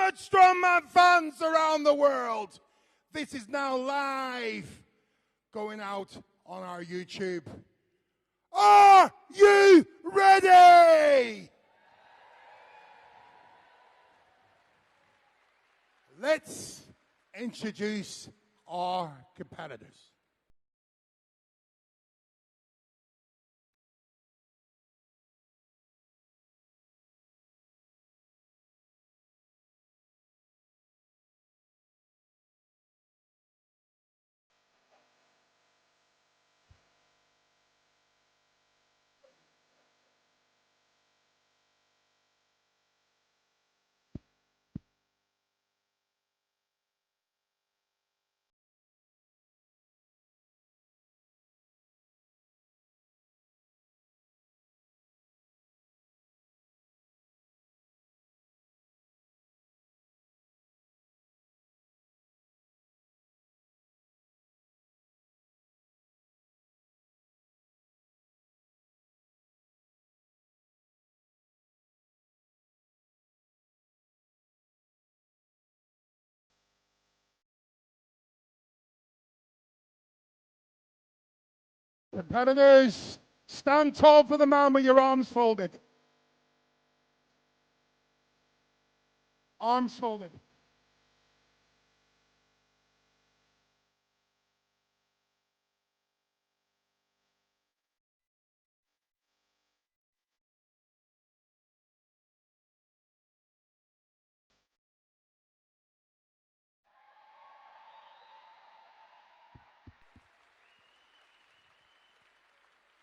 ultimate Strongman fans around the world. This is now live going out on our YouTube. Are you ready? Let's introduce our competitors. Competitors, stand tall for the man with your arms folded. Arms folded.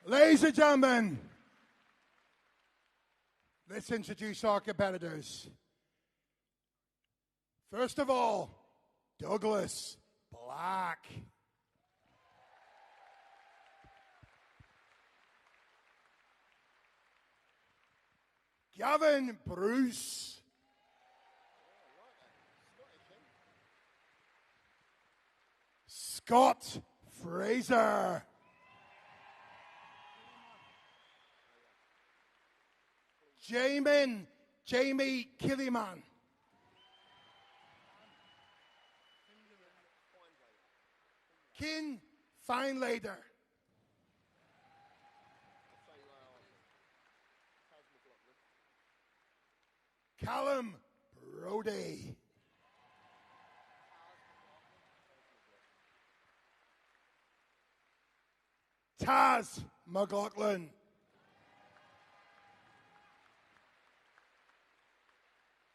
Ladies and gentlemen, let's introduce our competitors. First of all, Douglas Black. Gavin Bruce. Scott Fraser. Jamie Kleiman. Kin Feinlader. Callum Brody. Taz McLaughlin.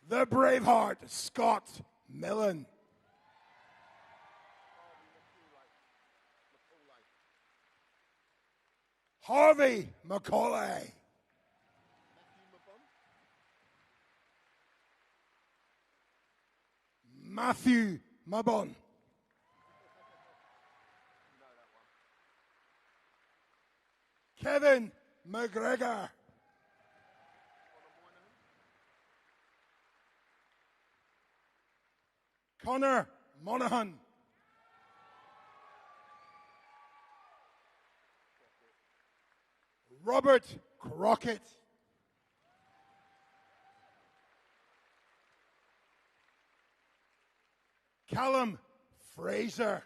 The Braveheart, Scott Millen. Harvey McCauley. Matthew Mabon. Kevin McGregor. Connor Monaghan. Robert Crockett. Callum Fraser.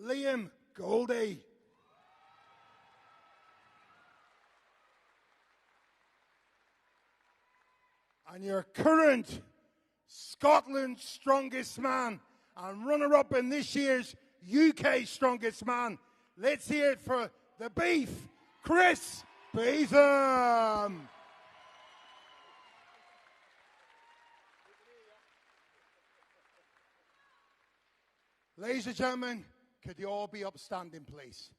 Liam Goldie. And your current Scotland's strongest man and runner-up in this year's UK strongest man. Let's hear it for the Beef, Chris Beetham. Ladies and gentlemen, could you all be upstanding, please?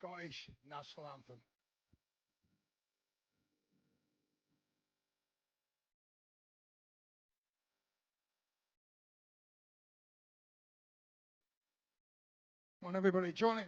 Scottish National Anthem. Come on, everybody, join in.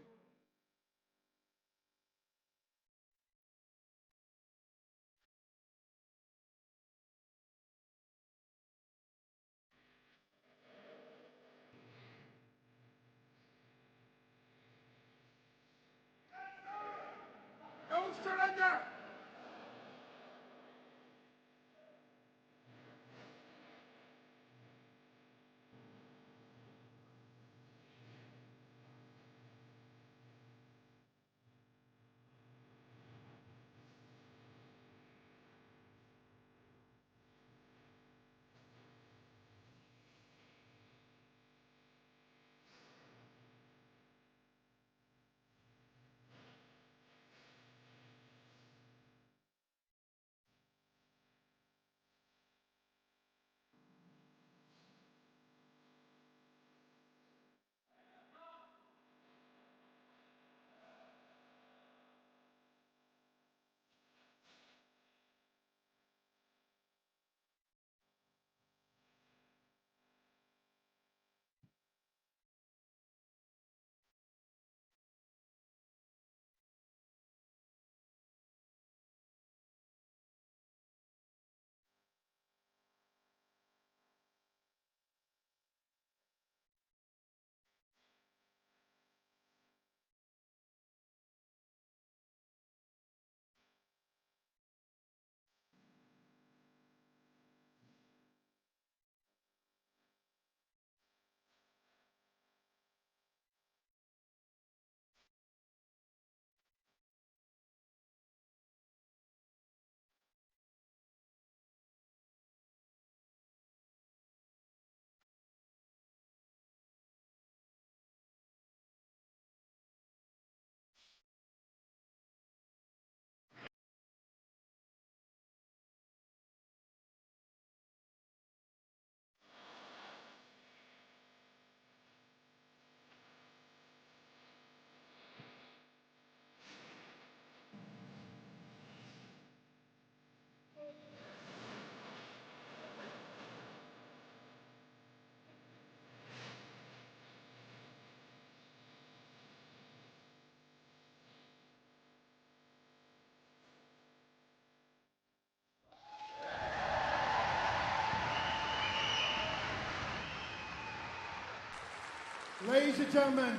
Ladies and gentlemen,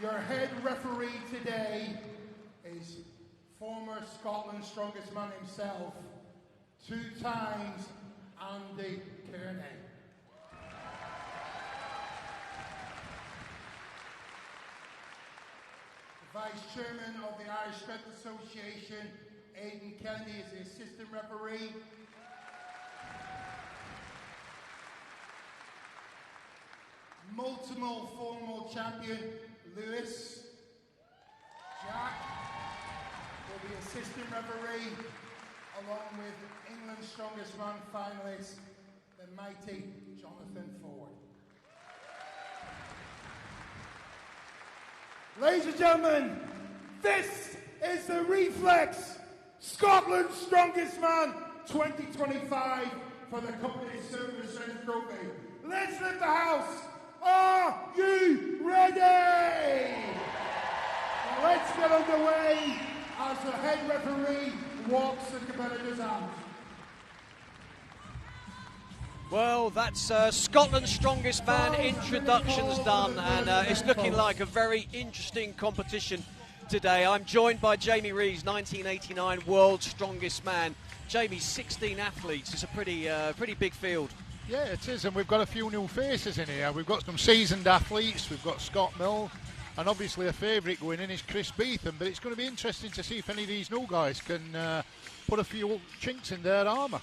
your head referee today is former Scotland's strongest man himself, 2 times Andy Kearney. The Vice Chairman of the Irish Strength Association, Aidan Kennedy, is the assistant referee. Multiple formal champion Lewis Jack will be assistant referee, along with England's strongest man finalist, the mighty Jonathan Ford. Ladies and gentlemen, this is the Reflex Scotland's Strongest Man 2025 for the company's Silver Strength Trophy. Let's lift the house. Are you ready? Well, let's get underway as the head referee walks the competitors out. Well, that's Scotland's Strongest Man introductions done, and it's looking like a very interesting competition today. I'm joined by Jamie Reeves, 1989 World's Strongest Man. Jamie, 16 athletes. It's a pretty big field. Yeah, it is, and we've got a few new faces in here. We've got some seasoned athletes. We've got Scott Mill, and obviously a favourite going in is Chris Beetham. But it's going to be interesting to see if any of these new guys can put a few chinks in their armour.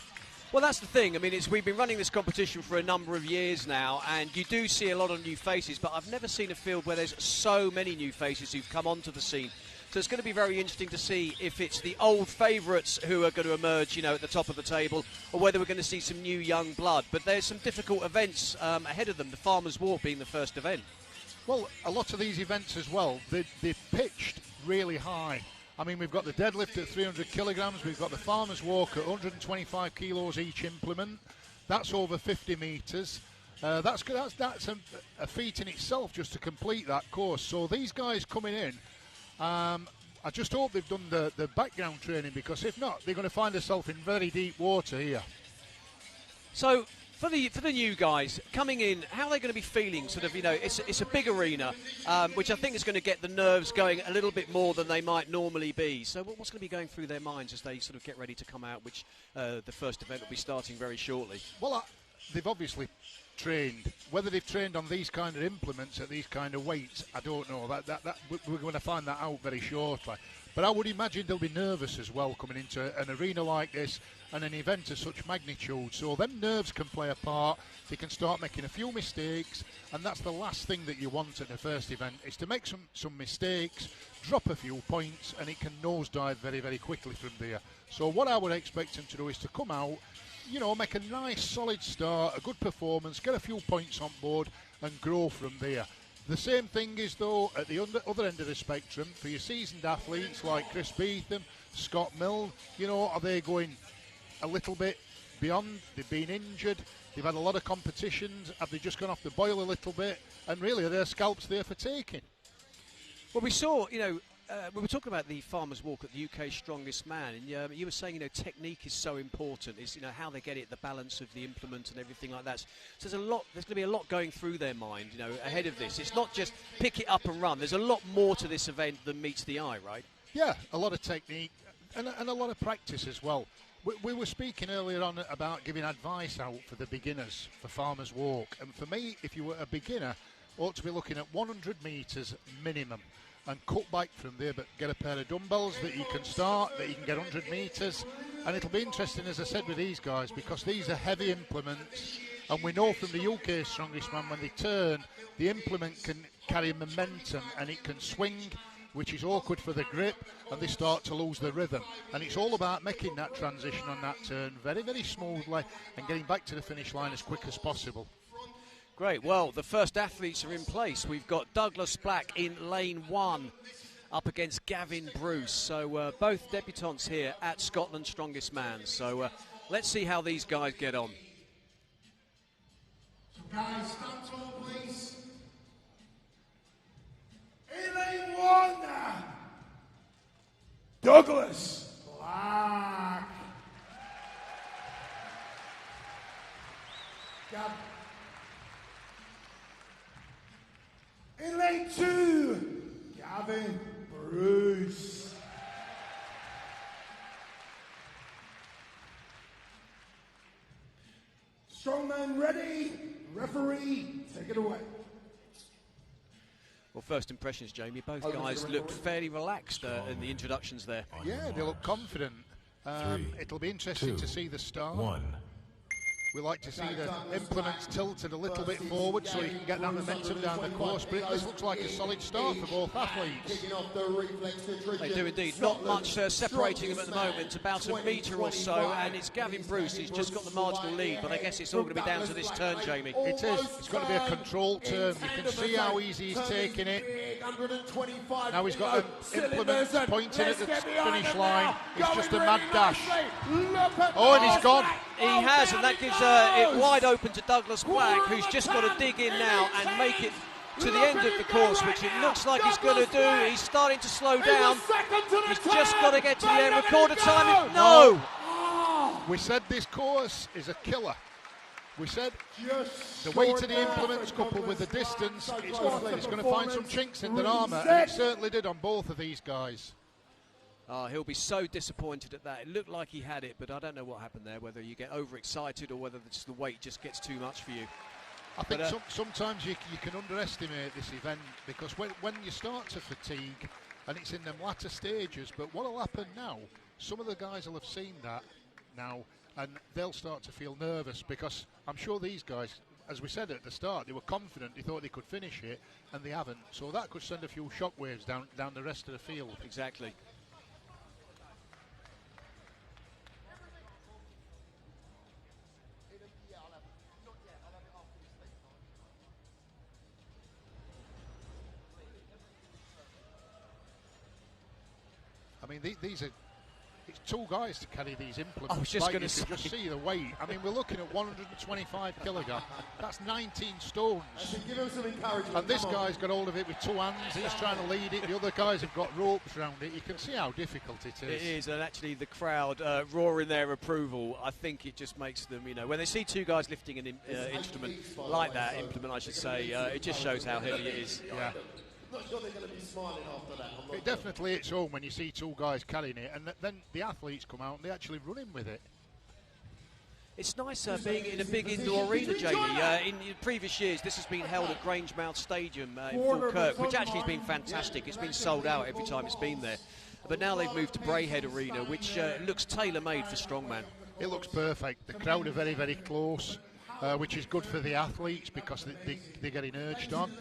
Well, that's the thing. I mean, we've been running this competition for a number of years now, and you do see a lot of new faces, but I've never seen a field where there's so many new faces who've come onto the scene. So it's going to be very interesting to see if it's the old favourites who are going to emerge, at the top of the table, or whether we're going to see some new young blood. But there's some difficult events ahead of them, the Farmers' Walk being the first event. Well, a lot of these events as well, they're pitched really high. I mean, we've got the deadlift at 300 kilograms, we've got the Farmers' Walk at 125 kilos each implement. That's over 50 metres. That's a feat in itself just to complete that course. So these guys coming in, I just hope they've done the background training, because if not, they're going to find themselves in very deep water here. So for the new guys coming in, how are they going to be feeling? It's a big arena, which I think is going to get the nerves going a little bit more than they might normally be. So what's going to be going through their minds as they sort of get ready to come out, which the first event will be starting very shortly? Well, they've obviously trained. Whether they've trained on these kind of implements at these kind of weights, I don't know. That we're going to find that out very shortly. But I would imagine they'll be nervous as well coming into an arena like this and an event of such magnitude. So them nerves can play a part. They can start making a few mistakes, and that's the last thing that you want at the first event, is to make some mistakes, drop a few points, and it can nosedive very, very quickly from there. So what I would expect them to do is to come out, make a nice solid start, a good performance, get a few points on board, and grow from there. The same thing is, though, at the other end of the spectrum, for your seasoned athletes like Chris Beetham, Scott Mill, are they going a little bit beyond? They've been injured, they've had a lot of competitions, have they just gone off the boil a little bit? And really, are their scalps there for taking? Well, we saw, we were talking about the Farmers' Walk at the UK's Strongest Man, and you were saying, technique is so important, is, how they get it, the balance of the implement and everything like that. So there's going to be a lot going through their mind, ahead of this. It's not just pick it up and run. There's a lot more to this event than meets the eye, right? Yeah, a lot of technique and a lot of practice as well. We were speaking earlier on about giving advice out for the beginners for Farmers' Walk, and for me, if you were a beginner, ought to be looking at 100 metres minimum and cut back from there, but get a pair of dumbbells that you can start, that you can get 100 metres. And it'll be interesting, as I said, with these guys, because these are heavy implements, and we know from the UK Strongest Man, when they turn, the implement can carry momentum and it can swing, which is awkward for the grip, and they start to lose the rhythm. And it's all about making that transition on that turn very, very smoothly and getting back to the finish line as quick as possible. Great. Well, the first athletes are in place. We've got Douglas Black in lane 1 up against Gavin Bruce. So both debutants here at Scotland's Strongest Man. So let's see how these guys get on. So guys, stand tall, please. In lane 1, Douglas Black. Grade 2, Gavin Bruce. Strongman ready. Referee, take it away. Well, first impressions, Jamie. Both guys looked fairly relaxed in the introductions there. Yeah, they look confident. It'll be interesting to see the start. We like to see the implements tilted a little bit forward so you can get that momentum down the course. But this looks like a solid start for both athletes. They do indeed. Not much separating them at the moment, about a metre or so, and it's Gavin Bruce who's just got the marginal lead, but I guess it's all going to be down to this turn, Jamie. It is. It's got to be a controlled turn. You can see how easy he's taking it. Now he's got implements pointing at the finish line. It's just a mad dash. Oh, and he's gone. He has, and that gives it wide open to Douglas Black, who's just got to dig in now and make it to the end of the course, which it looks like he's going to do. He's starting to slow down. He's just got to get to the end. Record a time. No! We said this course is a killer. We said the weight of the implements coupled with the distance, it's going to find some chinks in their armour, and it certainly did on both of these guys. Oh, he'll be so disappointed at that. It looked like he had it, but I don't know what happened there, whether you get overexcited or whether just the weight just gets too much for you. I think sometimes you can underestimate this event, because when you start to fatigue, and it's in them latter stages, but what will happen now, some of the guys will have seen that now, and they'll start to feel nervous, because I'm sure these guys, as we said at the start, they were confident, they thought they could finish it, and they haven't. So that could send a few shockwaves down the rest of the field. Exactly. I mean, these are, it's two guys to carry these implements. I was just going to say. Just see the weight. I mean, we're looking at 125 kilograms. That's 19 stones. Give him some encouragement. And this guy's got hold of it with two hands. He's trying to lead it. The other guys have got ropes around it. You can see how difficult it is. It is, and actually the crowd roaring their approval. I think it just makes them, when they see two guys lifting an instrument like that, I should say, it just shows how heavy it is. Yeah. I'm not sure they're going to be smiling after that. It definitely hits home when you see two guys carrying it, and then the athletes come out and they actually run in with it. It's nice being in a big indoor arena, Jamie. In previous years, this has been held at Grangemouth Stadium in Falkirk, which actually has been fantastic. It's been sold out every time it's been there. But now they've moved to Braehead Arena, which looks tailor-made for Strongman. It looks perfect. The crowd are very, very close, which is good for the athletes because they're getting urged on.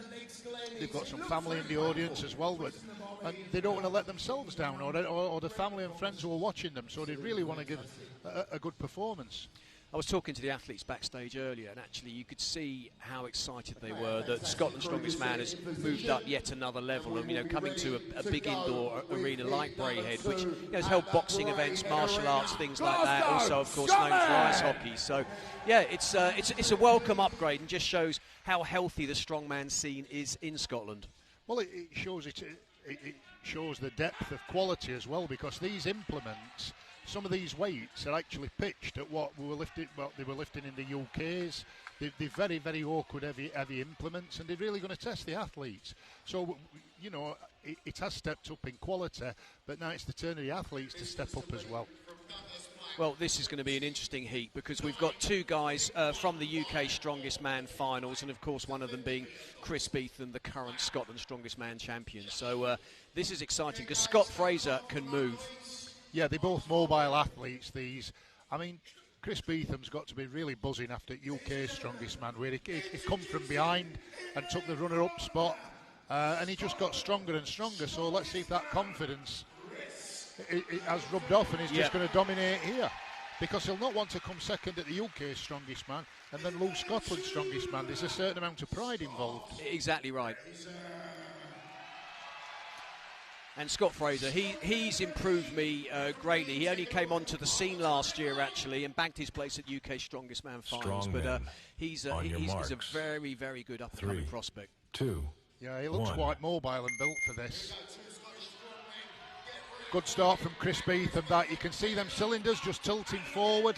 They've got some family in the audience as well, and they don't want to let themselves down, or the family and friends who are watching them, so they really want to give a good performance. I was talking to the athletes backstage earlier, and actually you could see how excited they were that Scotland's Strongest Man has moved up yet another level, and coming to a big indoor arena like Braehead, which has held boxing events, martial arts, things like that, also of course known for ice hockey. So yeah, it's a welcome upgrade, and just shows how healthy the strongman scene is in Scotland. Well, it shows it shows the depth of quality as well, because these implements, some of these weights are actually pitched at what they were lifting in the UKs. They're very, very awkward, heavy implements, and they're really going to test the athletes. So, it has stepped up in quality, but now it's the turn of the athletes to step up as well. Well, this is going to be an interesting heat, because we've got two guys from the UK Strongest Man finals, and of course one of them being Chris Beetham, the current Scotland Strongest Man champion. So this is exciting, because Scott Fraser can move. Yeah, they're both mobile athletes, these. I mean, Chris Beetham's got to be really buzzing after UK Strongest Man, where he come from behind and took the runner-up spot, and he just got stronger and stronger. So let's see if that confidence it has rubbed off, and he's just going to dominate here, because he'll not want to come second at the UK Strongest Man and then lose Scotland's Strongest Man. There's a certain amount of pride involved. Exactly right. And Scott Fraser, he's improved me greatly. He only came onto the scene last year, actually, and bagged his place at UK Strongest Man finals. But he's a very, very good up-and-coming prospect. 2. Yeah, he looks quite mobile and built for this. Good start from Chris Beetham. That you can see them cylinders just tilting forward.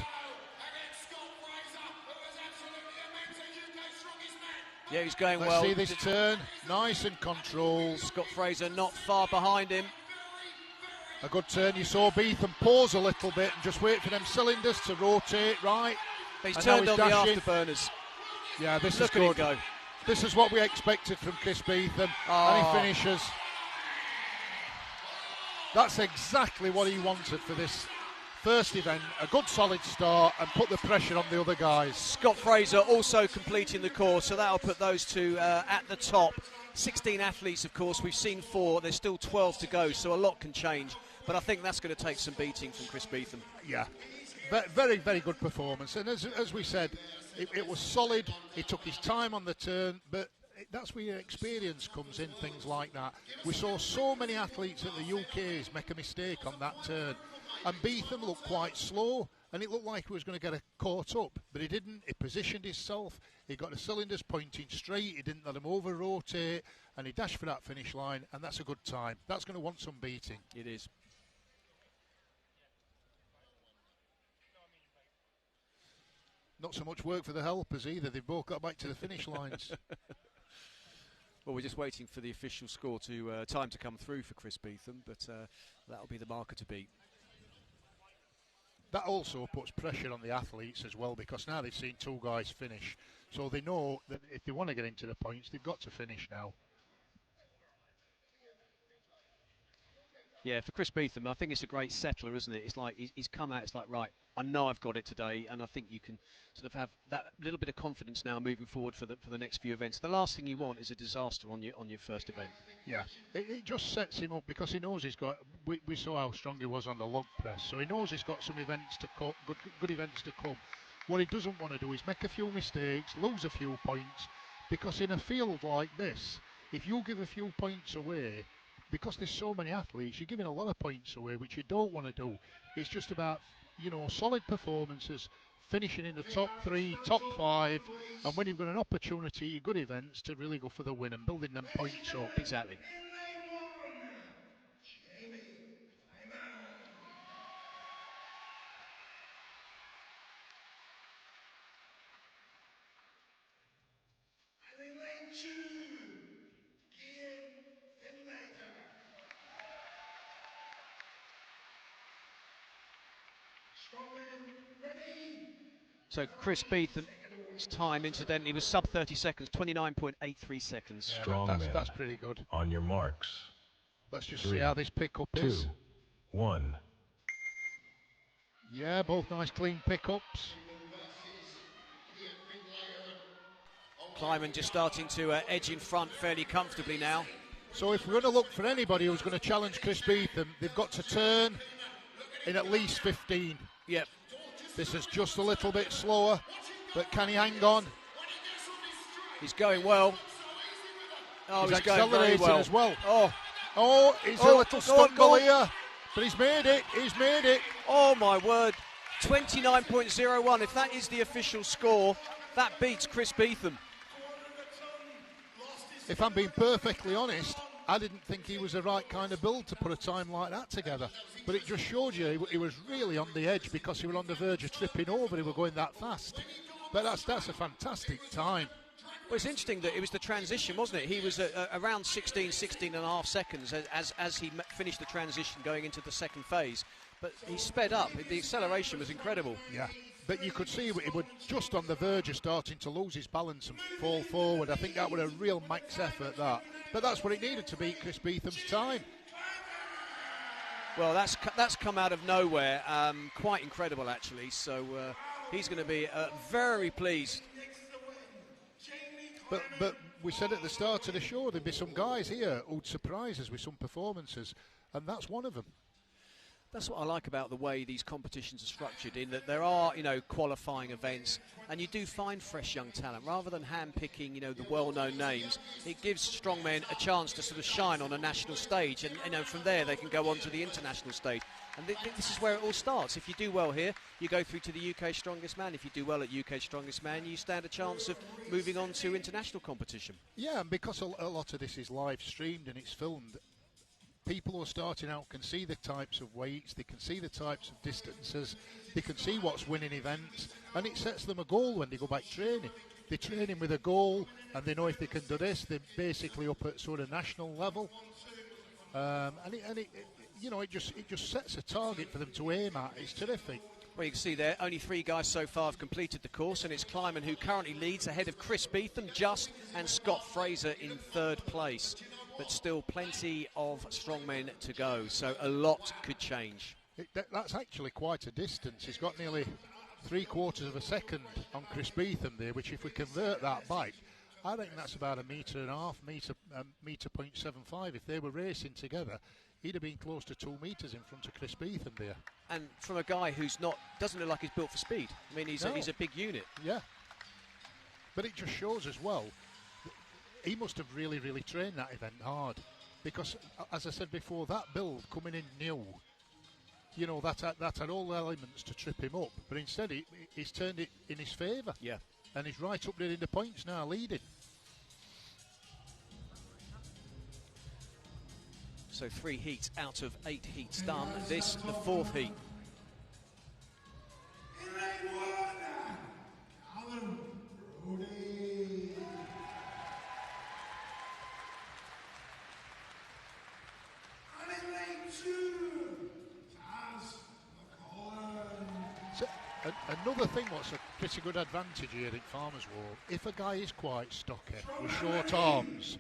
Yeah, he's going Let's well. see this turn. Nice and controlled. Scott Fraser not far behind him. A good turn. You saw Beetham pause a little bit and just wait for them cylinders to rotate right. He's and turned now on the dashing. afterburners. Yeah, this Look is at good. him go. This is what we expected from Chris Beetham. Oh. And he finishes. That's exactly what he wanted for this first event. A good solid start and put the pressure on the other guys. Scott Fraser also completing the course, so that'll put those two at the top. 16 athletes, of course. We've seen 4. There's still 12 to go, so a lot can change. But I think that's going to take some beating from Chris Beetham. Yeah, very, very good performance. And as we said, it was solid. He took his time on the turn, but that's where your experience comes in, things like that. We saw so many athletes at the UKs make a mistake on that turn. And Beetham looked quite slow, and it looked like he was going to get caught up, but he didn't. He positioned himself. He got the cylinders pointing straight. He didn't let them over-rotate, and he dashed for that finish line, and that's a good time. That's going to want some beating. It is. Not so much work for the helpers either. They've both got back to the finish lines. Well, we're just waiting for the official score to time to come through for Chris Beetham, but that'll be the marker to beat. That also puts pressure on the athletes as well, because now they've seen 2 guys finish. So they know that if they want to get into the points, they've got to finish now. Yeah, for Chris Beetham, I think it's a great settler, isn't it? It's like he's come out, it's like, right, I know I've got it today, and I think you can sort of have that little bit of confidence now moving forward for the next few events. The last thing you want is a disaster on your first event. Yeah, it just sets him up, because he knows he's got. We saw how strong he was on the log press, so he knows he's got some events to come, good events to come. What he doesn't want to do is make a few mistakes, lose a few points, because in a field like this, if you give a few points away, because there's so many athletes, you're giving a lot of points away, which you don't want to do. It's just about, solid performances, finishing in the top 3, top 5, and when you've got an opportunity, good events, to really go for the win and building them points up. Exactly. Jamie Kleiman. And in lane 2, Strongman ready. So Chris Beetham's time, incidentally, was sub 30 seconds, 29.83 seconds. Yeah, Strongman. that's pretty good. On your marks. Let's just 3, see how this pickup 2, is. 1. Yeah, both nice clean pickups. Kleiman just starting to edge in front fairly comfortably now. So if we're going to look for anybody who's going to challenge Chris Beetham, they've got to turn in at least 15. Yep. This is just a little bit slower, but can he hang on? He's going well. Oh, he's going very accelerating well as well. Oh, He's a little stumble here, but he's made it. Oh my word, 29.01. If that is the official score, that beats Chris Beetham. If I'm being perfectly honest, I didn't think he was the right kind of build to put a time like that together. But it just showed you he was really on the edge, because he was on the verge of tripping over. He was going that fast. But that's a fantastic time. Well, it's interesting that it was the transition, wasn't it? He was around 16 and a half seconds as he finished the transition going into the second phase. But he sped up. The acceleration was incredible. Yeah. But you could see he was just on the verge of starting to lose his balance and fall forward. I think that was a real max effort, that. But that's what it needed to beat Chris Beetham's time. Well, that's come out of nowhere. Quite incredible, actually. So he's going to be very pleased. But we said at the start of the show there'd be some guys here who'd surprise us with some performances, and that's one of them. That's what I like about the way these competitions are structured, in that there are, qualifying events, and you do find fresh young talent. Rather than hand-picking, the well-known names, it gives strongmen a chance to sort of shine on a national stage, and, from there they can go on to the international stage. And this is where it all starts. If you do well here, you go through to the UK Strongest Man. If you do well at UK Strongest Man, you stand a chance of moving on to international competition. Yeah, and because a lot of this is live streamed and it's filmed, people who are starting out can see the types of weights, they can see the types of distances, they can see what's winning events, and it sets them a goal when they go back training. They're training with a goal, and they know if they can do this, they're basically up at sort of national level. It just sets a target for them to aim at. It's terrific. Well, you can see there, only 3 guys so far have completed the course, and it's Kleiman who currently leads ahead of Chris Beetham, and Scott Fraser in 3rd place. But still plenty of strongmen to go, so a lot could change. That's actually quite a distance. He's got nearly 3/4 of a second on Chris Beetham there, which if we convert that back, I think that's about 1.5 meters, metre 0.75. If they were racing together, he'd have been close to 2 metres in front of Chris Beetham there. And from a guy who's doesn't look like he's built for speed. I mean, he's a big unit. Yeah. But it just shows as well, he must have really, really trained that event hard. Because, as I said before, that build coming in new, that had all the elements to trip him up. But instead, he's turned it in his favour. Yeah. And he's right up there in the points now, leading. So 3 heats out of 8 heats done. This, the 4th heat. Callum Crozier. And in lane 2, So, another thing what's a pretty good advantage here at Farmers Walk, if a guy is quite stocky with short arms,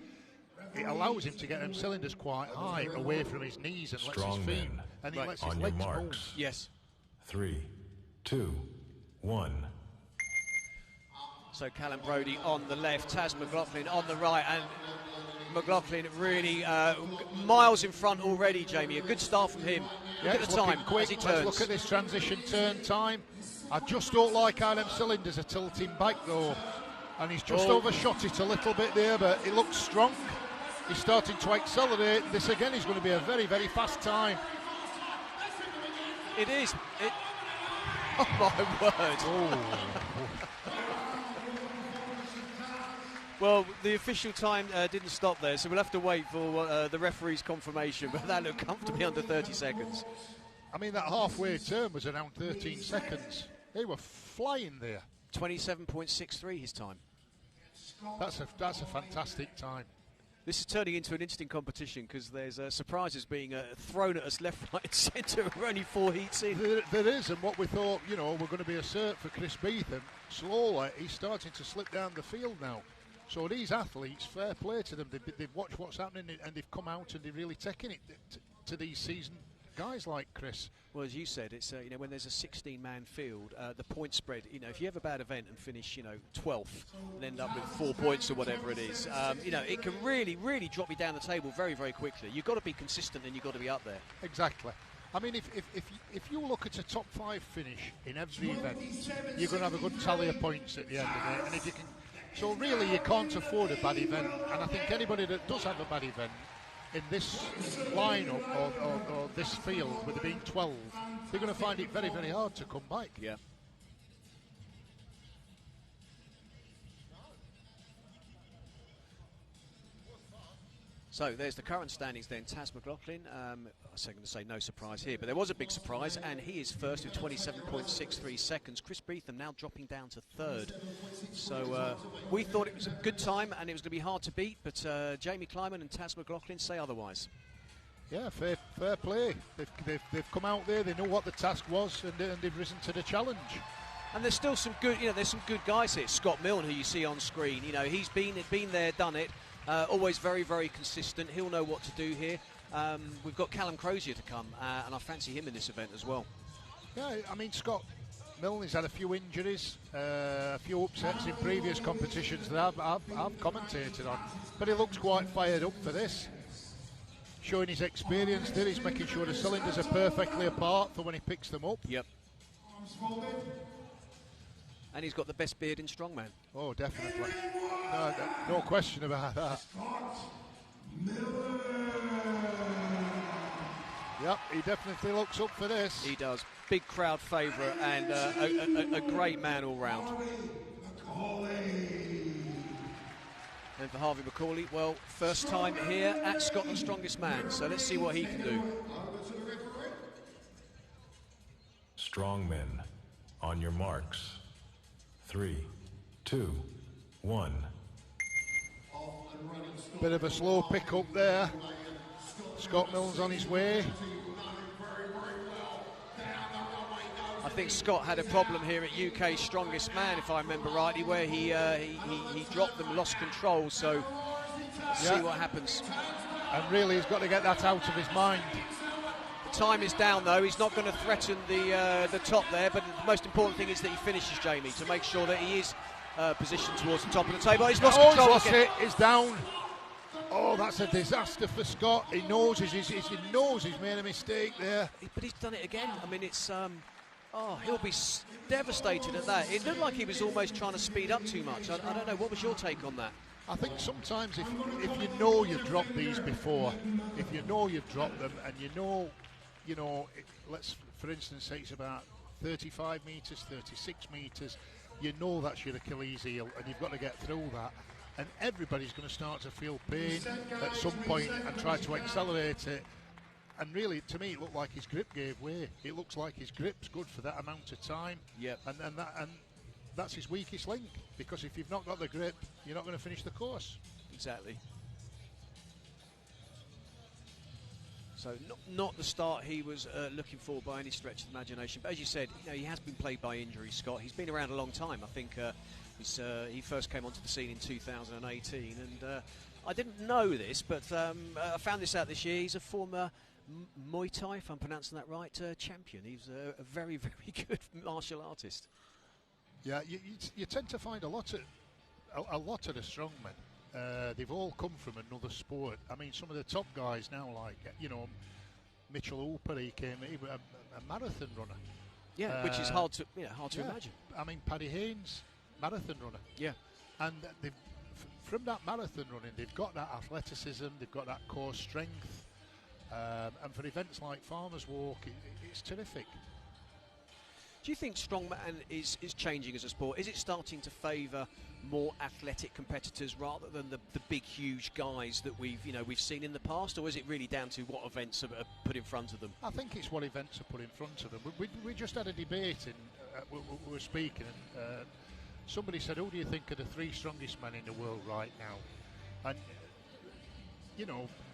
it allows him to get them cylinders quite high away from his knees and lets his feet, and he lets his legs move. Yes. 3, 2, 1. So Callum Brodie on the left, Taz McLaughlin on the right, and McLaughlin really miles in front already, Jamie. A good start from him. Look at the time as he turns. Let's look at this transition turn time. I just don't like how them cylinders are tilting back though. And he's just overshot it a little bit there, but it looks strong. He's starting to accelerate. This again is going to be a very, very fast time. It is. Oh my word. Oh. Well, the official time didn't stop there, so we'll have to wait for the referee's confirmation, but that looked comfortably under 30 seconds. I mean, that halfway turn was around 13 seconds. They were flying there. 27.63 his time. That's a fantastic time. This is turning into an interesting competition because there's surprises being thrown at us left, right and centre. We're only 4 heats in. There is, and what we thought, we're going to be a cert for Chris Beetham, slowly he's starting to slip down the field now. So these athletes, fair play to them. They've watched what's happening and they've come out and they're really taking it to these seasoned guys like Chris. Well, as you said, it's when there's a 16-man field, the point spread. If you have a bad event and finish 12th and end up with 4 points or whatever it is, it can really, really drop you down the table very, very quickly. You've got to be consistent and you've got to be up there. Exactly. I mean, if you look at a top 5 finish in every event, you're going to have a good tally of points at the end of it. And if you can. So really you can't afford a bad event, and I think anybody that does have a bad event in this lineup or this field with it being 12, they're going to find it very, very hard to come back. Yeah. So there's the current standings then. Taz McLaughlin, I was going to say no surprise here, but there was a big surprise, and he is first with 27.63 seconds. Chris Beetham now dropping down to 3rd. So we thought it was a good time and it was going to be hard to beat, but Jamie Kleiman and Taz McLaughlin say otherwise. Yeah, fair play. They've come out there, they know what the task was, and they've risen to the challenge. And there's still some good, there's some good guys here. Scott Milne, who you see on screen, he's been there, done it. Always very, very consistent. He'll know what to do here. We've got Callum Crozier to come, and I fancy him in this event as well. Yeah, I mean, Scott Milne's had a few injuries, a few upsets in previous competitions that I've commentated on, but he looks quite fired up for this. Showing his experience there, he's making sure the cylinders are perfectly apart for when he picks them up. Yep. And he's got the best beard in Strongman. Oh, definitely. No question about that. Yep, he definitely looks up for this. He does. Big crowd favourite and a great man all round. And for Harvey McCauley, well, first time here at Scotland's Strongest Man, so let's see what he can do. Strongmen, on your marks. 3, 2, 1. Bit of a slow pick up there. Scott Mills on his way. I think Scott had a problem here at UK's Strongest Man, if I remember rightly, where he dropped them, lost control. So let's see what happens. And really, he's got to get that out of his mind. The time is down, though. He's not going to threaten the top there, but the most important thing is that he finishes, Jamie, to make sure that he is positioned towards the top of the table. He's lost control. He's lost it. He's down. Oh, that's a disaster for Scott. He knows he's made a mistake there. But he's done it again. I mean, it's he'll be devastated at that. It looked like he was almost trying to speed up too much. I don't know. What was your take on that? I think sometimes if you know you've dropped these before, if you know you've dropped them, and let's for instance say it's about 35 metres, 36 metres, you know that's your Achilles heel, and you've got to get through that. And everybody's going to start to feel pain at some point and try to accelerate it. And really, to me, it looked like his grip gave way. It looks like his grip's good for that amount of time. Yep. And that's his weakest link, because if you've not got the grip, you're not going to finish the course. Exactly. So not the start he was looking for by any stretch of the imagination. But as you said, he has been plagued by injuries, Scott. He's been around a long time. I think he first came onto the scene in 2018. And I didn't know this, but I found this out this year. He's a former Muay Thai, if I'm pronouncing that right, champion. He's a very, very good martial artist. Yeah, you tend to find a lot of the strongmen. They've all come from another sport. I mean, some of the top guys now, like Mitchell Hooper, he was a marathon runner. Yeah, which is hard to imagine. I mean, Paddy Haynes, marathon runner. Yeah, and from that marathon running, they've got that athleticism, they've got that core strength, and for events like Farmers Walk, it's terrific. Do you think strongman is changing as a sport? Is it starting to favour more athletic competitors rather than the big, huge guys that we've seen in the past, or is it really down to what events are put in front of them? I think it's what events are put in front of them. We just had a debate we were speaking, and somebody said, "Who do you think are the 3 strongest men in the world right now?" And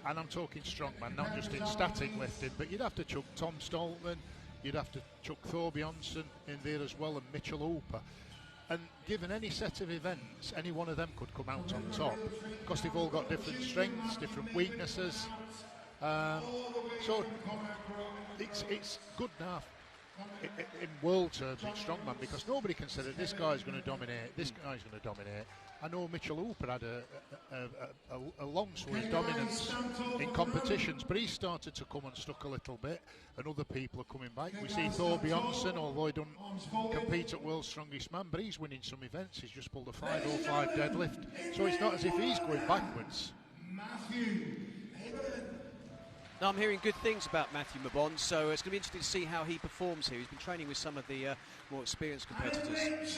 and I'm talking strongman, not just in static lifting, but you'd have to chuck Tom Stoltman. You'd have to chuck Thor Bjornsson in there as well, and Mitchell Hooper. And given any set of events, any one of them could come out on top, because they've all got different strengths, different weaknesses. So it's good enough in world terms in strongman, because nobody can say that this guy's going to dominate, this guy's going to dominate. I know Mitchell Hooper had a long swing dominance in competitions, but he started to come unstuck a little bit, and other people are coming back. We see Thor Bjornsson, although he doesn't compete at World's Strongest Man, but he's winning some events. He's just pulled a 505 deadlift, so it's not as if he's going backwards. Now, I'm hearing good things about Matthew Mabon, so it's going to be interesting to see how he performs here. He's been training with some of the more experienced competitors.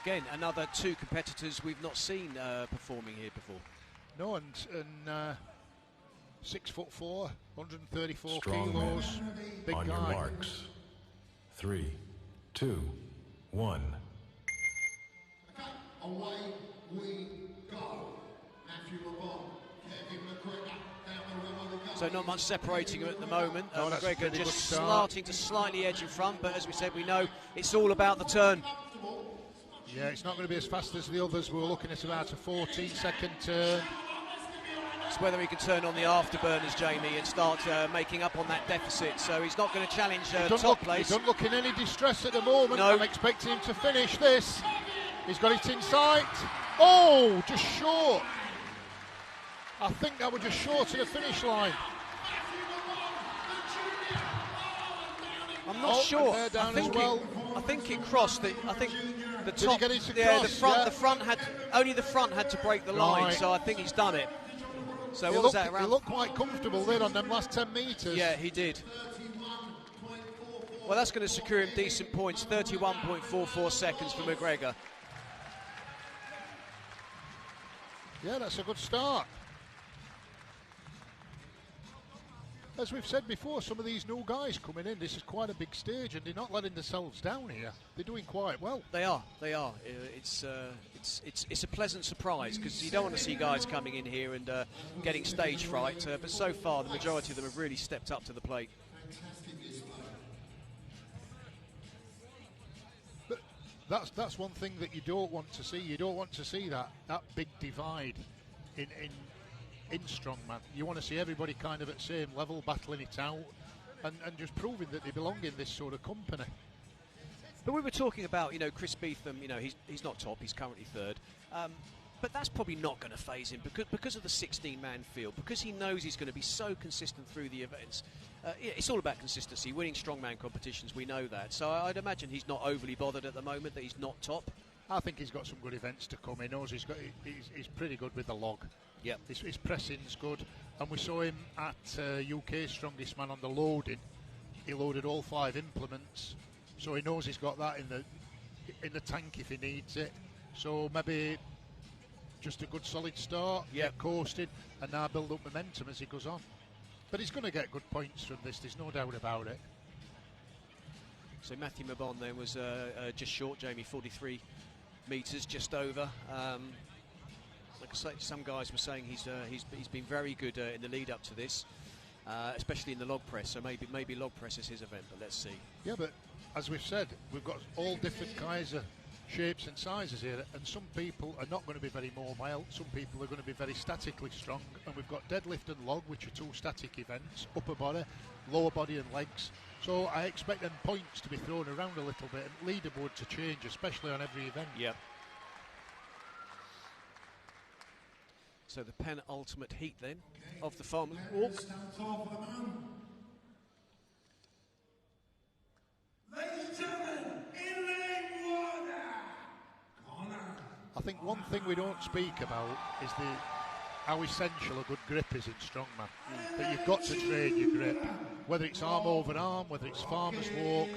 Again, another 2 competitors we've not seen performing here before. No, and 6'4", 134 Strongman. kilos, big On guy. your marks. 3, 2, 1. Away we go. Matthew Mabon, Kevin McGregor, down the river we go. So not much separating them at the moment. No, that's a McGregor pretty just good start. starting to slightly edge in front, but as we said, we know it's all about the turn. Yeah, it's not going to be as fast as the others. We're looking at about a 14-second turn. It's whether he can turn on the afterburners, Jamie, and start making up on that deficit. So he's not going to challenge top place. He doesn't look in any distress at the moment. No. I'm expecting him to finish this. He's got it in sight. Oh, just short. I think that was just short of the finish line. I'm not sure. They're down as well. I think it crossed. I think the Did he top. get it to Yeah, cross? the front had only the front had to break the line. Right. So I think he's done it. So He what was that around? He looked quite comfortable there on them last 10 metres. Yeah, he did. Well, that's going to secure him decent points. 31.44 seconds for McGregor. Yeah, that's a good start. as we've said before, some of these new guys coming in, this is quite a big stage, and they're not letting themselves down here. They're doing quite well. They are. It's a pleasant surprise, because you don't want to see guys coming in here and getting stage fright. But so far, the majority of them have really stepped up to the plate. But that's one thing that you don't want to see. You don't want to see that big divide in strongman. You want to see everybody kind of at the same level, battling it out, and just proving that they belong in this sort of company. But we were talking about, Chris Beetham. He's not top. He's currently third. But that's probably not going to phase him because of the 16-man field, because he knows he's going to be so consistent through the events. It's all about consistency, winning strongman competitions, we know that. So I'd imagine he's not overly bothered at the moment that he's not top. I think he's got some good events to come. He knows he's pretty good with the log. Yep. His pressing's good, and we saw him at UK Strongest Man on the loading. He loaded all 5 implements, so he knows he's got that in the tank if he needs it. So maybe just a good solid start, get coasted, and now build up momentum as he goes on. But he's going to get good points from this, there's no doubt about it. So Matthew Mabon then was just short, Jamie, 43 metres, just over. Like I say, some guys were saying he's been very good in the lead up to this, especially in the log press. So maybe log press is his event, but let's see. Yeah, but as we've said, we've got all different kinds of shapes and sizes here, and some people are not going to be very mobile, some people are going to be very statically strong, and we've got deadlift and log, which are 2 static events, upper body, lower body and legs. So I expect them points to be thrown around a little bit and leaderboard to change, especially on every event. Yep. So the penultimate heat then of the farmer's walk. Ladies and gentlemen, inland water. I think one thing we don't speak about is how essential a good grip is in strongman. That you've got to train your grip, whether it's arm over arm, whether it's farmer's walk.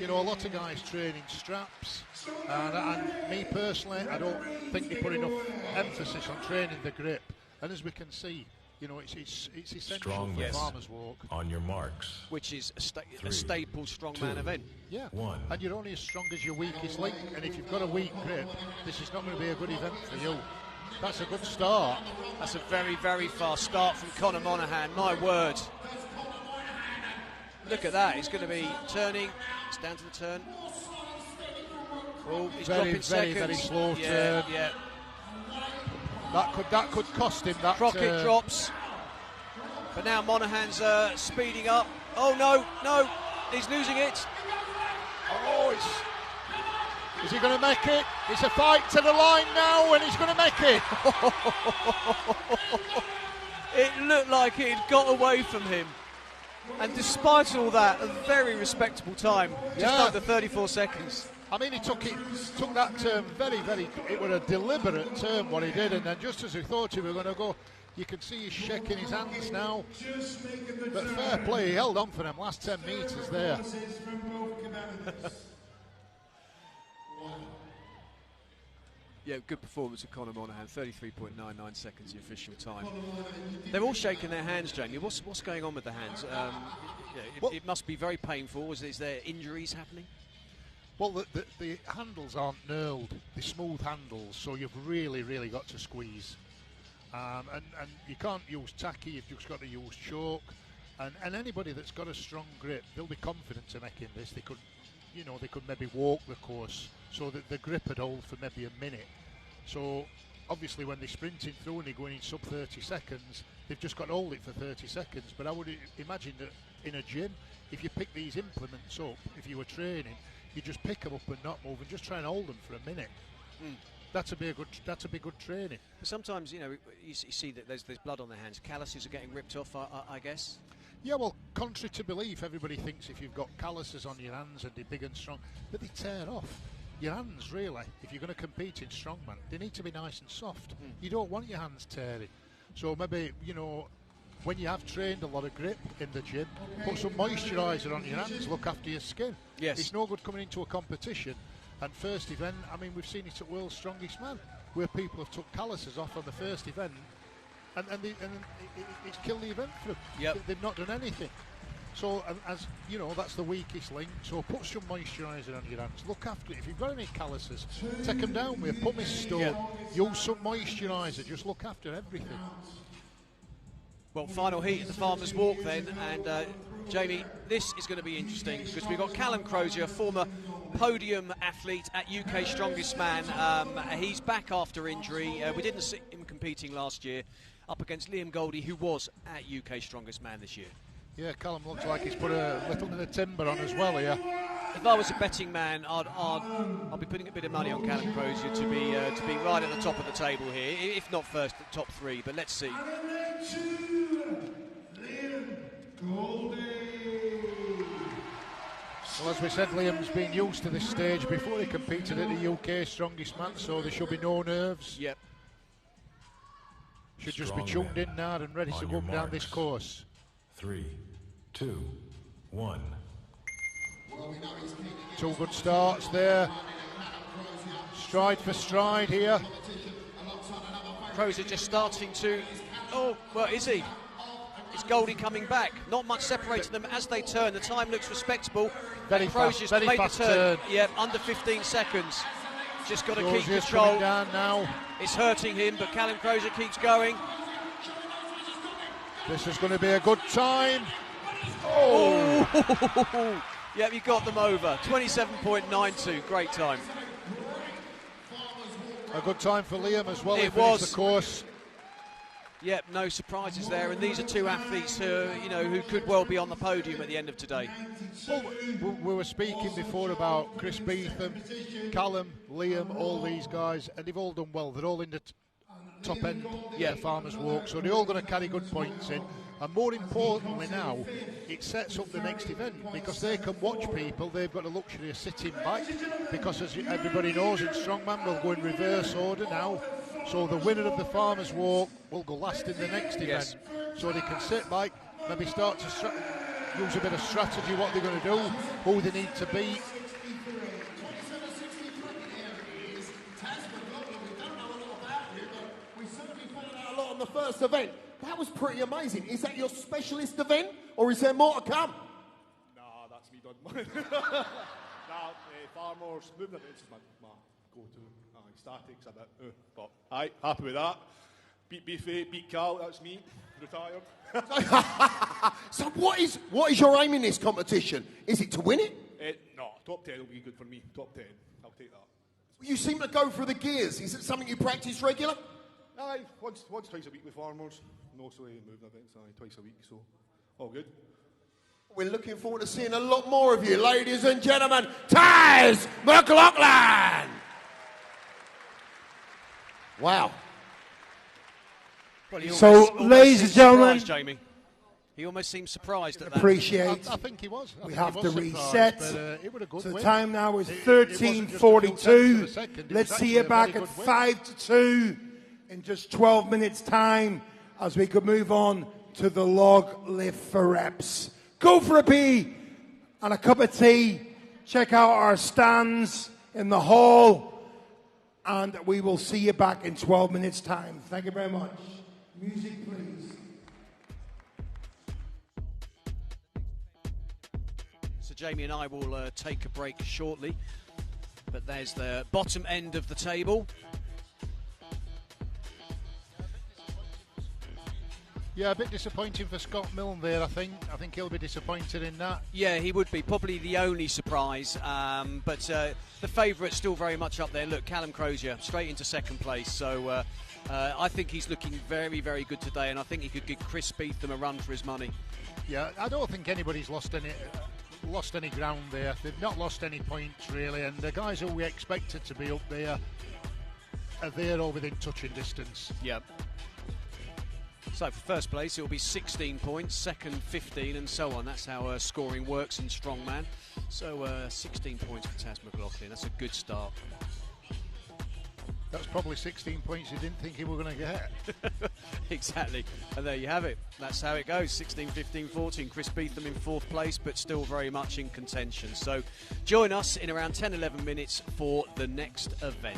A lot of guys train in straps, and me personally, I don't think they put enough emphasis on training the grip. And as we can see, it's essential for farmer's walk. On your marks. Which is a staple strongman event. Yeah. 1. And you're only as strong as your weakest link. And if you've got a weak grip, this is not going to be a good event for you. That's a good start. That's a very, very fast start from Conor Monaghan. My word. Look at that. He's going to be turning. It's down to the turn. Oh, he's dropping seconds. Very slow turn. Yeah. That could cost him that. Crockett drops. But now Monaghan's speeding up. Oh, no. He's losing it. Oh, is he going to make it? It's a fight to the line now, and he's going to make it. It looked like it had got away from him. And despite all that, a very respectable time. Just under 34 seconds. I mean, he took that turn very, very... It was a deliberate turn, what he did, and then just as he thought he was going to go, you can see he's shaking his hands now. But fair play, he held on for them last 10 metres there. Yeah, good performance of Conor Monaghan, 33.99 seconds the official time. They're all shaking their hands, Jamie. What's going on with the hands? It must be very painful. Is there injuries happening? Well, the handles aren't knurled. They're smooth handles, so you've really, really got to squeeze. And you can't use tacky, you've just got to use choke. And anybody that's got a strong grip, they'll be confident in making this. They could maybe walk the course so that the grip would hold for maybe a minute. So obviously when they're sprinting through and they're going in sub 30 seconds, they've just got to hold it for 30 seconds. But I would imagine that in a gym, if you pick these implements up, if you were training, you just pick them up and not move and just try and hold them for a minute. That'd be good training. But sometimes, you see that there's blood on their hands. Calluses are getting ripped off, I guess. Yeah, well, contrary to belief, everybody thinks if you've got calluses on your hands and they're big and strong, but they tear off. Your hands, really, if you're going to compete in strongman, they need to be nice and soft. You don't want your hands tearing. So maybe, when you have trained a lot of grip in the gym, put some moisturiser on your hands, look after your skin. Yes. It's no good coming into a competition and first event, I mean, we've seen it at World's Strongest Man, where people have took calluses off on the first event and it's killed the event for them. Yep. They've not done anything. So, as you know, that's the weakest link. So put some moisturiser on your hands. Look after it. If you've got any calluses, take them down with a pumice stone. Yep. Use some moisturiser. Just look after everything. Well, final heat of the Farmers Walk then, and Jamie, this is going to be interesting because we've got Callum Crozier, former podium athlete at UK Strongest Man. He's back after injury. We didn't see him competing last year, up against Liam Goldie, who was at UK Strongest Man this year. Yeah, Callum looks like he's put a little bit of timber on as well here. If I was a betting man, I'd be putting a bit of money on Callum Crozier to be right at the top of the table here, if not first, the top three. But let's see. Well, as we said, Liam's been used to this stage before. He competed at the UK Strongest Man, so there should be no nerves. Yep. Should just be tuned in now and ready to go down this course. 3, 2, 1. Two good starts there. Stride for stride here. Crozier just starting to... Oh, well, is he? Is Goldie coming back? Not much separating them as they turn. The time looks respectable. Very Crozier's fast, very made fast the turn. turn. Yeah, under 15 seconds. Just got to keep Crozier's control. coming down now. It's hurting him, but Callum Crozier keeps going. This is going to be a good time. Oh! Yep, you got them over. 27.92. Great time. A good time for Liam as well. It He was. finished the course. Yep, no surprises there. And these are two athletes who could well be on the podium at the end of today. Well, we were speaking before about Chris Beetham, Callum, Liam, all these guys, and they've all done well. They're all in the top end of the Farmers Walk, so they're all going to carry good points in. And more importantly now, it sets up the next event because they can watch people. They've got the luxury of sitting back because, as everybody knows, in Strongman we'll go in reverse order now. So the winner of the Farmers Walk will go last in the next event. So they can sit back, maybe start to use a bit of strategy, what they're going to do, who they need to beat. A lot on the first event. That was pretty amazing. Is that your specialist event, or is there more to come? Nah, that's me done. Farmers, moving events is my go-to. Statics a bit, but aye, happy with that. Beat Beefy, beat Cal, that's me, retired. So what is your aim in this competition? Is it to win it? No, top 10 will be good for me, top 10, I'll take that. You seem to go through the gears. Is it something you practice regular? Aye, once, twice a week with Farmers, and also moving events, twice a week, so all good. We're looking forward to seeing a lot more of you, ladies and gentlemen. Taz McLaughlin! Wow. Well, So, ladies and gentlemen, Jamie. He almost seemed surprised at that. appreciate. I think he was. We have to reset. It was a good So the win. time now is It wasn't just a few 13:42. tenths of a second. It Let's was see you actually a back very at good win. 5-2 in just 12 minutes' time as we could move on to the log lift for reps. Go for a pee and a cup of tea. Check out our stands in the hall. And we will see you back in 12 minutes' time. Thank you very much. Music, please. So Jamie and I will take a break shortly. But there's the bottom end of the table. Yeah, a bit disappointing for Scott Milne there, I think. I think he'll be disappointed in that. Yeah, he would be. Probably the only surprise. But the favourite's still very much up there. Look, Callum Crozier, straight into second place. So I think he's looking very, very good today. And I think he could give Chris Beetham a run for his money. Yeah, I don't think anybody's lost any ground there. They've not lost any points, really. And the guys who we expected to be up there are there or within touching distance. Yeah. So for first place, it will be 16 points, second 15, and so on. That's how scoring works in Strongman. So 16 points for Taz McLaughlin. That's a good start. That's probably 16 points you didn't think you were going to get. Exactly. And there you have it. That's how it goes. 16, 15, 14. Chris Beetham in fourth place, but still very much in contention. So join us in around 10, 11 minutes for the next event.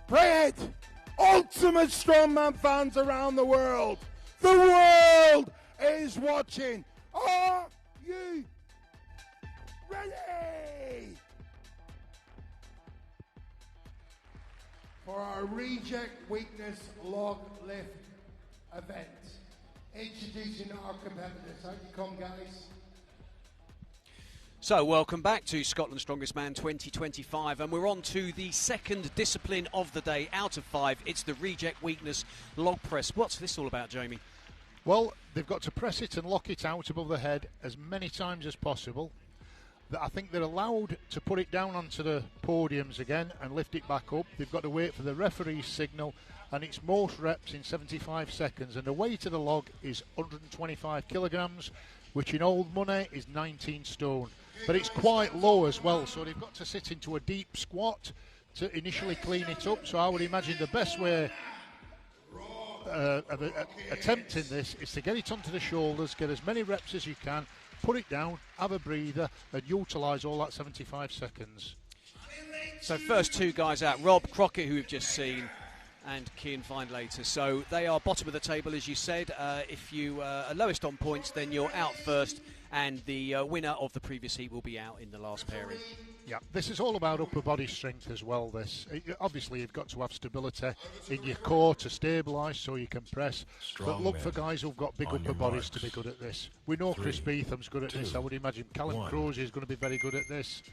Play it! Ultimate Strongman fans around the world. The world is watching. Are you ready? For our Reject Weakness Log Lift event. Introducing our competitors. How you come, guys? So, welcome back to Scotland's Strongest Man 2025, and we're on to the second discipline of the day out of 5. It's the Reject Weakness Log Press. What's this all about, Jamie? Well, they've got to press it and lock it out above the head as many times as possible. I think they're allowed to put it down onto the podiums again and lift it back up. They've got to wait for the referee's signal, and it's most reps in 75 seconds. And the weight of the log is 125 kilograms, which in old money is 19 stone. But it's quite low as well, so they've got to sit into a deep squat to initially clean it up. So I would imagine the best way of attempting this is to get it onto the shoulders, get as many reps as you can, put it down, have a breather, and utilise all that 75 seconds. So first two guys out, Rob Crockett, who we've just seen, and Cian Findlater. So they are bottom of the table, as you said. If you are lowest on points, then you're out first, and the winner of the previous heat will be out in the last pairing. Yeah, this is all about upper body strength as well, obviously you've got to have stability in your core to stabilise so you can press. But look for guys who've got big upper bodies to be good at this. We know Chris Beetham's good at this. I would imagine Callum Crozier is going to be very good at this.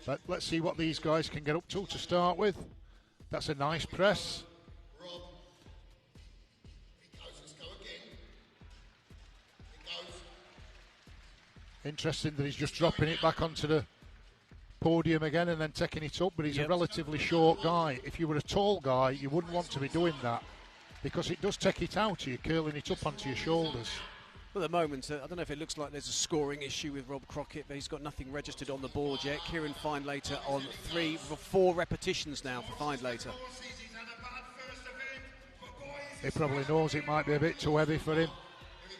But let's see what these guys can get up to start with. That's a nice press. Interesting that he's just dropping it back onto the podium again and then taking it up, but he's a relatively short guy. If you were a tall guy, you wouldn't want to be doing that because it does take it out of you, curling it up onto your shoulders. Well, at the moment, I don't know if it looks like there's a scoring issue with Rob Crockett, but he's got nothing registered on the board yet. Cian Findlater on 4 repetitions now for Findlater. He probably knows it might be a bit too heavy for him.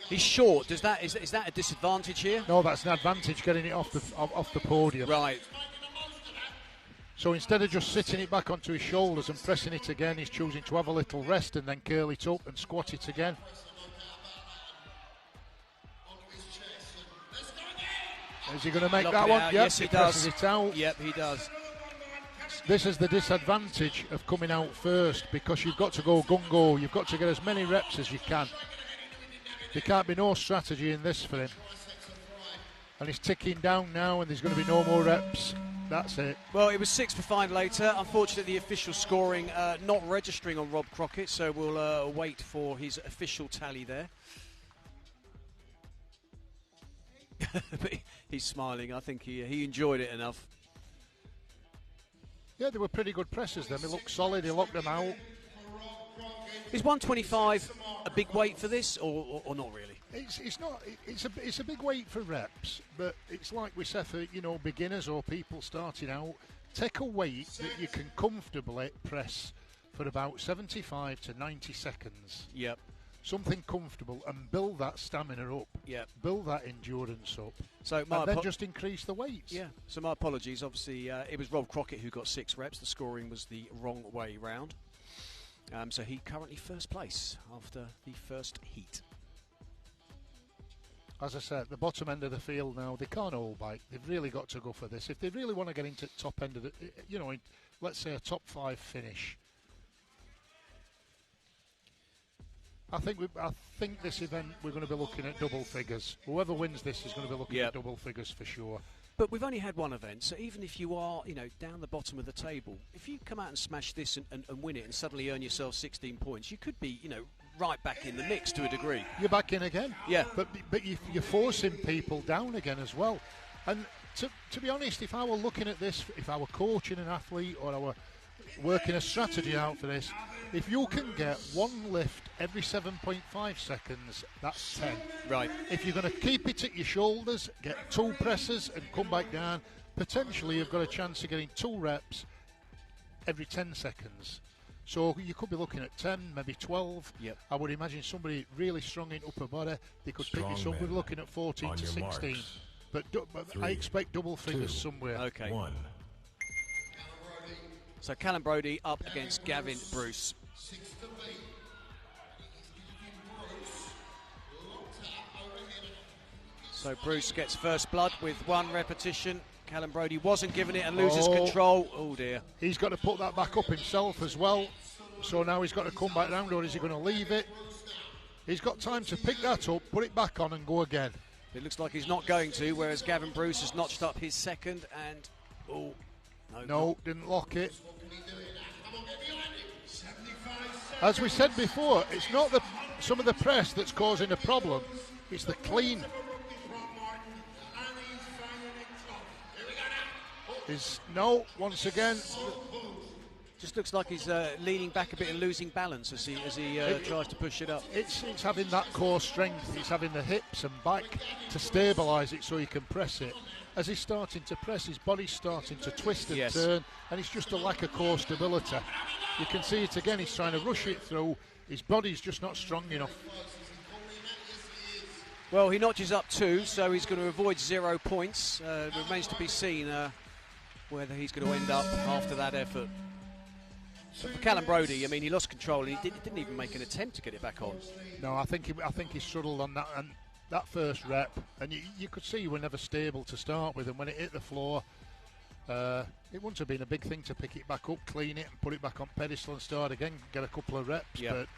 He's short. Is that a disadvantage here? No, that's an advantage, getting it off the podium. Right. So instead of just sitting it back onto his shoulders and pressing it again, he's choosing to have a little rest and then curl it up and squat it again. Is he going to make that one? Yep, yes, he does. Presses it out. Yep, he does. This is the disadvantage of coming out first because you've got to go gung-ho. You've got to get as many reps as you can. There can't be no strategy in this for him. And he's ticking down now and there's going to be no more reps. That's it. Well, it was 6 for Findlater. Unfortunately, the official scoring not registering on Rob Crockett, so we'll wait for his official tally there. But he's smiling. I think he enjoyed it enough. Yeah, they were pretty good presses then. They looked solid. He locked them out. Is 125 a big weight for this, or not really? It's not. It's a big weight for reps, but it's like we said for beginners or people starting out. Take a weight that you can comfortably press for about 75 to 90 seconds. Yep. Something comfortable and build that stamina up. Yep. Build that endurance up. So and then just increase the weights. Yeah. So my apologies. Obviously, it was Rob Crockett who got 6 reps. The scoring was the wrong way round. So he currently first place after the first heat. As I said, the bottom end of the field now, they can't all bite. They've really got to go for this. If they really want to get into top end of the, let's say a top 5 finish. I think this event we're going to be looking at double figures. Whoever wins this is going to be looking at double figures for sure. But we've only had one event, so even if you are, down the bottom of the table, if you come out and smash this and win it and suddenly earn yourself 16 points, you could be, right back in the mix to a degree. You're back in again. Yeah. But you're forcing people down again as well. And to be honest, if I were looking at this, if I were coaching an athlete or I were working a strategy out for this, if you can get one lift every 7.5 seconds, that's 10. Right. If you're going to keep it at your shoulders, get 2 presses and come back down, potentially you've got a chance of getting 2 reps every 10 seconds. So you could be looking at 10, maybe 12. Yep. I would imagine somebody really strong in upper body, they could pick this up. We're looking at 14 to 16. Marks. But I expect double figures somewhere. Okay. 1. So Callum Brodie up against Gavin Bruce. So Bruce gets first blood with 1 repetition. Callum Brodie wasn't given it and loses control. Oh dear. He's got to put that back up himself as well. So now he's got to come back round, or is he going to leave it? He's got time to pick that up, put it back on and go again. It looks like he's not going to, whereas Gavin Bruce has notched up his second and... Oh, no, didn't lock it. As we said before, it's not some of the press that's causing a problem, it's the clean. Once again. Just looks like he's leaning back a bit and losing balance as he tries to push it up. It's having that core strength, it's having the hips and back to stabilise it so he can press it. As he's starting to press, his body's starting to twist and turn, and it's just a lack of core stability. You can see it again, he's trying to rush it through, his body's just not strong enough. Well, he notches up 2, so he's going to avoid 0 points. It remains to be seen whether he's going to end up after that effort. But for Callum Brodie, I mean, he lost control and he didn't even make an attempt to get it back on. No, I think he struggled on that, and that first rep, and you could see you were never stable to start with, and when it hit the floor, it wouldn't have been a big thing to pick it back up, clean it and put it back on pedestal and start again, get a couple of reps. But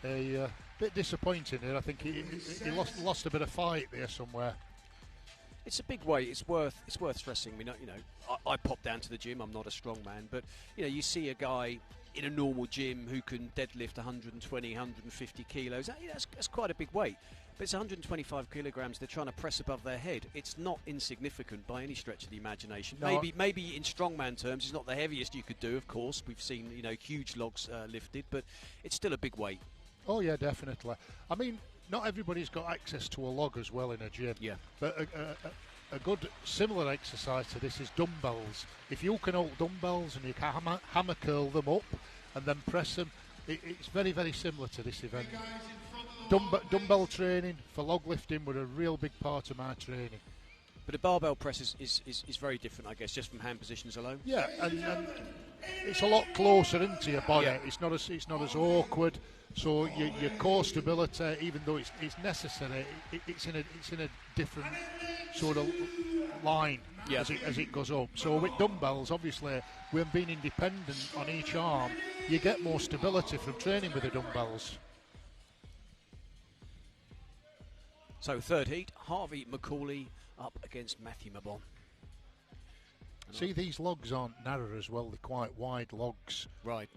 a bit disappointing there. I think he lost a bit of fight there somewhere. It's a big weight. It's worth stressing. I mean, I pop down to the gym. I'm not a strong man, but you see a guy in a normal gym who can deadlift 120, 150 kilos. That's quite a big weight. But it's 125 kilograms they're trying to press above their head. It's not insignificant by any stretch of the imagination. No. Maybe in strongman terms, it's not the heaviest you could do. Of course, we've seen huge logs lifted, but it's still a big weight. Oh yeah, definitely. I mean, not everybody's got access to a log as well in a gym. Yeah. But a good similar exercise to this is dumbbells. If you can hold dumbbells and you can hammer curl them up and then press them, it's very, very similar to this event. Dumbbell training for log lifting were a real big part of my training. But a barbell press is very different, I guess, just from hand positions alone. Yeah, and it's a lot closer into your body. Yeah. It's not as awkward. So your core stability, even though it's necessary, it's in a different sort of line as it goes up. So with dumbbells, obviously, when being independent on each arm, you get more stability from training with the dumbbells. So third heat, Harvey McCauley up against Matthew Mabon. See, these logs aren't narrow as well, they're quite wide logs. Right.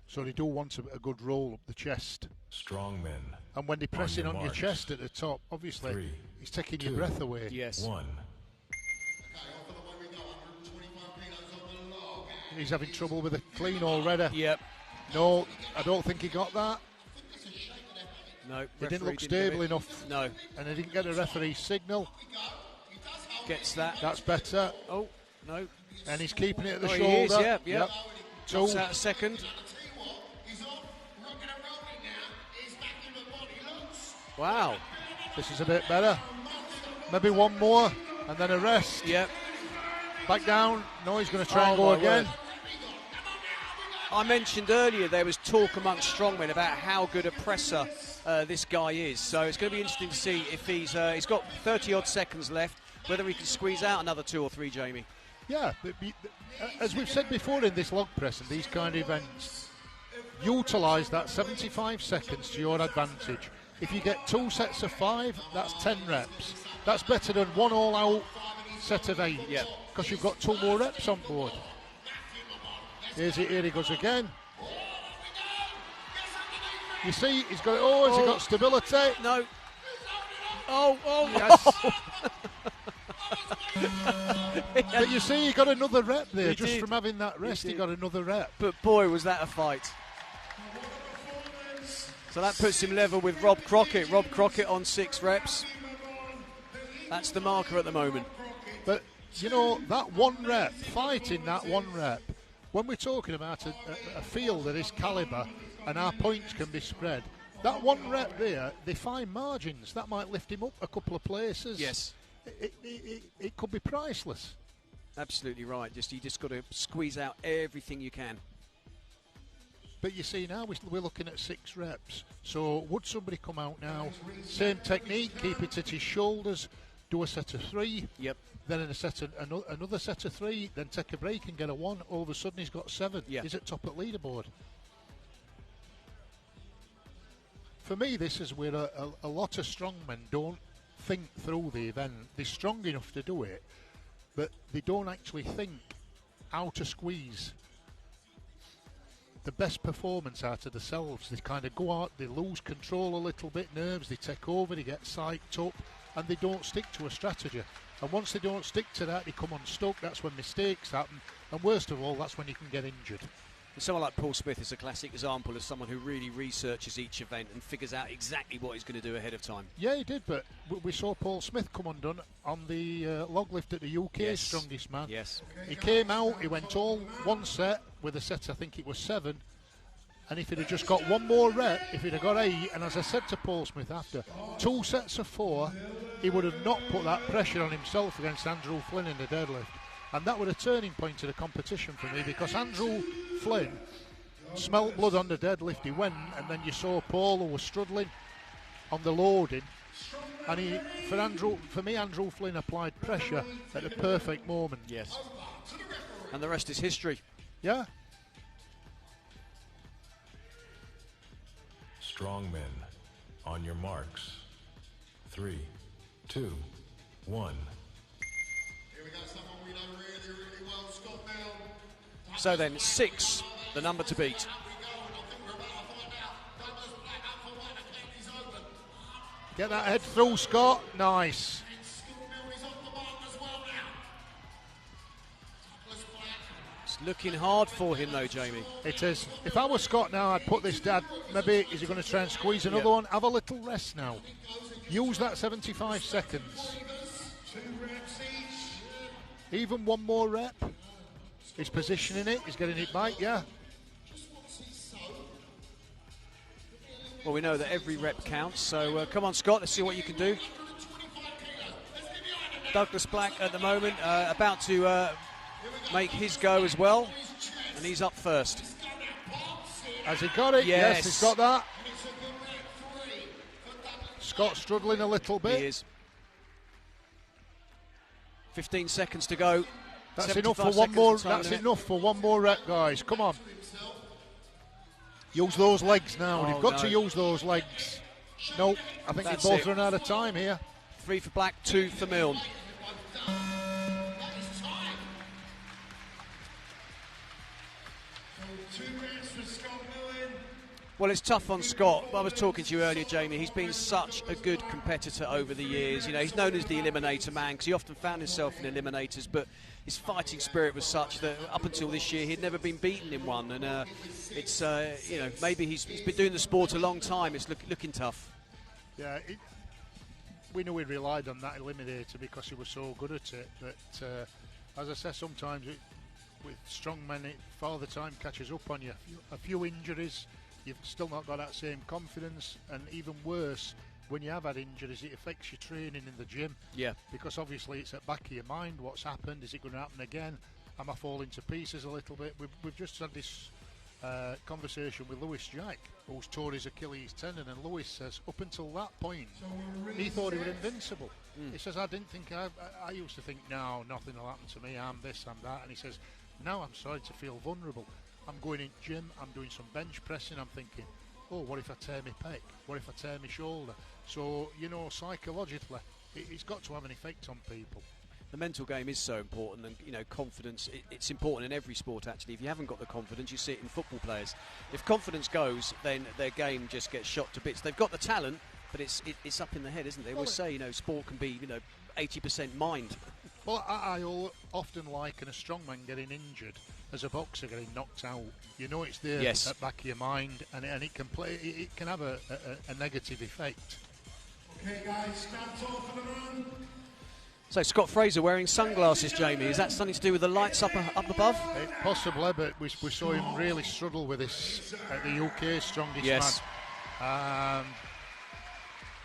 So they do want a good roll up the chest. Strongman. And when they're pressing on your chest at the top, obviously, it's taking your breath away. Yes. 1. He's having trouble with the clean already. Yep. No, I don't think he got that. No, he didn't look stable enough. No. And he didn't get a referee signal. Gets that. That's better. Oh, no. And he's keeping it at the shoulder. He is, yep. Two. That second. Wow. This is a bit better. Maybe one more and then a rest. Yep. Back down. No, he's going to try and go again. Word. I mentioned earlier there was talk amongst strongmen about how good a presser this guy is. So it's going to be interesting to see if he's got 30-odd seconds left, whether he can squeeze out another 2 or 3, Jamie. Yeah, as we've said before in this log press and these kind of events, utilise that 75 seconds to your advantage. If you get 2 sets of 5, that's 10 reps. That's better than 1 all-out set of 8, because you've got 2 more reps on board. Here he goes again. You see, he's got. Has he got stability? No. Yes. But you see, he got another rep there from having that rest. He got another rep. But boy, was that a fight! So that puts him level with Rob Crockett. Rob Crockett on 6 reps. That's the marker at the moment. But that 1 rep, fighting that 1 rep. When we're talking about a field of this calibre and our points can be spread, that 1 rep there, they find margins. That might lift him up a couple of places. Yes. It could be priceless. Absolutely right. You just got to squeeze out everything you can. But you see now we're looking at 6 reps. So would somebody come out now, same technique, keep it at his shoulders, do a set of 3. Yep. Then in another set of 3, then take a break and get a 1. All of a sudden he's got 7. Yeah. He's at top at leaderboard. For me, this is where a lot of strongmen don't think through the event. They're strong enough to do it, but they don't actually think how to squeeze the best performance out of themselves. They kind of go out, they lose control a little bit, nerves, they take over, they get psyched up, and they don't stick to a strategy. And once they don't stick to that, they come unstuck. That's when mistakes happen, and worst of all, that's when you can get injured. And someone like Paul Smith is a classic example of someone who really researches each event and figures out exactly what he's going to do ahead of time. Yeah, he did, but we saw Paul Smith come undone on the log lift at the UK Strongest Man. Yes. He came out, he went all 1 set with a set, I think it was 7, and if he'd have just got 1 more rep, if he'd have got 8, and as I said to Paul Smith after, 2 sets of 4, he would have not put that pressure on himself against Andrew Flynn in the deadlift. And that was a turning point to the competition for me, because Andrew Flynn smelt blood on the deadlift. He went, and then you saw Paul, who was struggling on the loading. And for me, Andrew Flynn applied pressure at the perfect moment. Yes. And the rest is history. Yeah. Strongmen, on your marks. 3, 2, 1. So then, 6, the number to beat. Get that head through, Scott. Nice. It's looking hard for him, though, Jamie. It is. If I was Scott now, I'd put this dad. Maybe is he going to try and squeeze another one? Have a little rest now. Use that 75 seconds. Even 1 more rep. He's positioning it. He's getting it back. Yeah. Well, we know that every rep counts, so come on, Scott, let's see what you can do. Douglas Black at the moment about to make his go as well, and he's up first. Has he got it? Yes, he's got that. Scott struggling a little bit. He is. 15 seconds to go. That's enough for 1 more. That's limit. enough for 1 more rep, guys. Come on. Use those legs now. Oh, You've got no. to use those legs. Nope. I think That's they've both it. run out of time here. 3 for Black, 2 for Milne. Well, it's tough on Scott. I was talking to you earlier, Jamie. He's been such a good competitor over the years. You know, he's known as the Eliminator Man because he often found himself in eliminators, but his fighting spirit was such that up until this year he'd never been beaten in one. And it's, you know, maybe he's been doing the sport a long time. It's looking tough. Yeah, we knew we relied on that eliminator because he was so good at it. But as I said, sometimes with strongmen, Father Time catches up on you. A few injuries. You've still not got that same confidence, and even worse, when you have had injuries, it affects your training in the gym. Yeah. Because obviously it's at the back of your mind, what's happened, is it going to happen again? Am I falling to pieces a little bit? We've just had this conversation with Lewis Jack, who's tore his Achilles tendon, and Lewis says, up until that point, he thought he was invincible. He says, I didn't think, I used to think, no, nothing will happen to me, I'm this, I'm that, and he says, now I'm starting to feel vulnerable. I'm going in gym, I'm doing some bench pressing, I'm thinking, oh, what if I tear my pec? What if I tear my shoulder? So, you know, psychologically, it's got to have an effect on people. The mental game is so important, and, you know, confidence, it's important in every sport, actually. If you haven't got the confidence, you see it in football players. If confidence goes, then their game just gets shot to bits. They've got the talent, but it's up in the head, isn't it? They always say, you know, sport can be, you know, 80% mind. Well, I often liken a strongman getting injured as a boxer getting knocked out. You know it's there at the back of your mind, and it can play. It can have a negative effect. Okay, guys, stand tall for the run. So Scott Fraser wearing sunglasses, Jamie. Is that something to do with the lights up above? Possibly, but we saw him really struggle with this at the UK Strongest Man.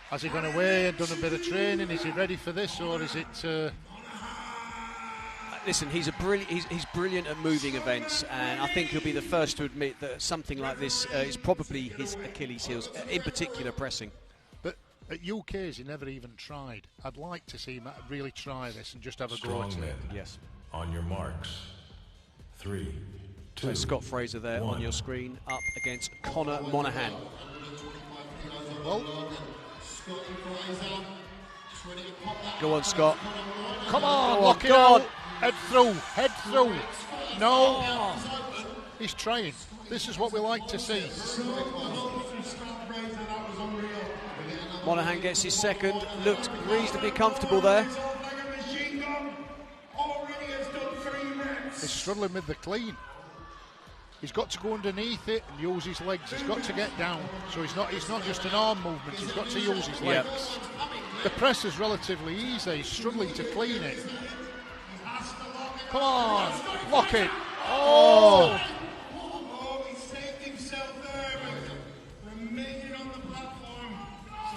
Has he gone away and done a bit of training? Is he ready for this, or is it... listen, he's brilliant at moving events, and I think he'll be the first to admit that something like this is probably his Achilles heels, in particular pressing. But at UK's he never even tried. I'd like to see him really try this and just have a go at it. Strongman. Yes. On your marks. 3, 2. So Scott Fraser there 1. on your screen, up against Conor Monaghan. Well, Go on, Scott. come on, Go lock on, it go out. on. Head through. No. He's trying. This is what we like to see. Monaghan gets his second, looked reasonably comfortable there. He's struggling with the clean. He's got to go underneath it and use his legs. He's got to get down. So it's not just an arm movement. He's got to use his legs. Yep. The press is relatively easy. He's struggling to clean it. Come on, lock it. Oh!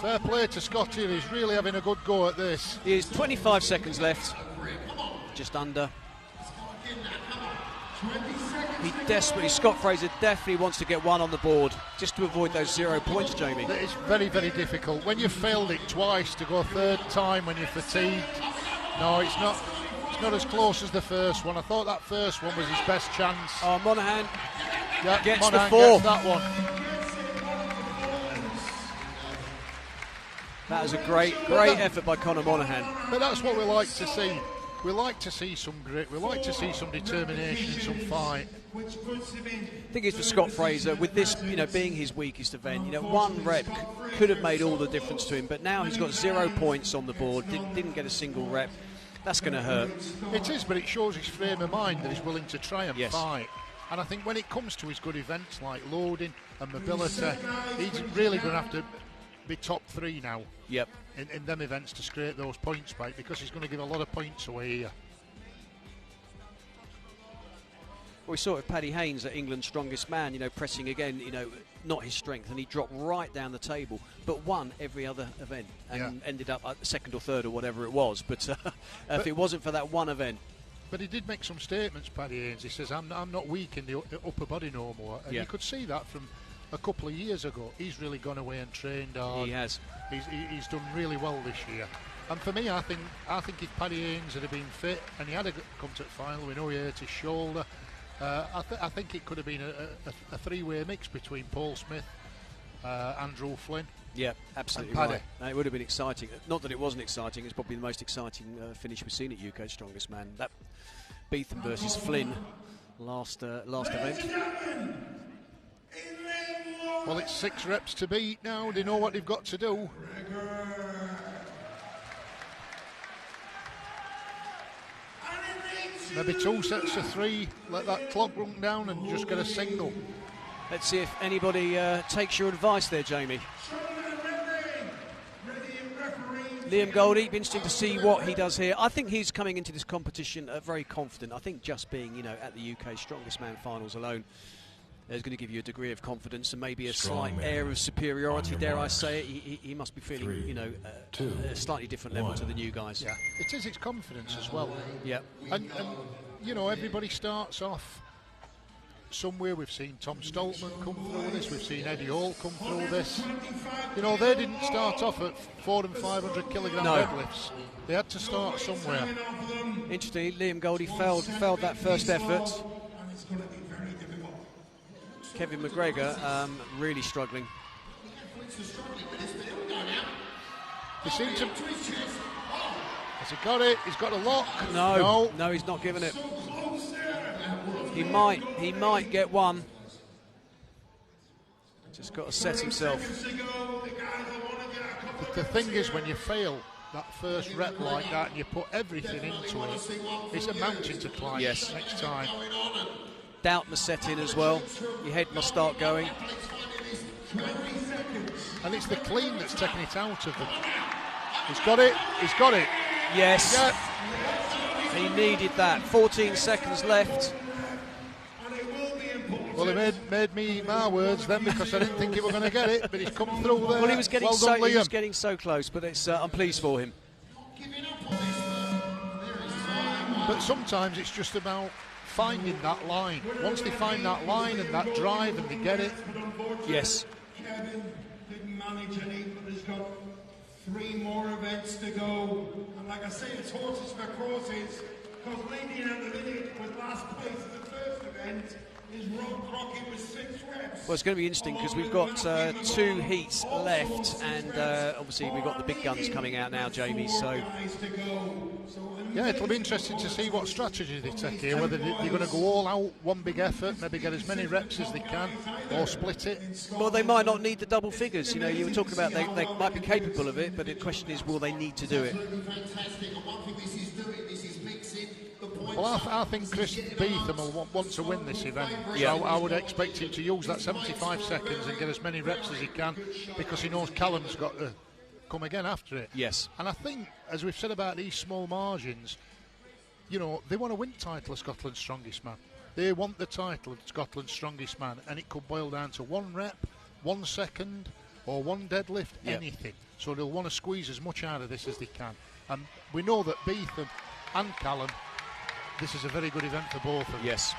Fair play to Scott here. He's really having a good go at this. He is 25 seconds left, just under. Scott Fraser definitely wants to get one on the board, just to avoid those 0 points, Jamie. It's very, very difficult. When you've failed it twice, to go a third time when you're fatigued. No, it's not as close as the first one. I thought that first one was his best chance. Oh, Monaghan gets Monaghan the 4. gets that one. That was a great effort by Conor Monaghan. But that's what we like to see. We like to see some grit. We like to see some determination and some fight. I think it's for Scott Fraser, with this, being his weakest event. One rep could have made all the difference to him, but now he's got 0 points on the board. Didn't get a single rep. That's going to hurt. It is, but it shows his frame of mind that he's willing to try and Yes. fight. And I think when it comes to his good events like loading and mobility, he's really going to have to be top 3 now. Yep. In them events to scrape those points back, because he's going to give a lot of points away here. We saw it with Paddy Haynes at England's strongest man, pressing again, not his strength, and he dropped right down the table, but won every other event and ended up at second or third or whatever it was. But if it wasn't for that one event. But he did make some statements, Paddy Haynes. He says, I'm not weak in the upper body no more. And you could see that from a couple of years ago. He's really gone away and trained hard. He has. He's done really well this year. And for me, I think if Paddy Haynes had been fit and he had come to the final, we know he hurt his shoulder. I think it could have been a three-way mix between Paul Smith, Andrew Flynn. Yeah, absolutely right. No, it would have been exciting. Not that it wasn't exciting. It's probably the most exciting finish we've seen at UK's Strongest Man. That Beetham versus Flynn last event. Well, it's 6 reps to beat now. They know what they've got to do. Maybe 2 sets of 3. Let that clock run down and just get a single. Let's see if anybody takes your advice there, Jamie. Liam Goldie, be interesting to see what he does here. I think he's coming into this competition very confident. I think just being, at the UK Strongest Man finals alone is going to give you a degree of confidence and maybe a slight air of superiority, dare I say it. He must be feeling, a slightly different level to the new guys. Yeah, it is its confidence as well. Yeah. And everybody starts off somewhere. We've seen Tom Stoltman come through this. We've seen Eddie Hall come through this. They didn't start off at 400 and 500 kilogram deadlifts. They had to start somewhere. Interestingly, Liam Goldie failed that first effort. Kevin McGregor really struggling. They seem to. Has he got it? He's got a lock. No, he's not giving it. He might get one. Just got to set himself. The thing is, when you fail that first rep like that and you put everything into it, it's a mountain to climb next time. Doubt must set in as well. Your head must start going. And it's the clean that's taking it out of them. He's got it. Yes. Yeah. He needed that. 14 seconds left. Well, he made me eat my words then, because I didn't think he was going to get it, but he's come through there. Well, he was getting done, so close, but I'm pleased for him. But sometimes it's just about finding that line. Once they find that line and that drive and they get it. Yes. Kevin didn't manage any, but he's got 3 more events to go. And like I say, it's horses for courses, because leading at the minute with last place in the first event is Rob Crockett with 6 reps. Well, it's going to be interesting because we've got 2 heats left, and obviously we've got the big guns coming out now, Jamie. So yeah, it'll be interesting to see what strategy they take here, whether they're going to go all out, one big effort, maybe get as many reps as they can, or split it. Well, they might not need the double figures. You know, you were talking about they might be capable of it, but the question is, will they need to do it? Well, I think Chris Beetham will want to win this event. Yeah. So I would expect him to use that 75 seconds and get as many reps as he can, because he knows Callum's got to come again after it. Yes. And I think, as we've said about these small margins, you know, they want to win title of Scotland's strongest man. They want the title of Scotland's strongest man, and it could boil down to 1 rep, 1 second, or 1 deadlift, anything. So they'll want to squeeze as much out of this as they can. And we know that Beetham and Callum, this is a very good event for both of them. Yes.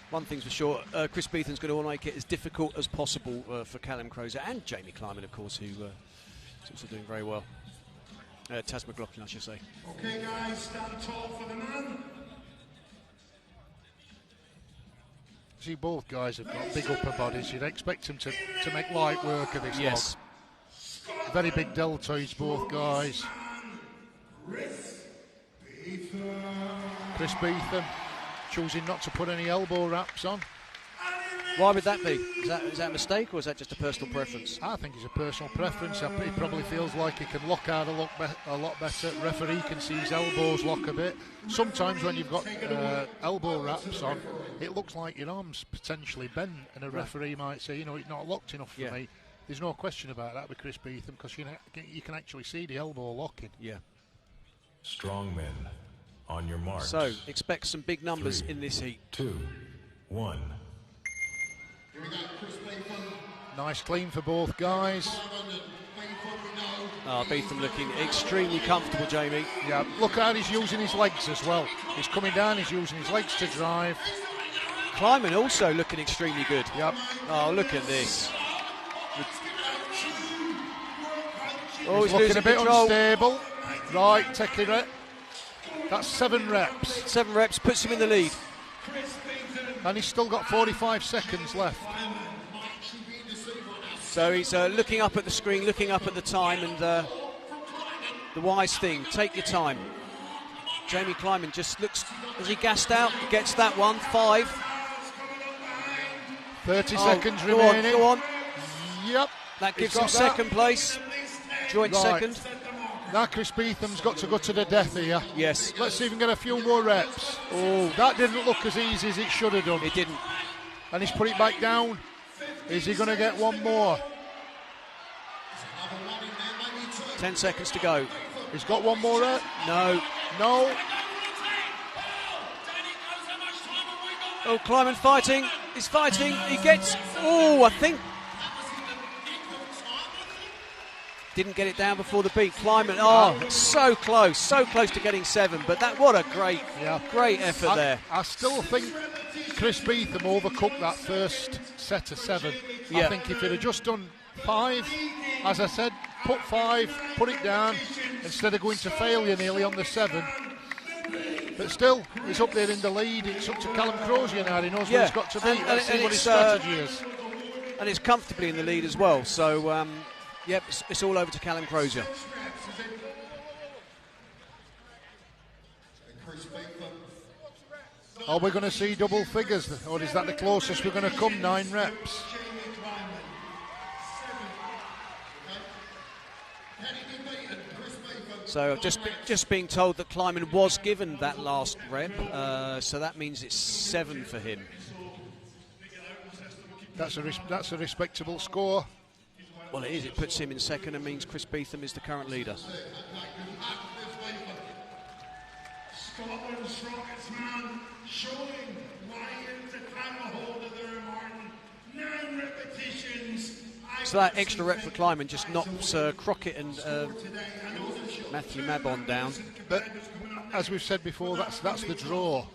One thing's for sure, Chris Beetham's going to want to make it as difficult as possible for Callum Crozier and Jamie Kleiman, of course, who is also doing very well. Taz McLaughlin, I should say. Okay, guys, stand tall for the man. See, both guys have got big upper bodies. You'd expect them to make light work of this Yes. log. Very big deltoids, both guys. Chris Beetham choosing not to put any elbow wraps on. Why would that be? Is that a mistake, or is that just a personal preference? I think it's a personal preference. He probably feels like he can lock out a lot better. Referee can see his elbows lock a bit. Sometimes when you've got elbow wraps on, it looks like your arm's potentially bent, and a referee might say, you know, it's not locked enough for me. There's no question about that with Chris Beetham, because you can actually see the elbow locking. Yeah. Strongmen, on your mark. So, expect some big numbers in this heat. 2, 1. Nice clean for both guys. Beetham looking extremely comfortable, Jamie. Yeah, look how he's using his legs as well. He's coming down, he's using his legs to drive. Kleiman also looking extremely good. Yep. Oh, look at this. Oh, he's looking a bit unstable. Right, taking it. That's 7 reps. 7 reps, puts him in the lead. And he's still got 45 seconds left. So he's looking up at the screen, looking up at the time, and the wise thing, take your time. Jamie Kleiman just looks, as he gassed out, gets that one, 5. 30 seconds remaining. Go on. Yep. That gives him second place. Joint second. Now Chris Beetham's got to go to the death here. Yes. Let's see if we can get a few more reps. Oh, that didn't look as easy as it should have done. It didn't. And he's put it back down. Is he going to get one more? 10 seconds to go. He's got one more rep. No. No. Oh, Kleiman fighting. He's fighting. He gets... Oh, I think... Didn't get it down before the beat. Kleiman, so close to getting 7. But that, what a great effort there. I still think Chris Beetham overcooked that first set of 7. Yeah. I think if he'd have just done 5, as I said, put 5, put it down, instead of going to failure nearly on the 7. But still, he's up there in the lead. It's up to Callum Crozier now. He knows where he's got to be. Let's see what his strategy is. And it's comfortably in the lead as well. So, yep, it's all over to Callum Crozier. Are we going to see double figures, or is that the closest we're going to come? 9 reps. So just being told that Kleiman was given that last rep, so that means it's 7 for him. That's a respectable score. Well, it is. It puts him in second and means Chris Beetham is the current leader. Scotland's strongest man, showing why to climb a hold of their Martin. 9 repetitions. So that extra rep for Kleiman just knocks Crockett and Matthew Mabon down. But as we've said before, that's the draw.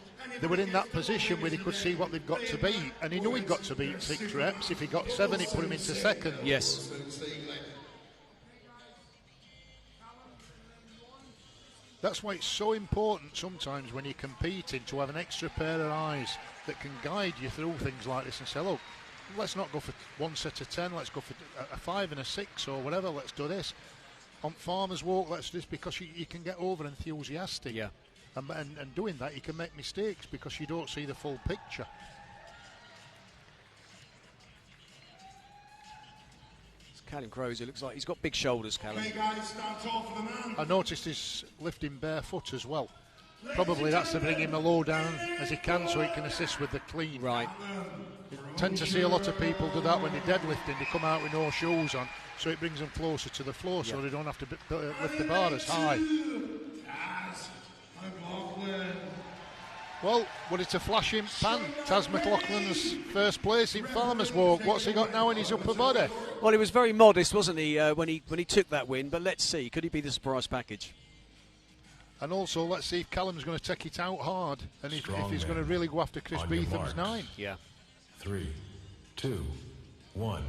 They were in that position where he could see what they've got to beat, and he knew he'd got to beat 6 reps. If he got 7, it put him into second. Yes. That's why it's so important sometimes when you're competing to have an extra pair of eyes that can guide you through things like this and say, look, let's not go for 1 set of 10, let's go for a 5 and a 6 or whatever, let's do this. On Farmer's Walk, let's do this, because you can get over enthusiastic. Yeah. And doing that, you can make mistakes because you don't see the full picture. It's Callum Crozier. Looks like he's got big shoulders, Callum. Okay, guys, start off for the man. I noticed he's lifting barefoot as well. Probably that's to bring him as low down as he can so he can assist with the clean. Right. You tend to see a lot of people do that when they're deadlifting. They come out with no shoes on, so it brings them closer to the floor, so they don't have to lift the bar as high. Well, but it's a flashing pan. Taz McLaughlin's first place in Farmer's Walk. What's he got now in his upper body? Well, he was very modest, wasn't he, when he took that win? But let's see, could he be the surprise package? And also, let's see if Callum's going to take it out hard, and if he's going to really go after Chris Beetham's 9. Yeah. 3, 2, 1.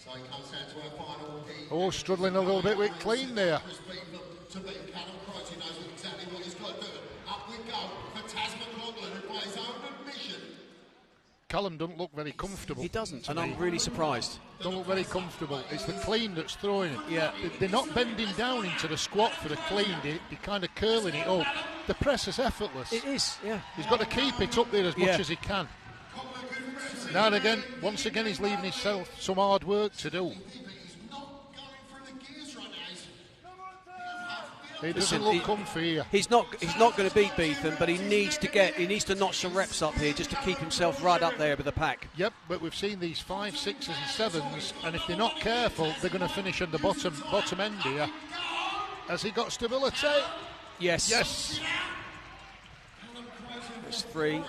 So he comes down to our final heat. Oh, struggling a little bit with clean there. Chris Beetham to beat Callum Crozier, knows exactly what he's got to do. Up we go for Taz McLaughlin, who by his own admission. Callum doesn't look very comfortable. He doesn't, and I'm really surprised. Don't look very comfortable. It's the clean that's throwing it. Yeah. They're not bending down into the squat for the clean. They're kind of curling it up. The press is effortless. It is, yeah. He's got to keep it up there as much as he can. Now and again, once again, he's leaving himself some hard work to do. He doesn't look comfy here. He's not going to beat Beetham, but he needs to notch some reps up here just to keep himself right up there with the pack. Yep, but we've seen these 5, 6s and 7s, and if they're not careful, they're going to finish on the bottom end here. Has he got stability? Yes. Yes. It's 3.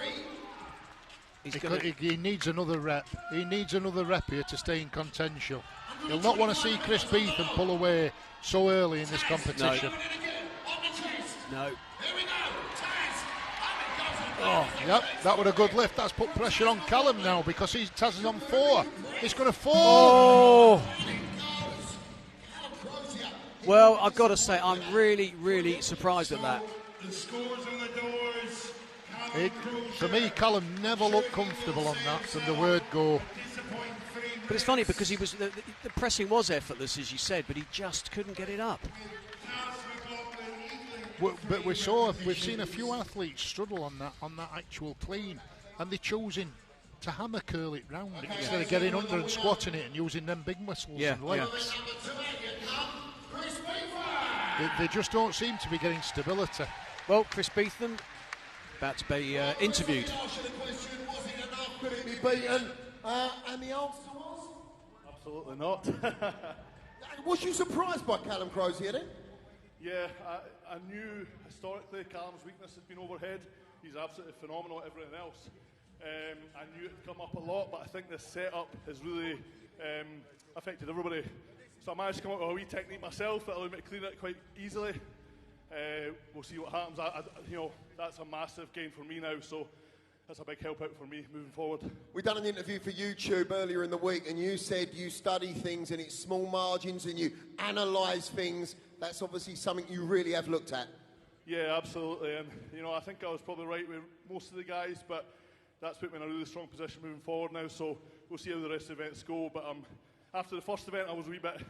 He needs another rep. He needs another rep here to stay in contention. He'll not want to see Chris Beetham pull away so early in this competition. No. Oh, yep, that was a good lift. That's put pressure on Callum now because Taz is on 4. He's going to fall. Oh. Well, I've got to say, I'm really, really surprised at that. The scores on the doors. For me, Callum never looked comfortable on that from the word go. But it's funny because he was the pressing was effortless, as you said, but he just couldn't get it up. But we've seen a few athletes struggle on that actual clean, and they're choosing to hammer curl it round instead of getting under and squatting it and using them big muscles and legs. They just don't seem to be getting stability. Well, Chris Beetham about to be interviewed. Could it be beaten? And the answer was? Absolutely not. Was you surprised by Callum Crozier then? Yeah, I knew historically Callum's weakness had been overhead. He's absolutely phenomenal at everything else. I knew it would come up a lot, but I think the setup has really affected everybody. So I managed to come up with a wee technique myself that allowed me to clean it quite easily. We'll see what happens. That's a massive gain for me now, so that's a big help out for me moving forward. We done an interview for YouTube earlier in the week, and you said you study things and it's small margins and you analyse things. That's obviously something you really have looked at. Yeah, absolutely. And, I think I was probably right with most of the guys, but that's put me in a really strong position moving forward now, so we'll see how the rest of the events go. But after the first event, I was a wee bit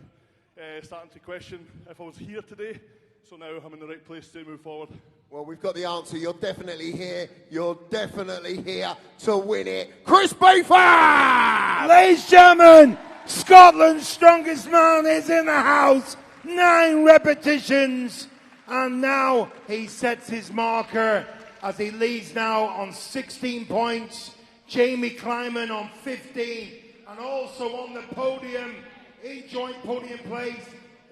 starting to question if I was here today, so now I'm in the right place to move forward. Well, we've got the answer. You're definitely here. You're definitely here to win it. Chris Beetham! Ladies and gentlemen, Scotland's strongest man is in the house. 9 repetitions. And now he sets his marker as he leads now on 16 points. Jamie Kleiman on 15. And also on the podium, in joint podium place,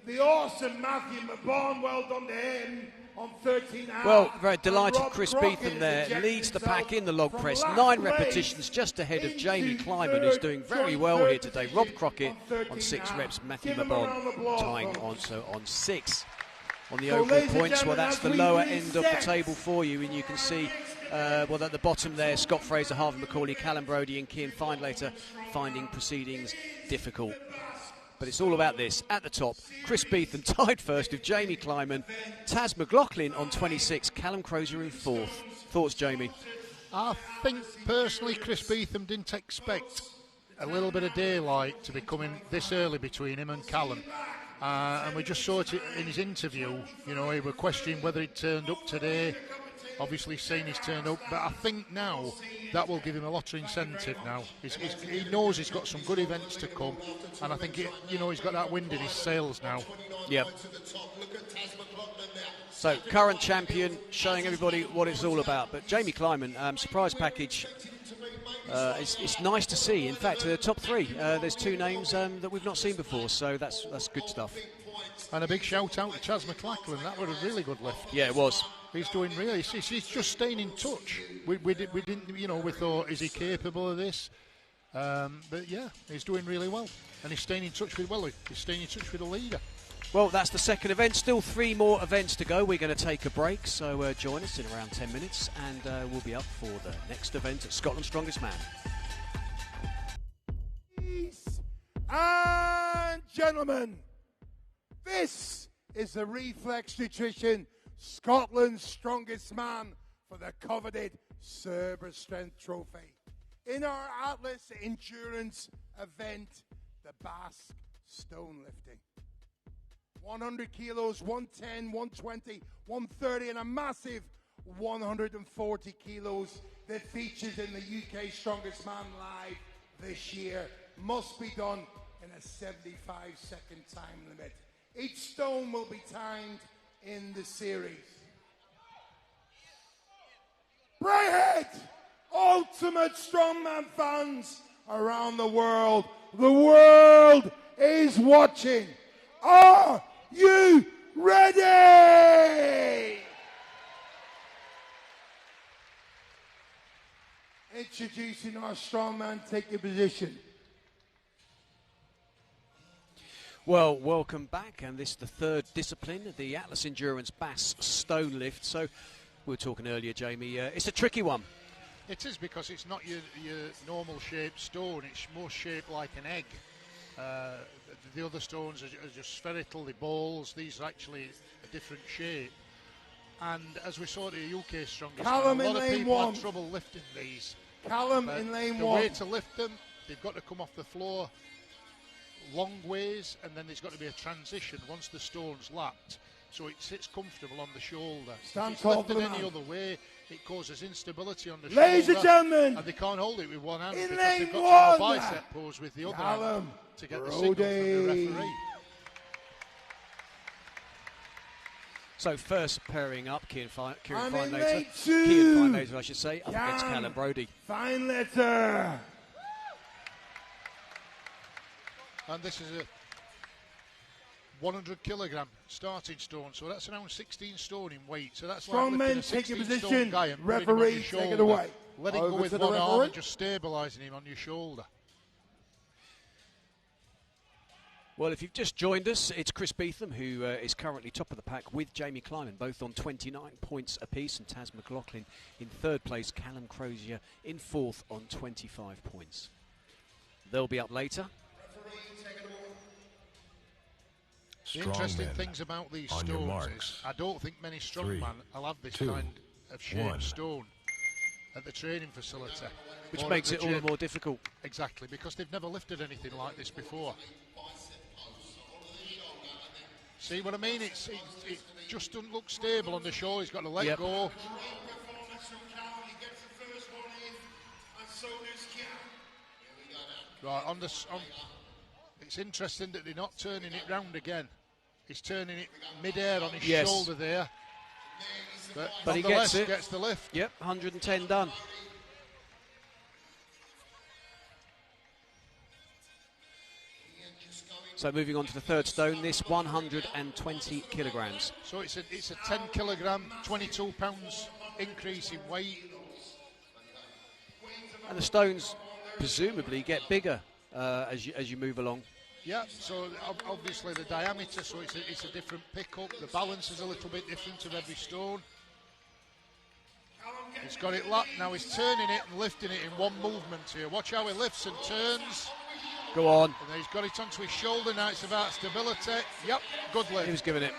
the awesome Matthew Mabon. Well done to him. On 13 hours. Well, very delighted Chris Beetham there leads the pack in the log press. 9 repetitions just ahead of Jamie Kleiman, who's doing very well here today. Rob Crockett on 6 reps, Matthew Mabon tying also on 6. on the So, overall ladies and points. Well, gentlemen, that's as the we lower end of the reset- table for you, and you can see, well, at the bottom there, Scott Fraser, Harvey McCauley, Callum Brodie and Cian Findlater finding proceedings difficult. But it's all about this. At the top, Chris Beetham tied first with Jamie Kleiman, Taz McLaughlin on 26, Callum Crozier in fourth. Thoughts, Jamie? I think personally Chris Beetham didn't expect a little bit of daylight to be coming this early between him and Callum. And we just saw it in his interview. You know, he were questioning whether he'd turned up today. Obviously saying he's turned up, but I think now that will give him a lot of incentive now. He knows he's got some good events to come, and I think he's got that wind in his sails now. Yep. So, current champion, showing everybody what it's all about. But Jamie Kleiman, surprise package. It's nice to see. In fact, the top three, there's two names that we've not seen before, so that's good stuff. And a big shout out to Taz McLaughlin. That was a really good lift. Yeah, it was. He's doing really. He's just staying in touch. We didn't. We thought, is he capable of this? But yeah, he's doing really well, and he's staying in touch with He's staying in touch with the leader. Well, that's the second event. Still 3 more events to go. We're going to take a break, so join us in around 10 minutes, and we'll be up for the next event at Scotland's Strongest Man. Ladies and gentlemen, this is the Reflex Nutrition Scotland's Strongest Man for the coveted Cerber Strength Trophy. In our Atlas Endurance event, the Basque Stone Lifting. 100 kilos, 110, 120, 130, and a massive 140 kilos that features in the UK Strongest Man Live this year. Must be done in a 75-second time limit. Each stone will be timed in the series. Bray ultimate strongman fans around the world is watching. Are you ready? Introducing our strongman, take your position. Well, welcome back, and this is the third discipline, the Atlas Endurance Bass Stone Lift. So, we were talking earlier, Jamie, it's a tricky one. It is, because it's not your normal shaped stone, it's more shaped like an egg. The other stones are just spherical, the balls, these are actually a different shape. And as we saw at the UK Strongest, Callum a lot in of lane people one. have trouble lifting these. Callum in lane the one. way to lift them, they've got to come off the floor long ways, and then there's got to be a transition once the stone's lapped, so it sits comfortable on the shoulder. Stand if it's tall lifted for the any man. other way, it causes instability on the Ladies shoulder. and gentlemen, and they can't hold it with one hand in because lane they've got to do a one, bicep pose with the other Callum hand to get the signal from the referee. So first pairing up, Cian I'm in Findlater, lane two. Cian Findlater, I should say, up against Cam Callum Brodie. Findlater. And this is a 100 kilogram starting stone, so that's around 16 stone in weight. So that's Strong like men, lifting a take your 16 stone position. guy and putting him on Referee, your take it shoulder, away. letting go Over with to the one arm referee. and just stabilising him on your shoulder. Well, if you've just joined us, it's Chris Beetham, who is currently top of the pack with Jamie Kleiman, both on 29 points apiece, and Taz McLaughlin in third place, Callum Crozier in fourth on 25 points. They'll be up later. The interesting Strongmen. things about these On your stones marks. is I don't think many Three, strongmen will have this 2, kind of shaped 1. stone at the training facility. Which or makes at it the all the gym. more difficult. Exactly, because they've never lifted anything like this before. See what I mean? It just doesn't look stable on the shoulder. He's got to let Yep. go. Right, it's interesting that they're not turning it round again. He's turning it mid-air on his Yes. shoulder there. But he nonetheless, gets it. the lift. Yep, 110 done. So moving on to the third stone, this 120 kilograms. So it's a 10 kilogram, 22 pounds increase in weight. And the stones presumably get bigger as you move along. Yeah, so obviously the diameter, so it's a different pickup. The balance is a little bit different of every stone. He's got it lapped, now he's turning it and lifting it in one movement here. Watch how he lifts and turns. Go on. And then he's got it onto his shoulder, now it's about stability. Yep, good lift. He was giving it.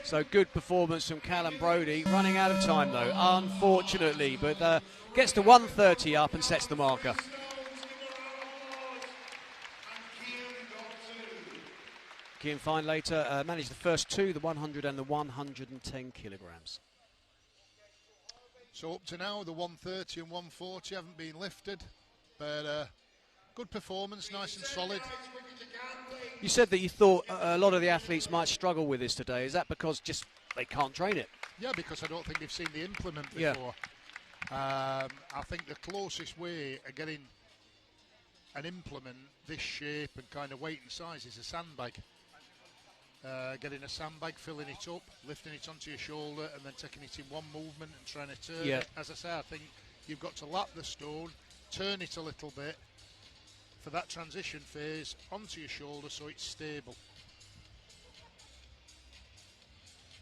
So good performance from Callum Brodie. Running out of time though, unfortunately, but gets to 130 up and sets the marker. Cian Fine later managed the first two, the 100 and the 110 kilograms. So up to now, the 130 and 140 haven't been lifted, but good performance, nice and solid. You said that you thought a lot of the athletes might struggle with this today. Is that because just they can't train it? Yeah, because I don't think they've seen the implement before. Yeah. I think the closest way of getting an implement this shape and kind of weight and size is a sandbag. Getting a sandbag, filling it up, lifting it onto your shoulder and then taking it in one movement and trying to turn it. As I say, I think you've got to lap the stone, turn it a little bit for that transition phase onto your shoulder so it's stable.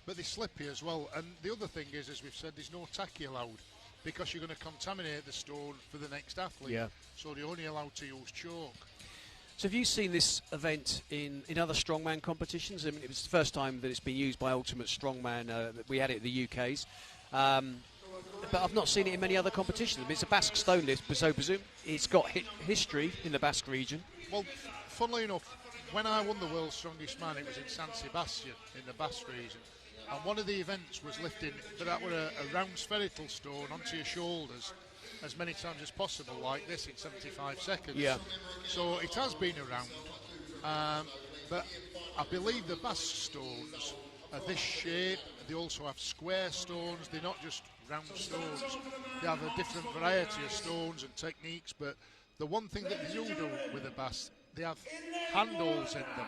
But they're slippy as well, and the other thing is, as we've said, there's no tacky allowed because you're going to contaminate the stone for the next athlete. Yeah. So they're only allowed to use chalk. So have you seen this event in other strongman competitions? I mean, it was the first time that it's been used by Ultimate Strongman. That we had it at the UK's. But I've not seen it in many other competitions. I mean, it's a Basque stone lift, so I presume it's got history in the Basque region. Well, funnily enough, when I won the World's Strongest Man, it was in San Sebastian in the Basque region. And one of the events was lifting that were a round spherical stone onto your shoulders as many times as possible, like this, in 75 seconds. Yeah. So it has been around, but I believe the Basque stones are this shape. They also have square stones. They're not just round stones. They have a different variety of stones and techniques, but the one thing that they do with the Basque, they have handles in them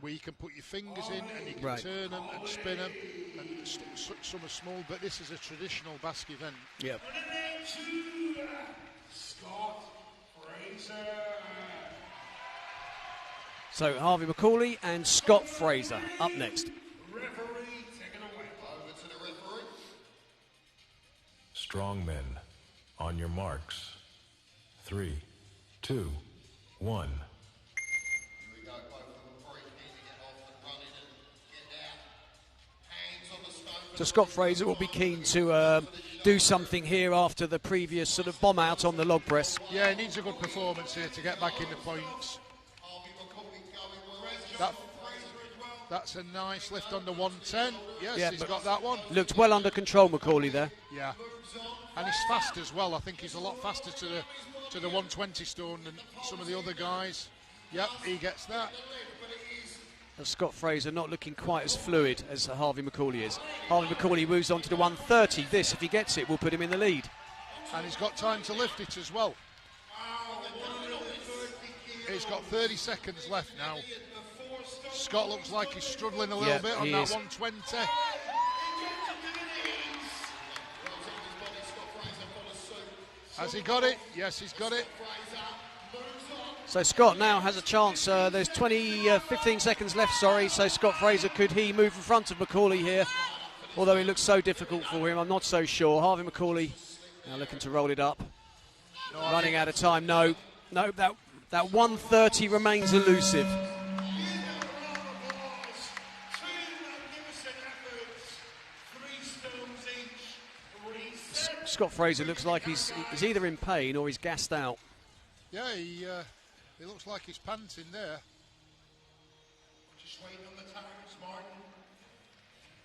where you can put your fingers in and you can turn them and spin them, and some are small, but this is a traditional Basque event. Yeah. Scott Fraser. So Harvey McCauley and Scott Fraser up next. Referee, take it away. Over to the referee. Strong men, on your marks. 3, 2, 1. So Scott Fraser will be keen to do something here after the previous sort of bomb out on the log press. Yeah, he needs a good performance here to get back in the points. That's a nice lift on the 110. Yes, yeah, he's got that one. Looked well under control, McCauley there. Yeah, and he's fast as well. I think he's a lot faster to the 120 stone than some of the other guys. Yep, he gets that. And Scott Fraser not looking quite as fluid as Harvey McCauley is. Harvey McCauley moves on to the 130. This, if he gets it, will put him in the lead. And he's got time to lift it as well. He's got 30 seconds left now. Scott looks like he's struggling a little bit on that 120. Has he got it? Yes, he's got it. So Scott now has a chance. There's 15 seconds left, sorry. So Scott Fraser, could he move in front of McCauley here? Although it looks so difficult for him, I'm not so sure. Harvey McCauley now looking to roll it up. No, running out of time. No, that 130 remains elusive. Scott Fraser looks like he's either in pain or he's gassed out. Yeah, he looks like he's panting there. Just waiting on the times, Martin.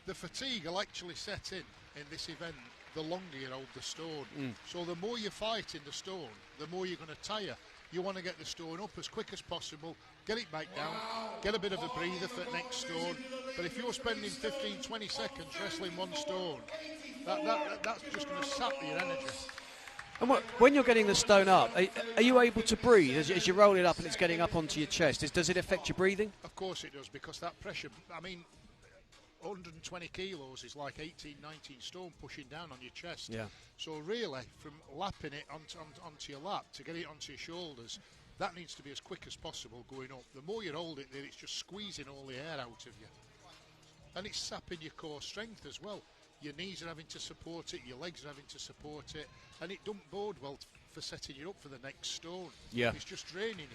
The fatigue will actually set in this event the longer you hold the stone. So the more you fight in the stone, the more you're going to tire. You want to get the stone up as quick as possible, get it back down, get a bit of a breather for the next stone. But if you're spending 15, 20 seconds wrestling one stone, that's just going to sap your energy. And when you're getting the stone up, are you able to breathe as you roll it up and it's getting up onto your chest? Does it affect your breathing? Of course it does, because that pressure, I mean, 120 kilos is like 18, 19 stone pushing down on your chest. Yeah. So really, from lapping it onto your lap to get it onto your shoulders, that needs to be as quick as possible going up. The more you hold it there, it's just squeezing all the air out of you. And it's sapping your core strength as well. Your knees are having to support it, your legs are having to support it, and it don't bode well for setting you up for the next stone. Yeah. It's just draining you.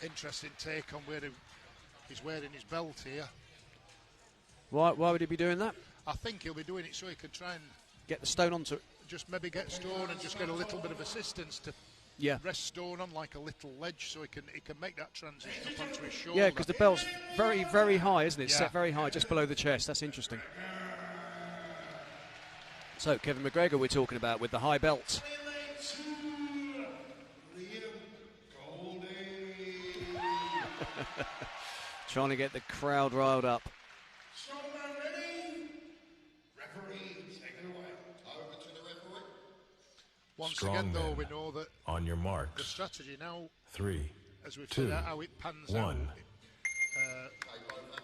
Interesting take on where he's wearing his belt here. Why would he be doing that? I think he'll be doing it so he can try and Get the stone onto it. just maybe get stone and just get a little bit of assistance to rest stone on like a little ledge, so he can make that transition up onto his shoulder. Yeah, because the belt's very, very high, isn't it? Yeah. Set very high, just below the chest. That's interesting. So, Kevin McGregor we're talking about with the high belt. Trying to get the crowd riled up. Strongman ready? Referee, take it away. Over to the referee. Once again, though, we know that on your the marks. strategy now, 3, as we've 2, said, how it pans 1. out,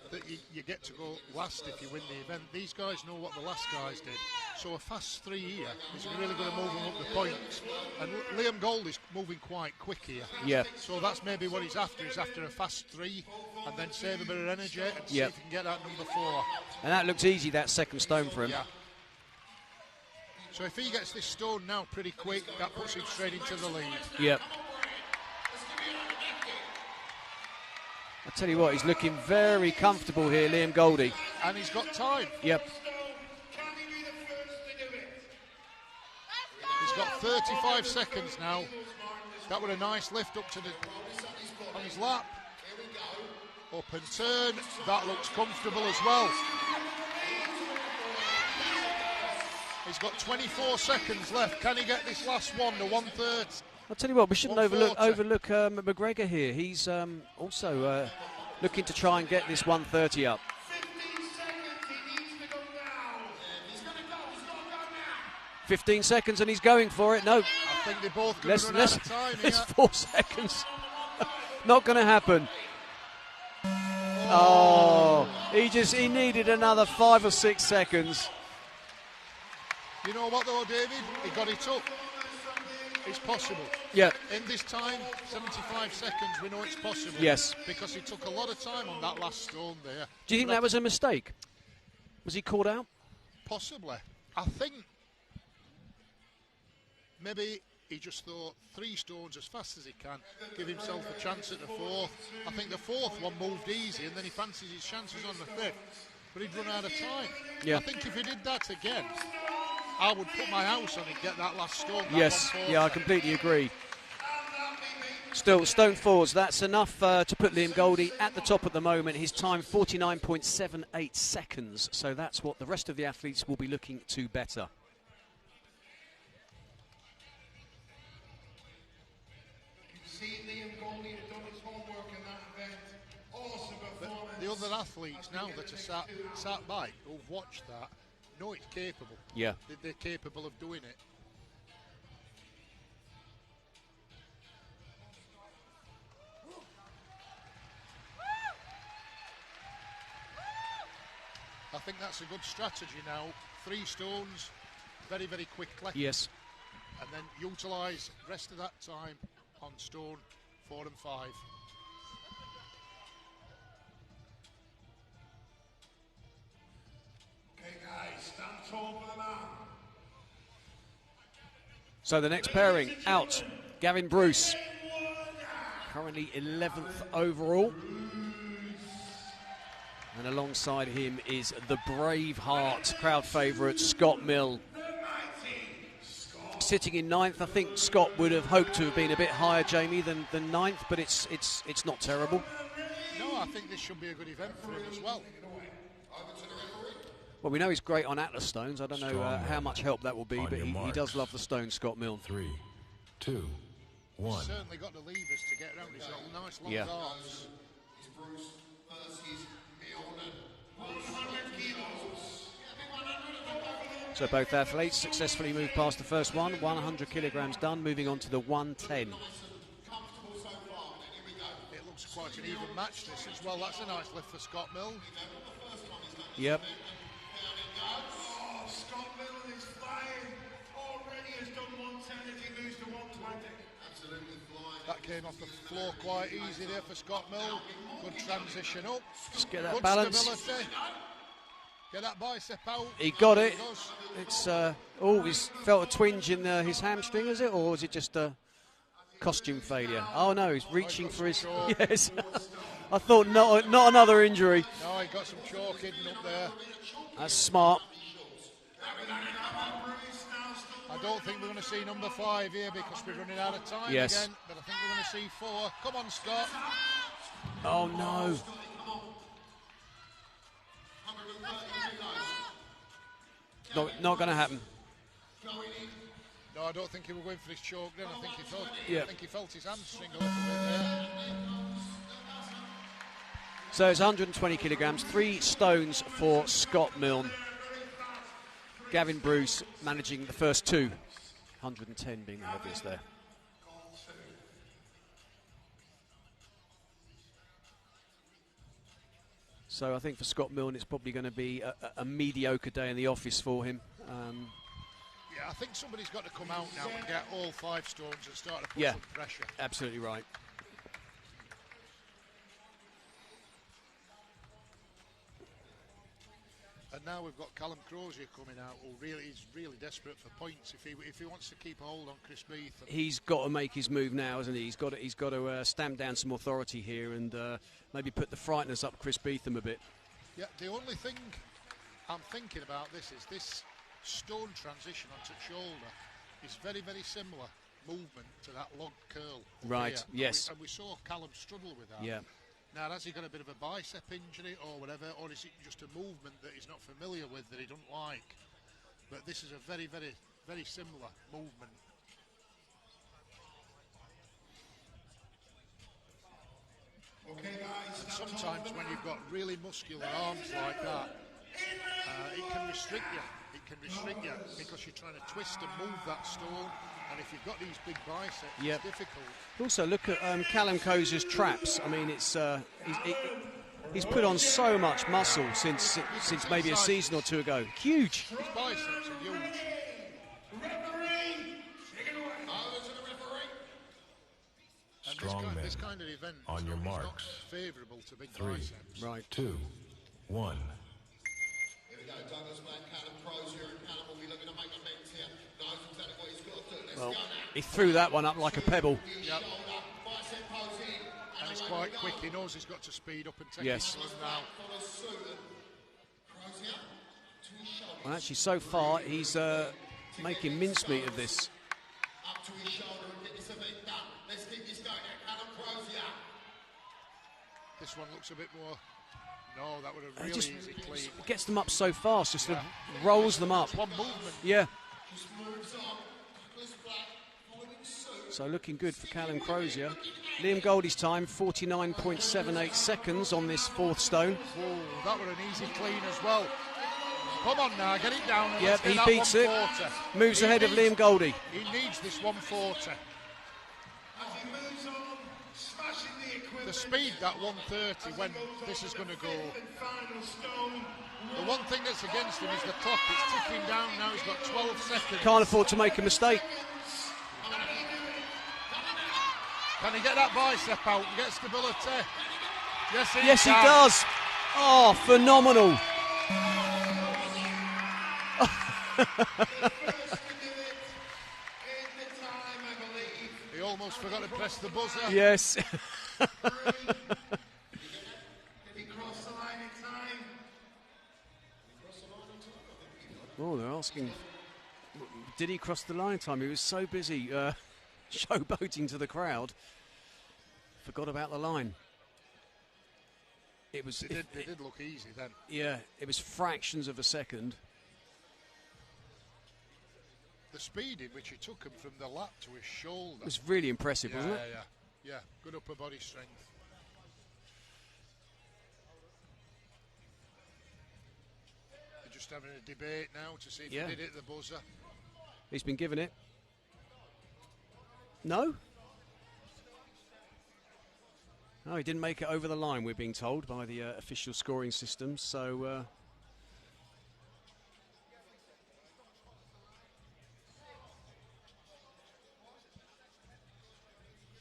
that you get to go last if you win the event. These guys know what the last guys did. So a fast 3 here is really going to move them up the points. And Liam Gold is moving quite quick here. Yeah. So that's maybe what he's after. He's after a fast 3 and then save a bit of energy and see if he can get that number 4. And that looks easy, that second stone for him. Yeah. So if he gets this stone now pretty quick, that puts him straight into the lead. Yep. I tell you what, he's looking very comfortable here, Liam Goldie. And he's got time. Yep. He's got 35 seconds now. That was a nice lift up to on his lap. Up and turn. That looks comfortable as well. He's got 24 seconds left. Can he get this last one to 1/3? I'll tell you what, we shouldn't overlook 140. McGregor here. He's also looking to try and get this 130 up. 15 seconds and he's going for it. No. I think they're both going to run out of time here. It's 4 seconds. Not going to happen. Oh, he needed another 5 or 6 seconds. You know what though, David? He got it up. It's possible. Yeah. In this time, 75 seconds, we know it's possible. Yes. Because he took a lot of time on that last stone there. Do you think that was a mistake? Was he caught out? Possibly. I think maybe he just thought 3 stones as fast as he can, give himself a chance at the 4th. I think the 4th one moved easy and then he fancies his chances on the 5th. But he'd run out of time. Yeah. I think if he did that again, I would put my house on and get that last stone. Yes, yeah, I completely agree. Still, stone fours, that's enough to put Liam Goldie at the top at the moment. His time, 49.78 seconds. So that's what the rest of the athletes will be looking to better. The other athletes now that are sat by, who've watched that, know it's capable. Yeah. They're capable of doing it. I think that's a good strategy now. 3 stones, very, very quickly. Yes. And then utilise the rest of that time on stone 4 and 5. So the next pairing out, Gavin Bruce, currently 11th overall. And alongside him is the Braveheart crowd favourite, Scott Mill. Sitting in 9th, I think Scott would have hoped to have been a bit higher, Jamie, than 9th, but it's not terrible. No, I think this should be a good event for him as well. Well, we know he's great on Atlas stones. I don't know how much help that will be, but he does love the stone, Scott Milne. 3, 2, 1. He's certainly got the levers to get around. He's got nice long arms. So both athletes successfully moved past the first one. 100 kilograms done, moving on to the 110. It looks quite an even match, this as well. That's a nice lift for Scott Yep. Scott Milne is flying. That came off the floor quite easy there for Scott Mill. Good transition up. Just get that Good balance. Stability. Get that bicep out. He got There it. he goes. It's he's felt a twinge in his hamstring, is it, or is it just a costume failure? Oh no, he's reaching for his. Yes, I thought not another injury. No, he got some chalk hidden up there. That's smart. I don't think we're going to see number 5 here because we're running out of time Yes. again. But I think we're going to see 4. Come on, Scott. Oh no. Not going to happen. No, I don't think he was going for his choke then. I think he felt his hamstring a little bit there. So it's 120 kilograms, 3 stones for Scott Milne. Gavin Bruce managing the first 2, 110 being the heaviest there. So I think for Scott Milne it's probably going to be a mediocre day in the office for him. Yeah, I think somebody's got to come out now and get all 5 stones and start to put Yeah, some pressure. absolutely right. And now we've got Callum Crozier coming out, who is really desperate for points. If he wants to keep a hold on Chris Beetham. He's got to make his move now, hasn't he? He's got to stamp down some authority here and maybe put the frighteners up Chris Beetham a bit. Yeah, the only thing I'm thinking about this is this stone transition onto shoulder is very, very similar movement to that log curl. Right, here. yes. And we saw Callum struggle with that. Yeah. Now, has he got a bit of a bicep injury or whatever, or is it just a movement that he's not familiar with, that he doesn't like? But this is a very, very, very similar movement. Okay, guys. And sometimes when you've got really muscular arms like that, it can restrict you. It can restrict you because you're trying to twist and move that stone. And if you've got these big biceps, it's difficult. Also, look at Callum Crozier's traps. I mean, he's put on so much muscle since maybe a season or 2 ago. Huge. His biceps are huge. Strongman. This kind of event on your is not marks. favourable to big 3, biceps. Right. 2, 1. Here we go, Douglas man, Callum Crozier, and Callum will be looking to make amends here. Knows exactly what he's got to do. Let's Well, go now. he threw that one up like a pebble. Yep. Bicep pose in. And it's quite quick. He knows he's got to speed up and take Yes. it now. Crozier to his shoulder. Well, actually, so far he's making mincemeat of this. Up to his shoulder and get this event done. Let's keep this going now. Callum Crozier. This one looks a bit more. No, that would have really Just easy clean. gets them up so fast, just sort of rolls them up. One movement. Yeah. Just moves on. Douglas Black following suit. So looking good for Callum Crozier. Liam Goldie's time, 49.78 seconds on this 4th stone. Oh, that were an easy clean as well. Come on now, get it down. And Yep, let's get he that beats it. 140. Moves ahead of Liam Goldie. He needs this 140. As he moves on, smashing the equipment. The speed, that 130, when this is going to go. Final stone. The one thing that's against him is the clock. It's ticking down now. He's got 12 seconds. Can't afford to make a mistake. Can he get that bicep out and get stability? Yes, he Yes, he can. does. Oh, phenomenal. He almost forgot to press the buzzer. Yes. Did he cross the line in time? Oh, they're asking, did he cross the line in time? He was so busy showboating to the crowd. Forgot about the line. It was. It did look easy then. Yeah, it was fractions of a second. The speed in which he took him from the lat to his shoulder. It was really impressive, wasn't it? Yeah. Good upper body strength. They're just having a debate now to see if he did hit the buzzer. He's been given it. No? No, he didn't make it over the line, we're being told, by the official scoring system. So,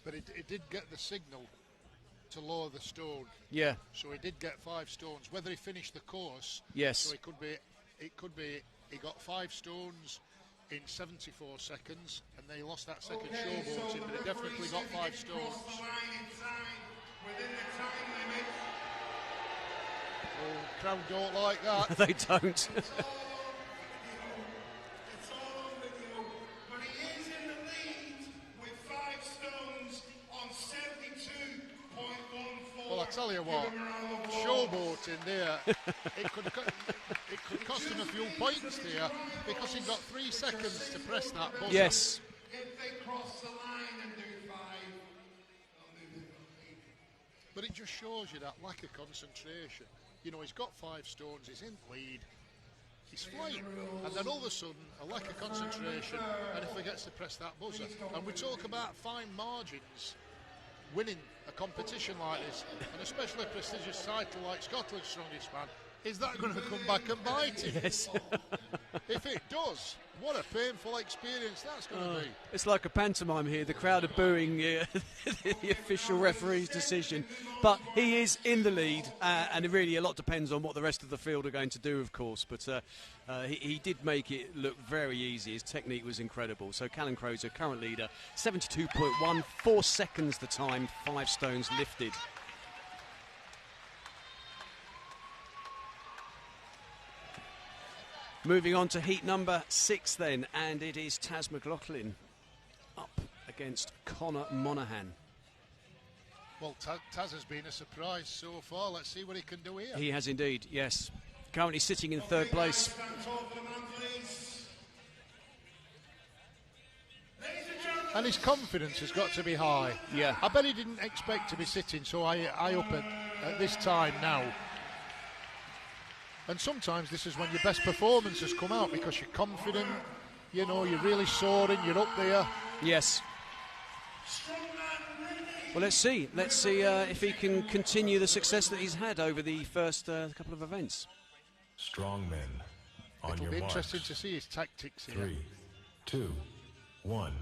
But it did get the signal to lower the stone. Yeah. So he did get 5 stones. Whether he finished the course, yes. So it could be he got 5 stones in 74 seconds, and they lost that second showboating, but he definitely got 5 stones. Oh, crowd don't like that. They don't. Well, I tell you what, showboating there, it could cost him a few points there, because he got 3 seconds to press that button. Yes. If they cross the line and do 5, but it just shows you that lack of concentration. You know, he's got 5 stones, he's in lead, he's flying, and then all of a sudden, a lack of concentration, and he forgets to press that buzzer. And we talk about fine margins winning a competition like this, and especially a prestigious title like Scotland's Strongest Man. Is that going to come back and bite him? Yes. If it does, what a painful experience that's going to be. It's like a pantomime here. The crowd are booing the official referee's decision. But he is in the lead, and really a lot depends on what the rest of the field are going to do, of course. But he did make it look very easy. His technique was incredible. So Callum Crozier, current leader, 72.1, 4 seconds the time, 5 stones lifted. Moving on to heat number 6 then, and it is Taz McLaughlin up against Conor Monaghan. Well, Taz has been a surprise so far. Let's see what he can do here. He has indeed, yes. Currently sitting in 3rd place. And his confidence has got to be high. Yeah. I bet he didn't expect to be sitting so high up at this time now. And sometimes this is when your best performances come out, because you're confident, you know, you're really soaring, you're up there. Yes. Well, let's see. Let's see if he can continue the success that he's had over the first couple of events. Strongmen, on It'll your be marks. interesting to see his tactics here. 3, 2, 1.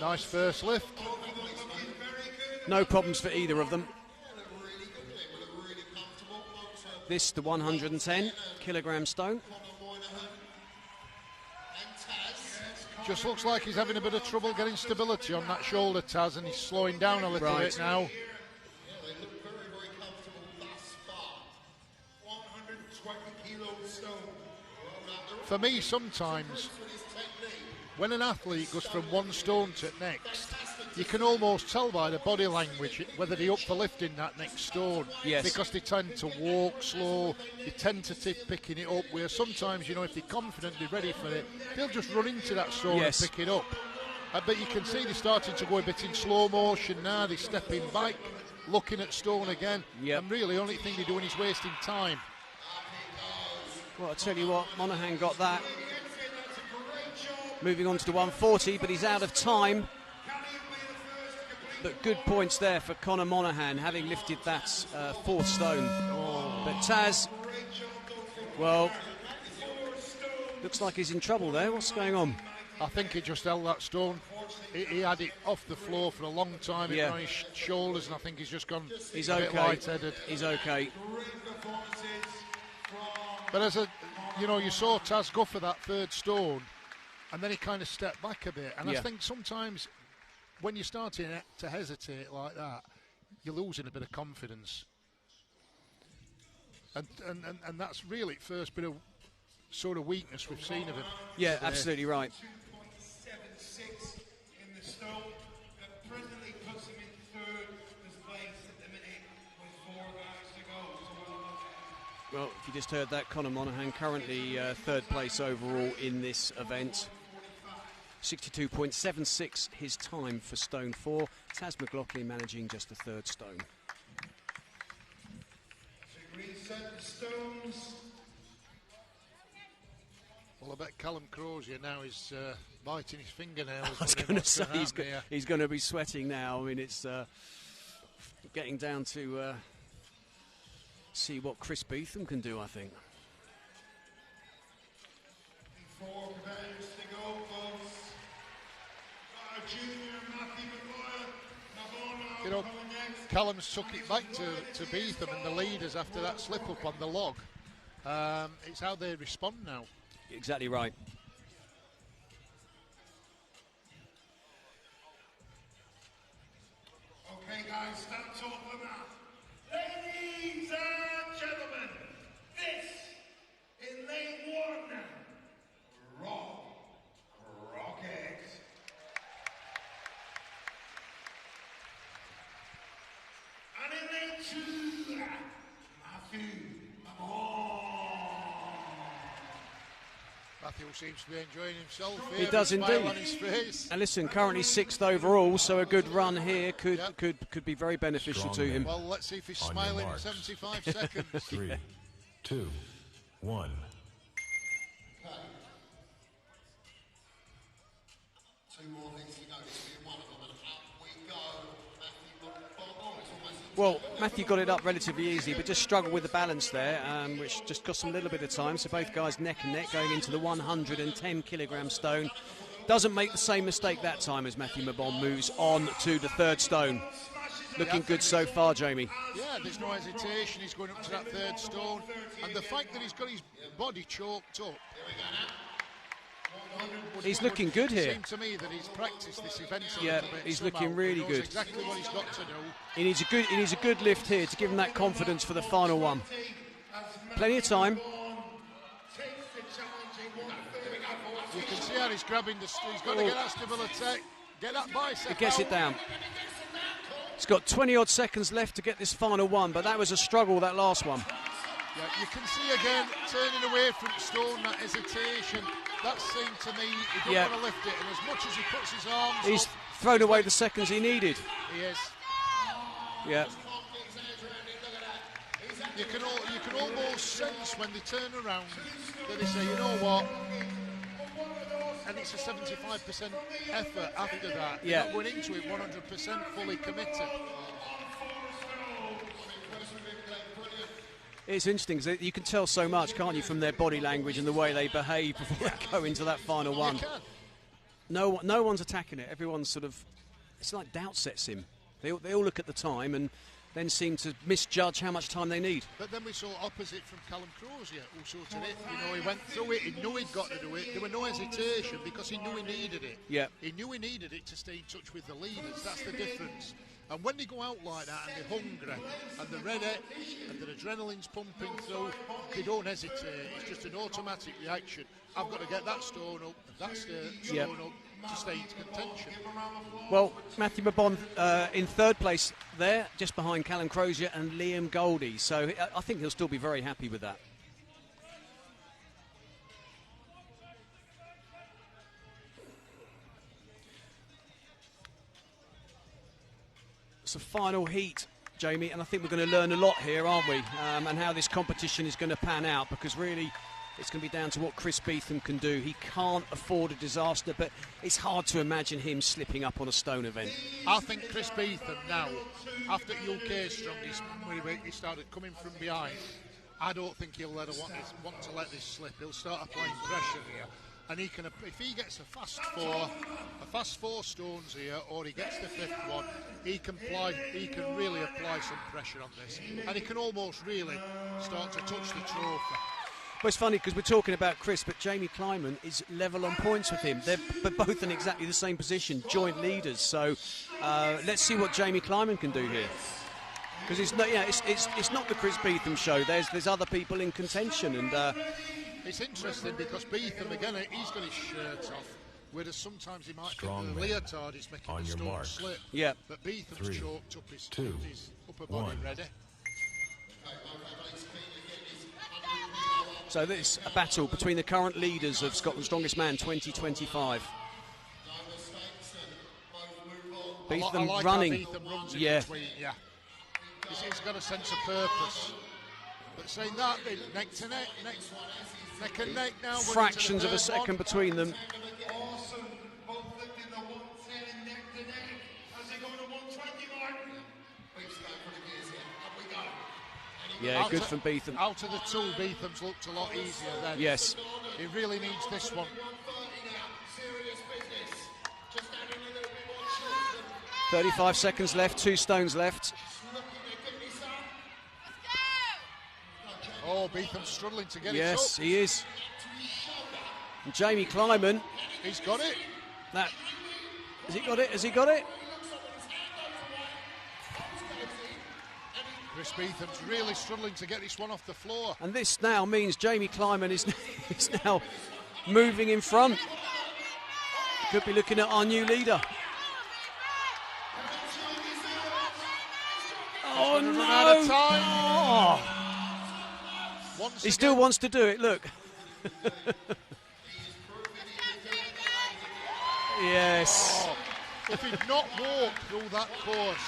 Nice first lift. No problems for either of them. This, the 110 kilogram stone. Just looks like he's having a bit of trouble getting stability on that shoulder, Taz, and he's slowing down a little bit now. For me, sometimes, when an athlete goes from one stone to next, you can almost tell by the body language whether they're up for lifting that next stone. Yes. Because they tend to walk slow, they tentative picking it up, where sometimes, you know, if they're confident, they're ready for it, they'll just run into that stone Yes. and pick it up. But you can see they're starting to go a bit in slow motion now, they're stepping back, looking at stone again, Yep. and really the only thing they're doing is wasting time. Well, I'll tell you what, Monaghan got that. Moving on to the 140, but he's out of time. But good points there for Conor Monaghan, having lifted that 4th stone. But Taz, well, looks like he's in trouble there. What's going on? I think he just held that stone. He had it off the floor for a long time. Yeah. It on his shoulders, and I think he's just gone He's a bit okay. light-headed. He's okay. But you saw Taz go for that 3rd stone, and then he kind of stepped back a bit. And Yeah. I think sometimes when you're starting to hesitate like that, you're losing a bit of confidence. And that's really the first bit of sort of weakness we've seen of him. Yeah, absolutely right. 2.76 in the stone. That presently puts him in 3rd place at the minute with 4 guys to go. Well, if you just heard that, Conor Monaghan currently 3rd place overall in this event. 62.76 his time for stone 4. Taz McLaughlin managing just the 3rd stone. To reset the stones. Well, I bet Callum Crozier now is biting his fingernails. I was going to say he's going to be sweating now. I mean, it's getting down to See what Chris Beetham can do, I think. 4 competitors to go, folks. Our junior Matthew McGuire, You know, Callum's took it back to Beetham and the leaders after that slip up on the log. It's how they respond now. Exactly right. Okay, guys, stand tall for that. Ladies and gentlemen, this in lane 1, Rock Rocket. And in lane 2, Matthew McGuire. Matthew seems to be enjoying himself He here. does with a smile indeed. on his face. And listen, currently 6th overall, so a good run here could be very beneficial to him. Well, let's see if he's On your smiling in marks. 75 seconds. 3, 2, 1. Two more things to go. This will be one of them, and up we go. Well, Matthew got it up relatively easy, but just struggled with the balance there, which just cost him a little bit of time. So both guys neck and neck going into the 110 kilogram stone. Doesn't make the same mistake that time as Matthew Mabon moves on to the 3rd stone. Looking good so far, Jamie. Yeah, there's no hesitation. He's going up to that 3rd stone. And the fact that he's got his body choked up. He's looking good here. It seemed to me that he's practiced this event a Yeah, little bit. he's somehow. looking really He knows good. exactly what he's got to do. He needs a good lift here to give him that confidence for the final one. Plenty of time. You can see how he's grabbing the... He's got to get that stability. Get that bicep He gets out. it down. He's got 20-odd seconds left to get this final one, but that was a struggle, that last one. Yeah, you can see again, turning away from stone, that hesitation. That seemed to me, he don't want to lift it. And as much as he puts his arms He's up, thrown away the seconds he needed. he is. Yeah. You can almost sense when they turn around that they say, you know what? And it's a 75% effort after that. Yeah. They're not going into it 100% fully committed. It's interesting because you can tell so much, can't you, from their body language and the way they behave before they go into that final one. You can. No one's attacking it. Everyone's sort of, it's like doubt sets in. They all look at the time and then seem to misjudge how much time they need. But then we saw opposite from Callum Crozier, who sorted it. You know, he went through it, he knew he'd got to do it. There was no hesitation because he knew he needed it. Yeah. He knew he needed it to stay in touch with the leaders. That's the difference. And when they go out like that and they're hungry and they're ready and their adrenaline's pumping through, they don't hesitate. It's just an automatic reaction. I've got to get that stone up and that stone up to stay into contention. Well, Matthew Mabon in 3rd place there, just behind Callum Crozier and Liam Goldie. So I think he'll still be very happy with that. It's the final heat, Jamie, and I think we're going to learn a lot here, aren't we? And how this competition is going to pan out, because really it's going to be down to what Chris Beetham can do. He can't afford a disaster, but it's hard to imagine him slipping up on a stone event. I think Chris Beetham now, after UK Strongest, when he started coming from behind, I don't think he'll want to let this slip. He'll start applying pressure here. And he can, if he gets a fast 4 stones here, or he gets the 5th one, he can really apply some pressure on this, and he can almost really start to touch the trophy. Well, it's funny because we're talking about Chris, but Jamie Kleiman is level on points with him. They're both in exactly the same position, joint leaders. So let's see what Jamie Kleiman can do here. Because it's not the Chris Beetham show. There's other people in contention, and. It's interesting because Beetham, again, he's got his shirt off, whereas sometimes he might Strongman. think the leotard is making On the your stone marks. slip. Yeah. But Beetham's 3, choked up his 2, upper body 1. ready. So this a battle between the current leaders of Scotland's Strongest Man 2025. Beetham I like running. how Beetham runs in Yeah. between, yeah. He's got a sense of purpose. But saying that, neck to neck, neck and neck now. Fractions of a second between them. Awesome. Both lifting the 110 and neck to neck. As they go to 120 mark. Beef's going for the gears here. Up we go. And he Yeah, good from Beetham. Out of the two, Beetham's looked a lot easier then. Yes. He really needs this one. 35 seconds left, 2 stones left. Oh, Beetham's struggling to get it up. Yes, he is. And Jamie Kleiman. He's got it. Has he got it? Has he got it? Chris Beetham's really struggling to get this one off the floor. And this now means Jamie Kleiman is now moving in front. Could be looking at our new leader. Oh, no! Out of time. Oh. He still wants to do it, look. Yes. Oh, if he'd not walked through that course,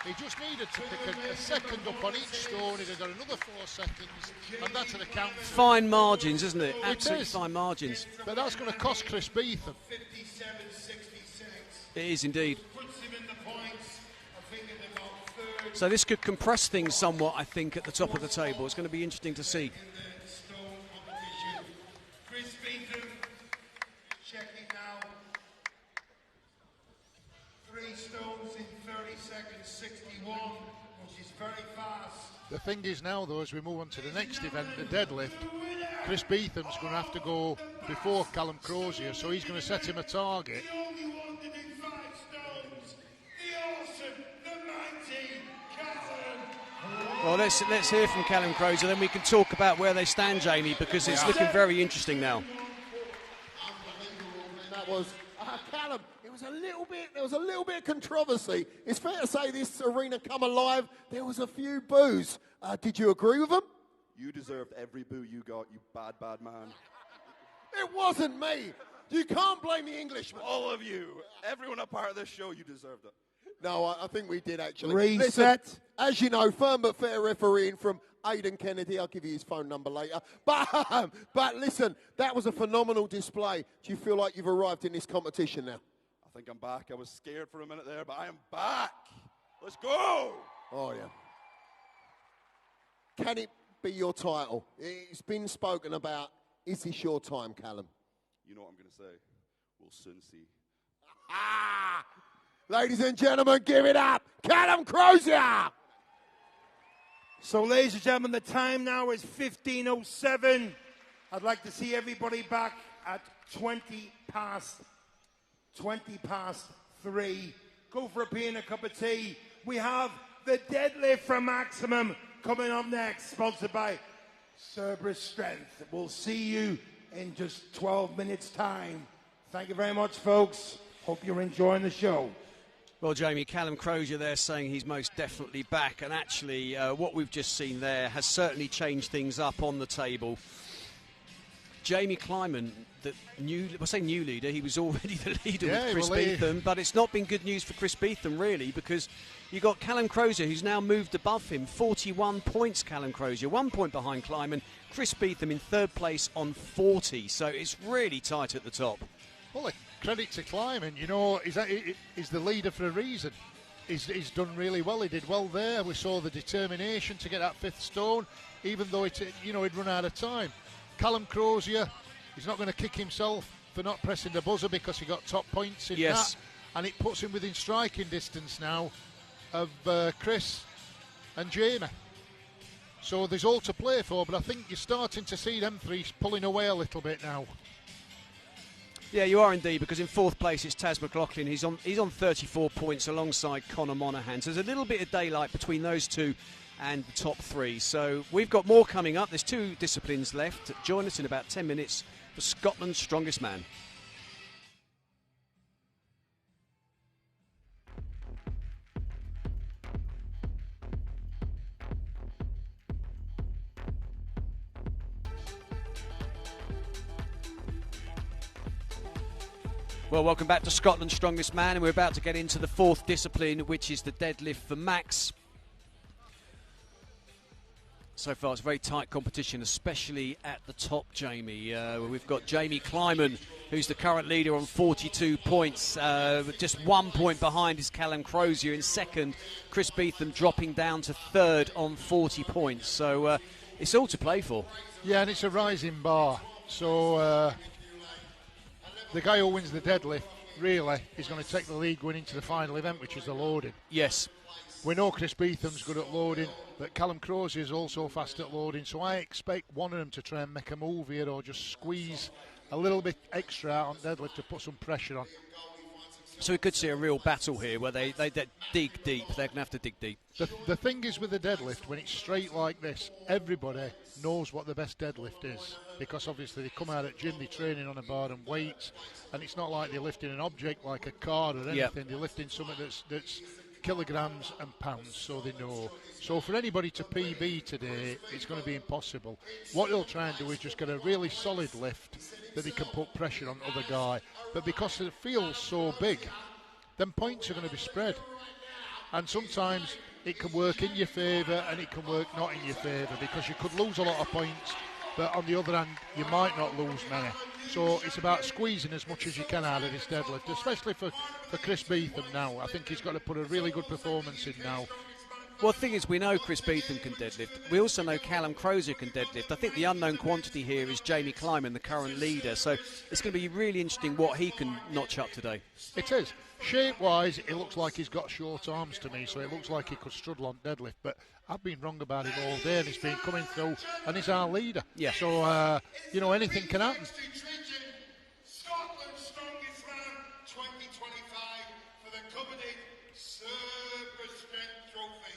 he just needed to pick a second up on each stone. He'd have got another 4 seconds, and that's an account. Fine margins, isn't it? Absolutely It is. fine margins. But that's going to cost Chris Beetham. 57-66. It is indeed. Puts him in the points. I think in about third. So this could compress things somewhat, I think, at the top of the table. It's going to be interesting to see. In the stone competition. Chris Beetham checking now. 3 stones in 30 seconds, 61, which is very fast. The thing is now, though, as we move on to the next event, the deadlift, Chris Beetham's going to have to go before Callum Crozier, so he's going to set him a target. The only one to do 5 stones, the awesome, the mighty Callum. Well, let's hear from Callum Crozier, then we can talk about where they stand, Jamie, because it's looking very interesting now. That was Callum. There was a little bit of controversy. It's fair to say this arena come alive. There was a few boos. Did you agree with them? You deserved every boo you got, you bad, bad man. It wasn't me. You can't blame the Englishman. All of you, everyone a part of this show, you deserved it. No, I think we did actually. Reset. Listen, as you know, firm but fair refereeing from Aidan Kennedy. I'll give you his phone number later. But listen, that was a phenomenal display. Do you feel like you've arrived in this competition now? I think I'm back. I was scared for a minute there, but I am back. Let's go. Oh, yeah. Can it be your title? It's been spoken about. Is this your time, Callum? You know what I'm going to say. We'll soon see. Ladies and gentlemen, give it up. Callum Crozier. So, ladies and gentlemen, the time now is 15:07. I'd like to see everybody back at 20 past 3. Go for a pee and a cup of tea. We have the deadlift from Maximum coming up next, sponsored by Cerberus Strength. We'll see you in just 12 minutes' time. Thank you very much, folks. Hope you're enjoying the show. Well, Jamie, Callum Crozier there saying he's most definitely back, and actually what we've just seen there has certainly changed things up on the table. Jamie Kleiman, new leader, he was already the leader with Chris Beetham, but it's not been good news for Chris Beetham, really, because you've got Callum Crozier, who's now moved above him, 41 points, Callum Crozier, 1 point behind Kleiman, Chris Beetham in 3rd place on 40, so it's really tight at the top. Well, credit to Kleiman, you know, he's the leader for a reason. He's done really well. He did well there. We saw the determination to get that 5th stone, even though he'd run out of time. Callum Crozier, he's not going to kick himself for not pressing the buzzer because he got top points in that, and it puts him within striking distance now of Chris and Jamie. So there's all to play for, but I think you're starting to see them 3 pulling away a little bit now. Yeah, you are indeed, because in 4th place it's Taz McLaughlin. He's on 34 points alongside Conor Monaghan. So there's a little bit of daylight between those two and the top 3. So we've got more coming up. There's 2 disciplines left. Join us in about 10 minutes for Scotland's Strongest Man. Well, welcome back to Scotland's Strongest Man, and we're about to get into the 4th discipline, which is the deadlift for Max. So far, it's a very tight competition, especially at the top, Jamie. We've got Jamie Kleiman, who's the current leader on 42 points. Just 1 point behind is Callum Crozier in second. Chris Beetham dropping down to third on 40 points. So it's all to play for. Yeah, and it's a rising bar. So the guy who wins the deadlift, really, is going to take the lead going into the final event, which is the loading. Yes. We know Chris Beetham's good at loading, but Callum Crozier is also fast at loading, so I expect one of them to try and make a move here or just squeeze a little bit extra out on deadlift to put some pressure on. So we could see a real battle here where they dig deep. They're going to have to dig deep. The thing is with the deadlift, when it's straight like this, everybody knows what the best deadlift is, because obviously they come out at gym, they're training on a bar and weights, and it's not like they're lifting an object like a car or anything. Yep. They're lifting something that's kilograms and pounds, so they know. So for anybody to PB today, it's going to be impossible. What they'll try and do is just get a really solid lift that they can put pressure on the other guy. But because the field's so big, then points are going to be spread. And sometimes it can work in your favour and it can work not in your favour, because you could lose a lot of points, but on the other hand, you might not lose many. So it's about squeezing as much as you can out of this deadlift, especially for Chris Beetham now. I think he's got to put a really good performance in now. Well, the thing is, we know Chris Beetham can deadlift. We also know Callum Crozier can deadlift. I think the unknown quantity here is Jamie Kleiman, the current leader. So it's going to be really interesting what he can notch up today. It is. Shape-wise, it looks like he's got short arms to me, so it looks like he could struggle on deadlift. But I've been wrong about him all day, and he's been coming through, and he's our leader. Yeah. So, anything can happen. Scotland's strongest man 2025 for the coveted Super Strength Trophy.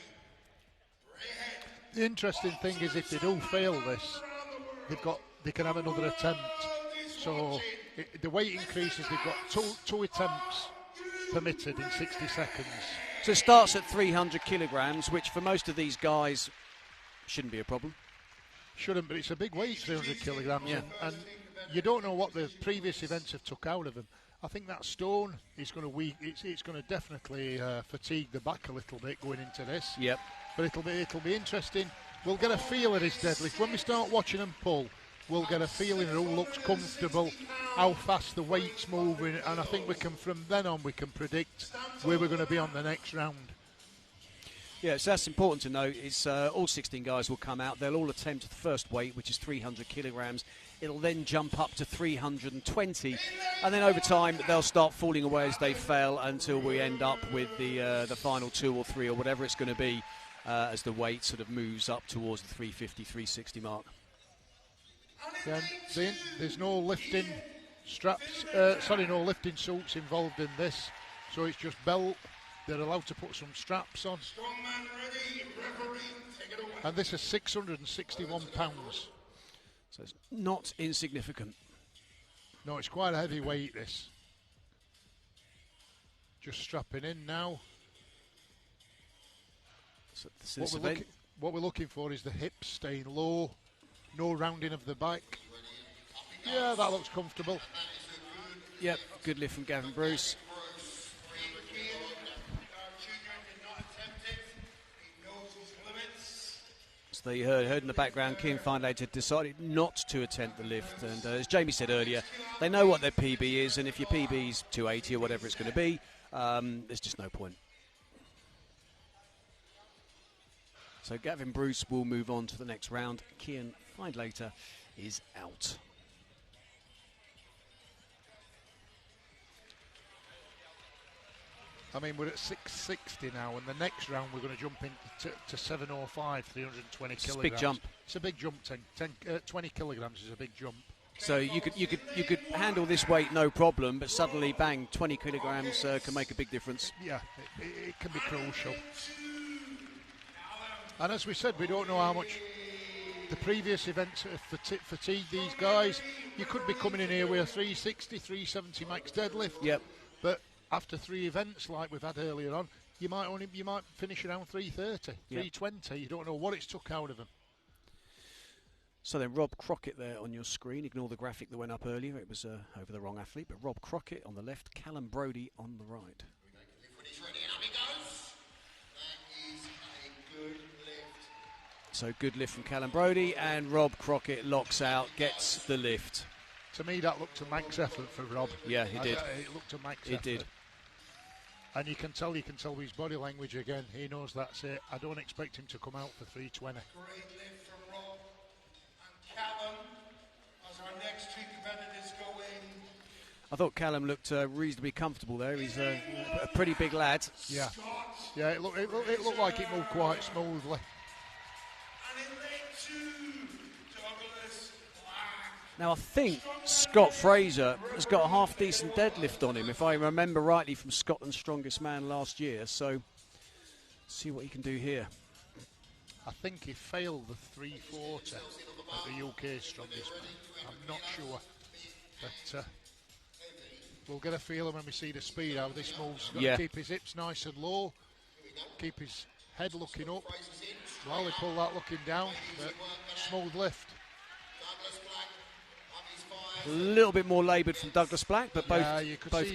The interesting thing is, if they do fail this, they can have another attempt. So the weight increases. They've got two attempts permitted in 60 seconds. So it starts at 300 kilograms, which for most of these guys shouldn't be a problem. Shouldn't, but it's a big weight, 300 kilograms, Yeah. and you don't know what the previous events have took out of him. I think that stone is going to it's going to definitely fatigue the back a little bit going into this. Yep. But it'll be interesting. We'll get a feel of this deadlift when we start watching them pull. We'll get a feeling of who looks comfortable, how fast the weight's moving, and I think from then on we can predict where we're going to be on the next round. Yeah, so that's important to note. It's all 16 guys will come out. They'll all attempt the first weight, which is 300 kilograms. It'll then jump up to 320, and then over time they'll start falling away as they fail until we end up with the final 2 or 3 or whatever it's going to be as the weight sort of moves up towards the 350, 360 mark. Yeah, there's no lifting straps, no lifting suits involved in this, so it's just belt. They're allowed to put some straps on. Strongman ready, referee, take it away. And this is 661 pounds. So it's not insignificant. No, it's quite a heavy weight, this. Just strapping in now. So this event. What we're looking for is the hips staying low, no rounding of the back. Yeah, that looks comfortable. Yep, good lift from Gavin Bruce. So you heard in the background, Kean Findlay had decided not to attempt the lift. And as Jamie said earlier, they know what their PB is, and if your PB is 280 or whatever it's going to be, there's just no point. So Gavin Bruce will move on to the next round. Kean Findlay is out. I mean, we're at 660 now, and the next round we're going to jump into 705, 320 kilograms. It's a big jump. It's a big jump. 20 kilograms is a big jump. So you could handle this weight no problem, but suddenly, bang, 20 kilograms can make a big difference. Yeah, it can be crucial. And as we said, we don't know how much the previous events have fatigued these guys. You could be coming in here with a 360, 370 max deadlift. Yep. But after 3 events like we've had earlier on, you might finish around 330, yep. 320. You don't know what it's took out of them. So then Rob Crockett there on your screen. Ignore the graphic that went up earlier. It was over the wrong athlete. But Rob Crockett on the left, Callum Brodie on the right. So good lift from Callum Brodie, and Rob Crockett locks out, gets the lift. To me, that looked a max effort for Rob. Yeah, he did. It looked a max effort. It did. And you can tell with his body language again. He knows that's it. I don't expect him to come out for 320. Great lift from Rob and Callum as our next two competitors go in. I thought Callum looked reasonably comfortable there. He's a pretty big lad. Yeah, yeah. It looked like it moved quite smoothly. And in lane 2, Douglas Black. Now, I think Scott Fraser has got a half-decent deadlift on him, if I remember rightly, from Scotland's Strongest Man last year. So, see what he can do here. I think he failed the 340 at the UK Strongest Man. I'm not sure. But we'll get a feeling when we see the speed how this moves. Got to keep his hips nice and low, keep his head looking up. Well, he pulled that looking down, but smooth lift. A little bit more laboured from Douglas Black, but both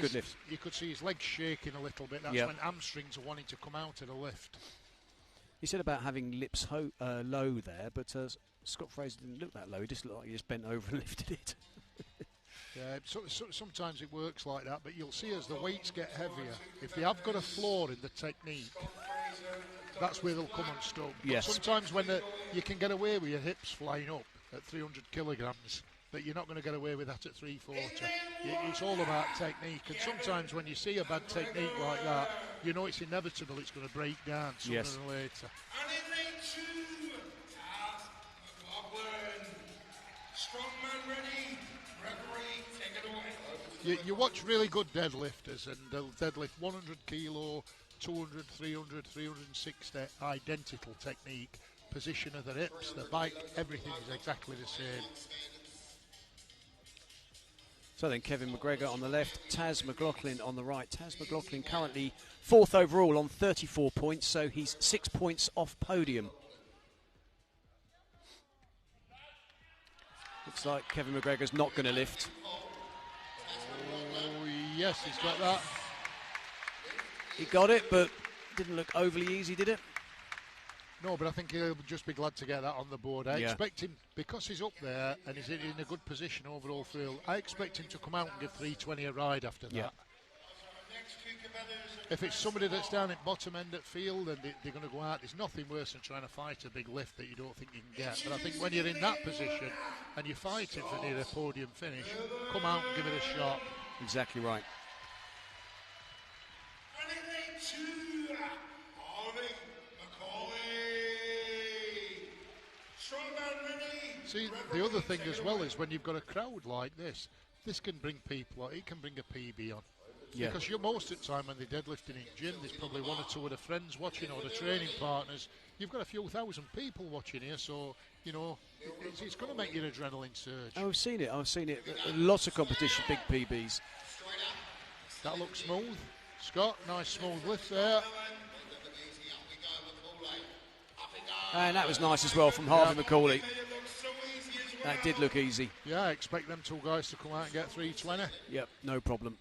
good lifts. You could see his legs shaking a little bit. That's when hamstrings are wanting to come out of the lift. He said about having lips low there, but Scott Fraser didn't look that low. He just looked like he just bent over and lifted it. Yeah, sometimes it works like that, but you'll see as the weights get heavier, if they have got a flaw in the technique, that's where they'll come unstuck. Yes. But sometimes when you can get away with your hips flying up at 300 kilograms, but you're not going to get away with that at 340. It's all about technique, and sometimes when you see a bad technique like that, you know it's inevitable it's going to break down sooner or later. And in lane 2, McLaughlin. Strongman ready. Referee, take it away. You watch really good deadlifters, and they'll deadlift 100 kilo, 200, 300, 360, identical technique. Position of the hips, the bike, everything is exactly the same. So then Kevin McGregor on the left, Taz McLaughlin on the right. Taz McLaughlin currently 4th overall on 34 points, so he's 6 points off podium. Looks like Kevin McGregor's not going to lift. Oh, yes, he's got that. He got it, but didn't look overly easy, did it? No, but I think he'll just be glad to get that on the board. I expect him, because he's up there and he's in a good position overall field, I expect him to come out and give 320 a ride after that. If it's somebody that's down at bottom end at field and they're going to go out, there's nothing worse than trying to fight a big lift that you don't think you can get. But I think when you're in that position and you're fighting for near a podium finish, come out and give it a shot. Exactly right. See, the other thing as well is when you've got a crowd like this can bring people, it can bring a PB on. Yeah. Because most of the time when they're deadlifting in gym, there's probably one or two of the friends watching or the training partners. You've got a few thousand people watching here, so, it's going to make your adrenaline surge. I've seen it. Lots of competition, big PBs. That looks smooth. Scott, nice smooth lift there. And that was nice as well from Harvey McCauley. That did look easy. Yeah, I expect them two guys to come out and get 320. Yep, no problem.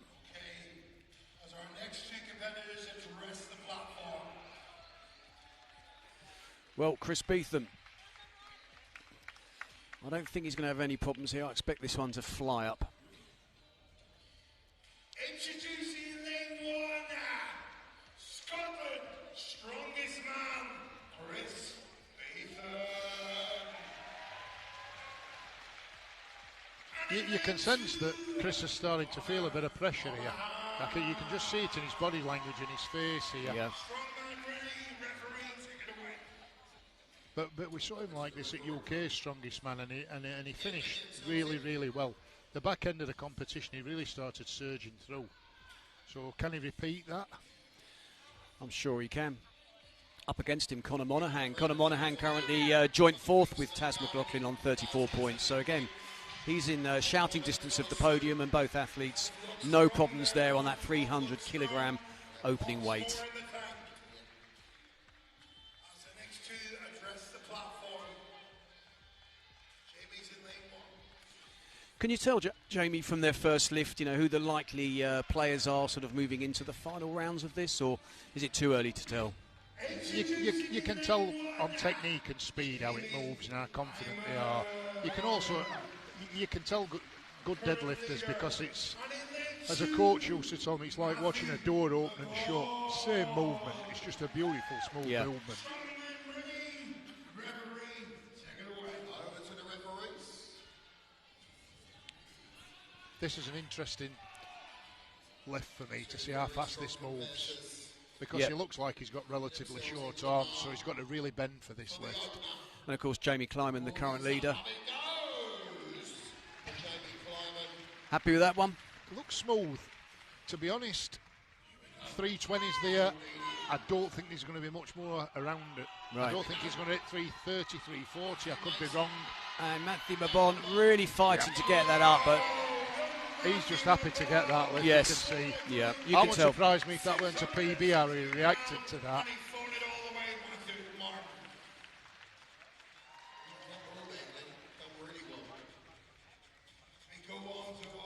As our next two competitors address the platform. Well, Chris Beetham. I don't think he's going to have any problems here. I expect this one to fly up. Introducing lane 1, Scotland Strongest Man, Chris Beetham. You can sense that Chris is starting to feel a bit of pressure here. You can just see it in his body language and his face here. Yeah. Strongman ready, referee, take it away. But we saw him like this at UK's Strongest Man, and he finished really, really well. The back end of the competition, he really started surging through. So can he repeat that? I'm sure he can. Up against him, Conor Monaghan. Conor Monaghan currently joint 4th with Taz McLaughlin on 34 points. So again, he's in shouting distance of the podium, and both athletes, no problems there on that 300 kilogram opening weight. Can you tell, Jamie, from their first lift, who the likely players are sort of moving into the final rounds of this, or is it too early to tell? you can tell on technique and speed how it moves and how confident they are. You can also, you can tell good deadlifters because it's, as a coach used to tell me, it's like watching a door open and shut. Same movement, it's just a beautiful, smooth movement. This is an interesting lift for me to see how fast this moves, because he looks like he's got relatively short arms, so he's got to really bend for this lift. And of course Jamie Kleiman, the current leader. Happy with that one? Looks smooth. To be honest, 320's there. I don't think there's going to be much more around it. Right. I don't think he's going to hit 330, 340. I could be wrong. And Matthew Mabon really fighting to get that up, but he's just happy to get that lift. Yes. You can see. Yeah. You can tell. Surprise me if that went to PB, how he reacted to that.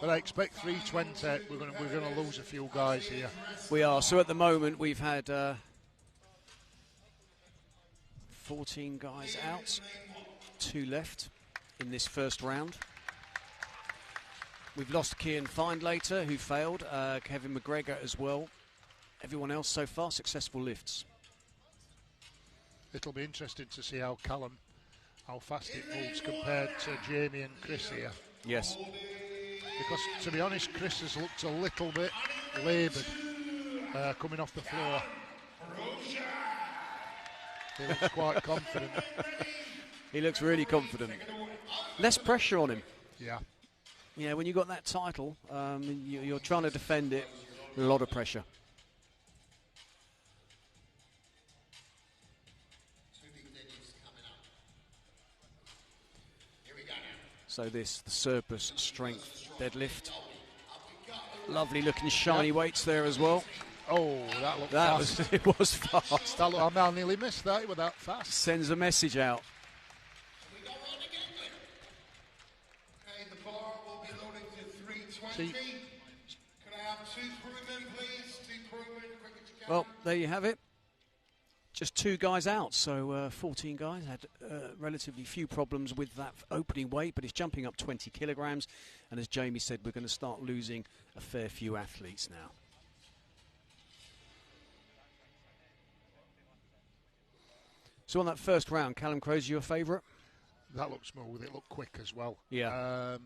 But I expect 320. We're going to lose a few guys here. We are. So at the moment we've had 14 guys out, 2 left in this first round. We've lost Kian Findlater, who failed, Kevin McGregor as well. Everyone else so far successful lifts. It'll be interesting to see how fast it moves compared to Jamie and Chris here. Yes. Because, to be honest, Chris has looked a little bit laboured coming off the floor. He looks quite confident. He looks really confident. Less pressure on him. Yeah. Yeah, when you've got that title, you're trying to defend it, a lot of pressure. So the surplus strength deadlift. Lovely looking shiny weights there as well. Oh, that looked fast. It was fast. I nearly missed that. It was that fast. Sends a message out. Okay, the bar will be loaded to 320. Could I have 2 crewmen, please? 2 crewmen, quick as you can. Well, there you have it. Just 2 guys out, so 14 guys had relatively few problems with that opening weight, but it's jumping up 20 kilograms, and as Jamie said, we're going to start losing a fair few athletes now. So on that first round, Callum Crozier, your favourite? That looked smooth. It looked quick as well. Yeah.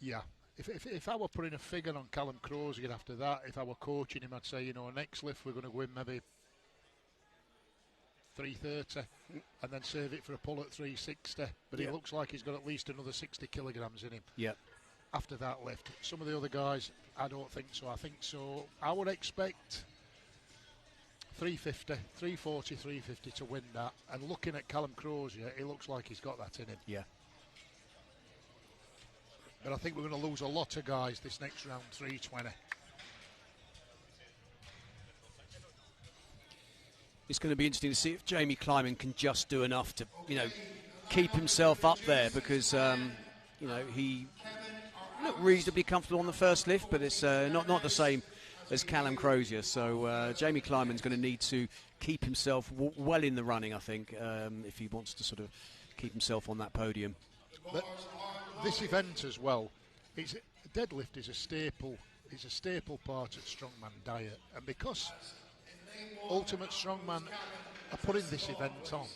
Yeah. If I were putting a figure on Callum Crozier after that, if I were coaching him, I'd say, next lift we're going to go in maybe 330 and then save it for a pull at 360. But it looks like he's got at least another 60 kilograms in him. Yeah. After that lift. Some of the other guys, I don't think so. I would expect 350, 340, 350 to win that. And looking at Callum Crozier, it looks like he's got that in him. Yeah. But I think we're going to lose a lot of guys this next round, 320. It's going to be interesting to see if Jamie Kleiman can just do enough to, keep himself up there, because, he looked reasonably comfortable on the first lift, but it's not the same as Callum Crozier. So Jamie Kleiman's going to need to keep himself well in the running, I think, if he wants to sort of keep himself on that podium. But this event as well, deadlift is a staple. It's a staple part of strongman diet, and because Ultimate Strongman are putting this event on,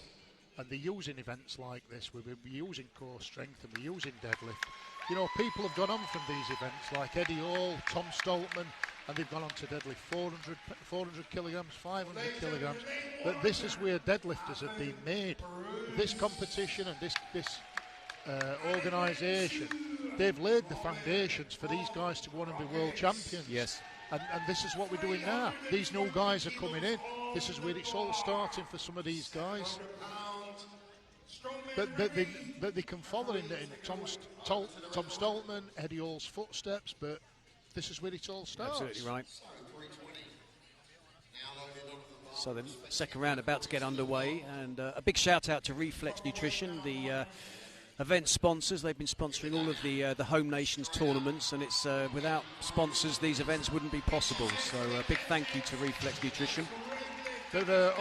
and they're using events like this, we're using core strength and we're using deadlift. People have gone on from these events like Eddie Hall, Tom Stoltman, and they've gone on to deadlift 400 kilograms, 500 kilograms. But this is where deadlifters have been made. This competition and this organisation, they've laid the foundations for these guys to go on and be world champions. Yes. And this is what we're doing now. These new guys are coming in. This is where it's all starting for some of these guys. But they can follow in Tom Stoltman, Eddie Hall's footsteps, but this is where it all starts. Absolutely right. So the second round about to get underway, and a big shout out to Reflex Nutrition, the event sponsors. They've been sponsoring all of the Home Nations tournaments, and it's without sponsors these events wouldn't be possible. So a big thank you to Reflex Nutrition. Bit of an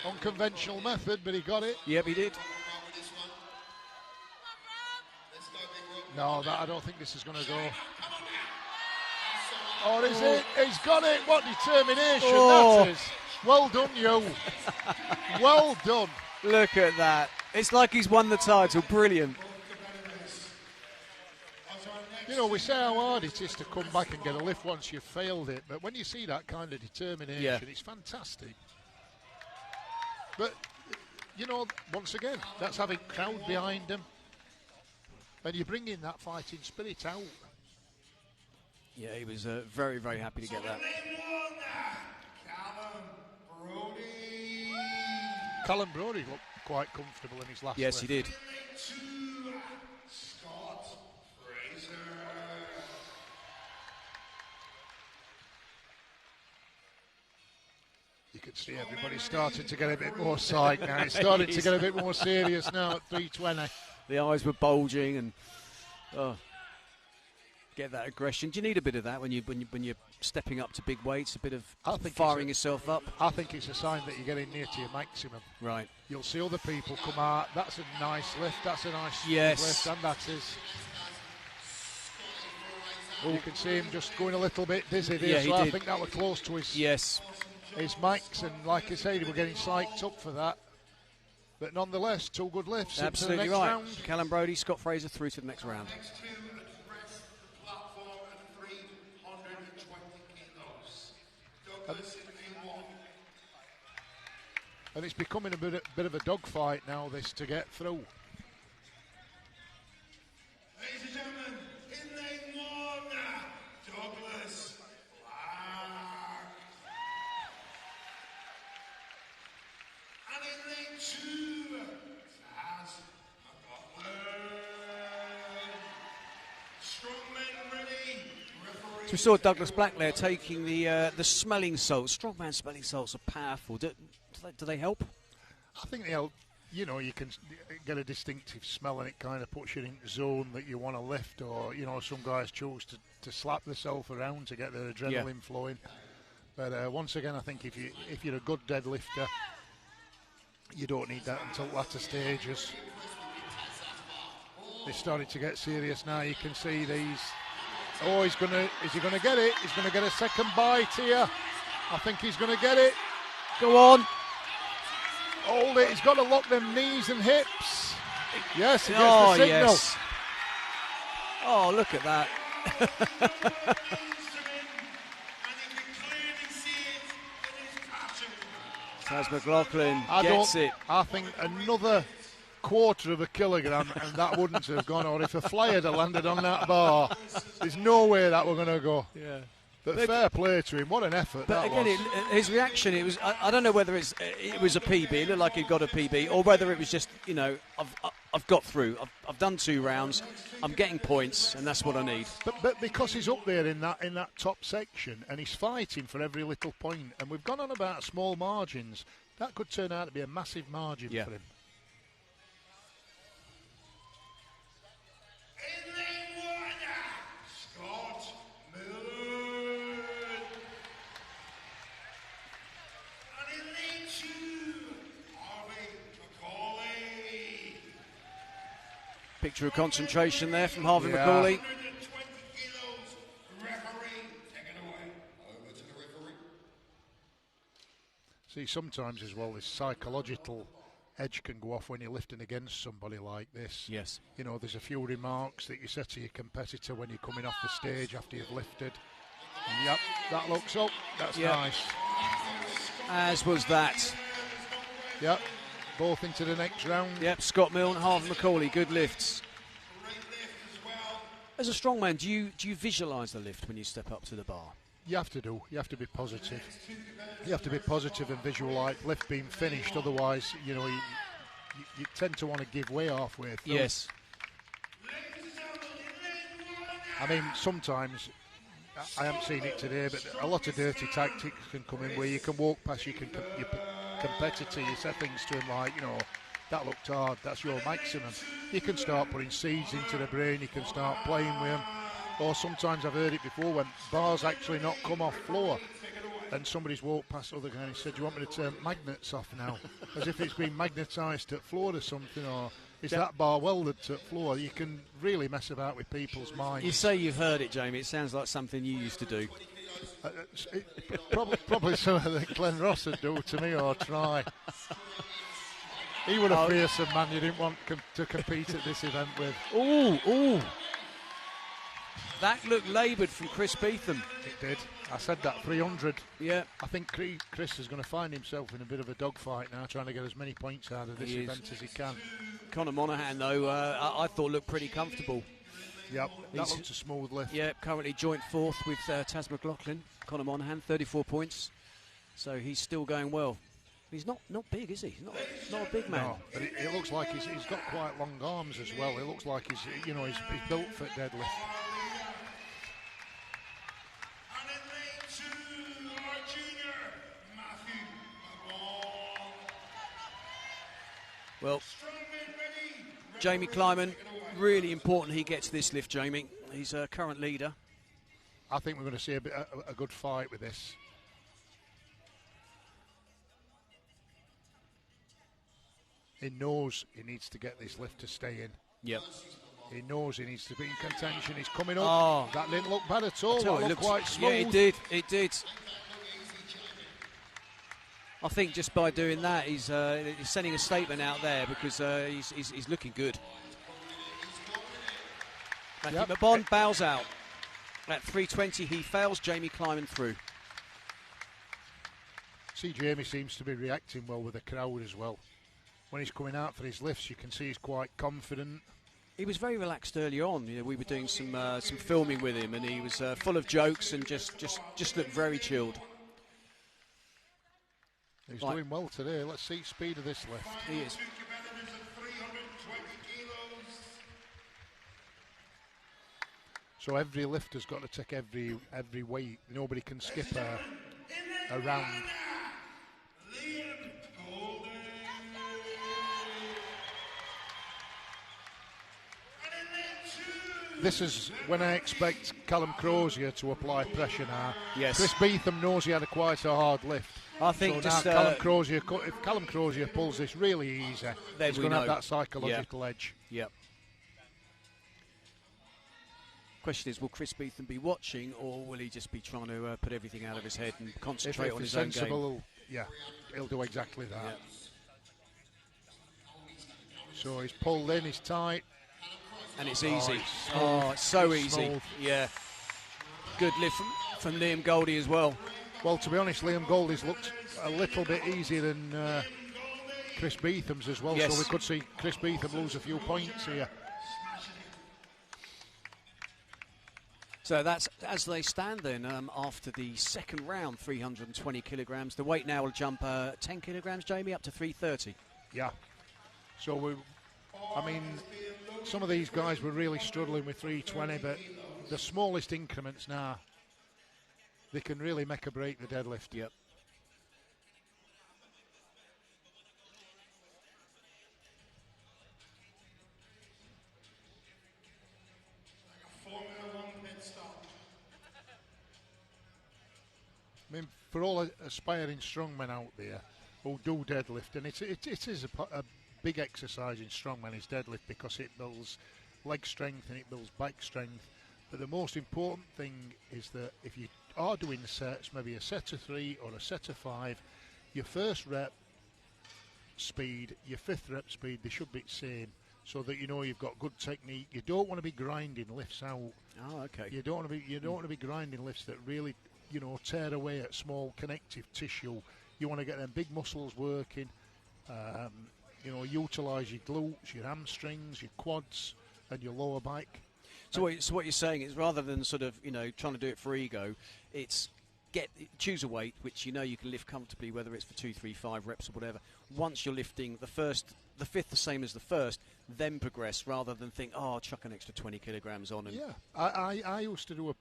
unconventional method, but he got it. Yep, he did. No, I don't think this is going to go. Oh, is it? He's got it. What determination that is. Well done, you. Well done. Look at that. It's like he's won the title. Brilliant. You know, we say how hard it is to come back and get a lift once you've failed it, but when you see that kind of determination, it's fantastic. But, you know, once again, that's having crowd behind them. And you bring in that fighting spirit out. Yeah, he was very, very happy to get that. Callum Brody looked quite comfortable in his last Yes, lift. he did. You can see everybody starting to get a bit more psyched now. It's starting to get a bit more serious now at 320. The eyes were bulging and get that aggression. Do you need a bit of that when you're stepping up to big weights? A bit of firing yourself up. I think it's a sign that you're getting near to your maximum. Right. You'll see other people come out. That's a nice lift. That's a nice yes. lift, and that is. You can see him just going a little bit dizzy there. Yeah, so I think that was close to his max, and like I said, we're getting psyched up for that. But nonetheless, two good lifts. Absolutely into the next right. round. Callum Brody, Scott Fraser through to the next round. And it's becoming a bit of a dogfight now, this, to get through. Ladies and gentlemen, in lane one, Douglas Clark. And in lane two, Taz McLaughlin. Strongman ready. Referee. So we saw Douglas Black there taking the smelling salts. Strongman smelling salts are powerful. Do they help? I think they help. You know, you can get a distinctive smell, and it kind of puts you in the zone that you want to lift. Or, you know, some guys choose to slap themselves around to get their adrenaline flowing. But once again, I think if you're a good deadlifter, you don't need that until latter stages. It's starting to get serious now. You can see these. Oh, is he going to get it? He's going to get a second bite here. I think he's going to get it. Go on. Hold it. He's got to lock them knees and hips. Yes, he gets the signal. Yes. Oh, look at that. Taz McLaughlin gets it. I think another quarter of a kilogram and that wouldn't have gone, or if a fly had landed on that bar, there's no way that we're going to go. Yeah. But fair play to him. What an effort but that again, was. His reaction, it was. I don't know whether it was a PB, it looked like he'd got a PB, or whether it was just, you know, I've got through. I've done 2 rounds. I'm getting points, and that's what I need. But because he's up there in that top section, and he's fighting for every little point, and we've gone on about small margins, that could turn out to be a massive margin for him. Picture of concentration there from Harvey McCauley. See, sometimes as well, this psychological edge can go off when you're lifting against somebody like this. Yes. You know, there's a few remarks that you say to your competitor when you're coming off the stage after you've lifted. And yep, that looks up. That's nice. As was that. Yep. Both into the next round. Yep, Scott Milne, Harvey McCauley, good lifts. As a strongman, do you visualise the lift when you step up to the bar? You have to do. You have to be positive. You have to be positive and visualise lift being finished. Otherwise, you know, you tend to want to give way halfway through. Yes. I mean, sometimes, I haven't seen it today, but a lot of dirty tactics can come in where you can walk past your competitor, you say things to him like, you know, that looked hard, that's your maximum. You can start putting seeds into the brain, you can start playing with them. Or sometimes I've heard it before when bars actually not come off floor. and somebody's walked past the other guy and he said, "Do you want me to turn magnets off now?" As if it's been magnetised to the floor or something, or is that bar welded to the floor? You can really mess about with people's minds. You say you've heard it, Jamie. It sounds like something you used to do. Probably something that Glenn Ross would do to me or try. He would have fearsome man you didn't want to compete at this event with. Ooh. That looked laboured from Chris Beetham. It did. I said that, 300. Yeah. I think Chris is going to find himself in a bit of a dogfight now, trying to get as many points out of this event as he can. Conor Monaghan, though, I thought looked pretty comfortable. Yep, that looks a smooth lift. Yeah, currently joint fourth with Taz McLaughlin. Conor Monaghan, 34 points. So he's still going well. He's not big, is he? He's not a big man. No, but it looks like he's got quite long arms as well. It looks like he's built for deadlift. Well, Jamie Kleiman, really important he gets this lift, Jamie. He's a current leader. I think we're going to see a good fight with this. He knows he needs to get this lift to stay in. Yep. He knows he needs to be in contention. He's coming up. Oh. That didn't look bad at all. That looked quite smooth. Yeah, it did. I think just by doing that, he's sending a statement out there because he's looking good. Matthew McBond bows out. At 3:20, he fails Jamie Kleiman through. See, Jamie seems to be reacting well with the crowd as well. When he's coming out for his lifts, you can see he's quite confident. He was very relaxed earlier on. You know, we were doing some filming with him, and he was full of jokes and just looked very chilled. He's doing well today. Let's see speed of this lift. He is. So every lifter's got to take every weight. Nobody can skip a round. This is when I expect Callum Crozier to apply pressure now. Yes. Chris Beetham knows he had quite a hard lift. I think so now if Callum Crozier pulls this really easy, he's going to have that psychological edge. Yep. Question is, will Chris Beetham be watching, or will he just be trying to put everything out of his head and concentrate on his own game? Yeah, he'll do exactly that. Yep. So he's pulled in, he's tight. And it's easy. It's so easy. Smooth. Yeah. Good lift from Liam Goldie as well. Well, to be honest, Liam Goldie's looked a little bit easier than Chris Beetham's as well. Yes. So we could see Chris Beetham lose a few points here. So that's as they stand then after the second round, 320 kilograms. The weight now will jump 10 kilograms, Jamie, up to 330. Yeah. So some of these guys were really struggling with 320, but the smallest increments now, they can really make or break the deadlift. Yep. I mean, for all aspiring strongmen out there who do deadlift, and it is a big exercise in strongman is deadlift because it builds leg strength and it builds back strength. But the most important thing is that if you are doing sets, maybe a set of 3 or a set of 5, your first rep speed, your 5th rep speed, they should be the same, so that you know you've got good technique. You don't want to be grinding lifts out. Oh, okay. You don't want to be grinding lifts that really, tear away at small connective tissue. You want to get them big muscles working. Utilise your glutes, your hamstrings, your quads, and your lower back. So what you're saying is, rather than sort of trying to do it for ego, it's choose a weight which you can lift comfortably, whether it's for 2, 3, 5 reps or whatever. Once you're lifting the 5th the same as the first, then progress rather than think, I'll chuck an extra 20 kilograms on. And yeah, I used to do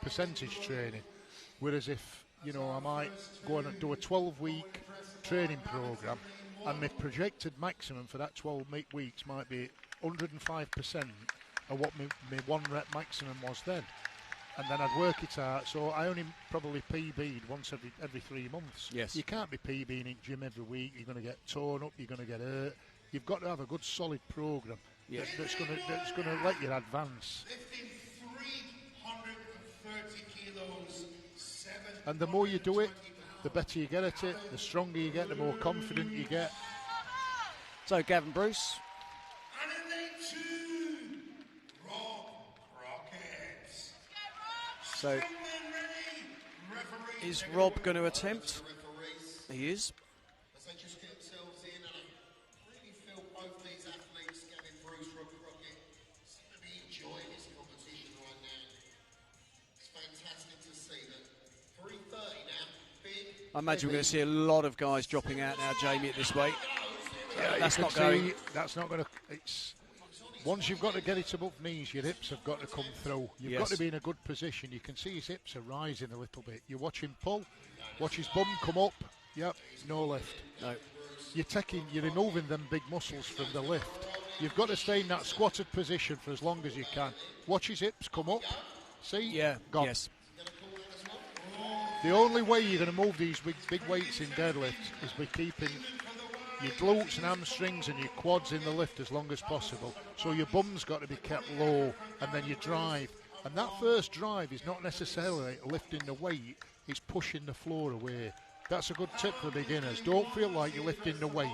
percentage training, whereas if I might go and do a 12-week training program, and my projected maximum for that 12 weeks might be 105% of what my 1 rep maximum was then. and then I'd work it out. So I only probably PB'd once every 3 months. Yes. You can't be PBing in gym every week. You're going to get torn up. You're going to get hurt. You've got to have a good solid program that's going to let you advance. Lifting 330 kilos, and the more you do it, the better you get at it. The stronger you get, the more confident you get. So Gavin Bruce. And in lane 2, Rob Crockett. So is Rob going to attempt? He is. As they just get themselves in, and I really feel both these athletes, Gavin Bruce, Rob Crockett, seem to be enjoying this competition right now. It's fantastic to see that. 3:30 now, big. I imagine we're going to see a lot of guys dropping out now, Jamie, at this weight. That's not going. That's not going to. It's once you've got to get it above knees, your hips have got to come through. You've got to be in a good position. You can see his hips are rising a little bit. You watch him pull, watch his bum come up. Yep, no lift. No. You're removing them big muscles from the lift. You've got to stay in that squatted position for as long as you can. Watch his hips come up. See? Yeah. Gone. Yes. The only way you're going to move these big weights in deadlift is by keeping your glutes and hamstrings and your quads in the lift as long as possible. So your bum's got to be kept low, and then you drive. And that first drive is not necessarily lifting the weight, it's pushing the floor away. That's a good tip for beginners. Don't feel like you're lifting the weight,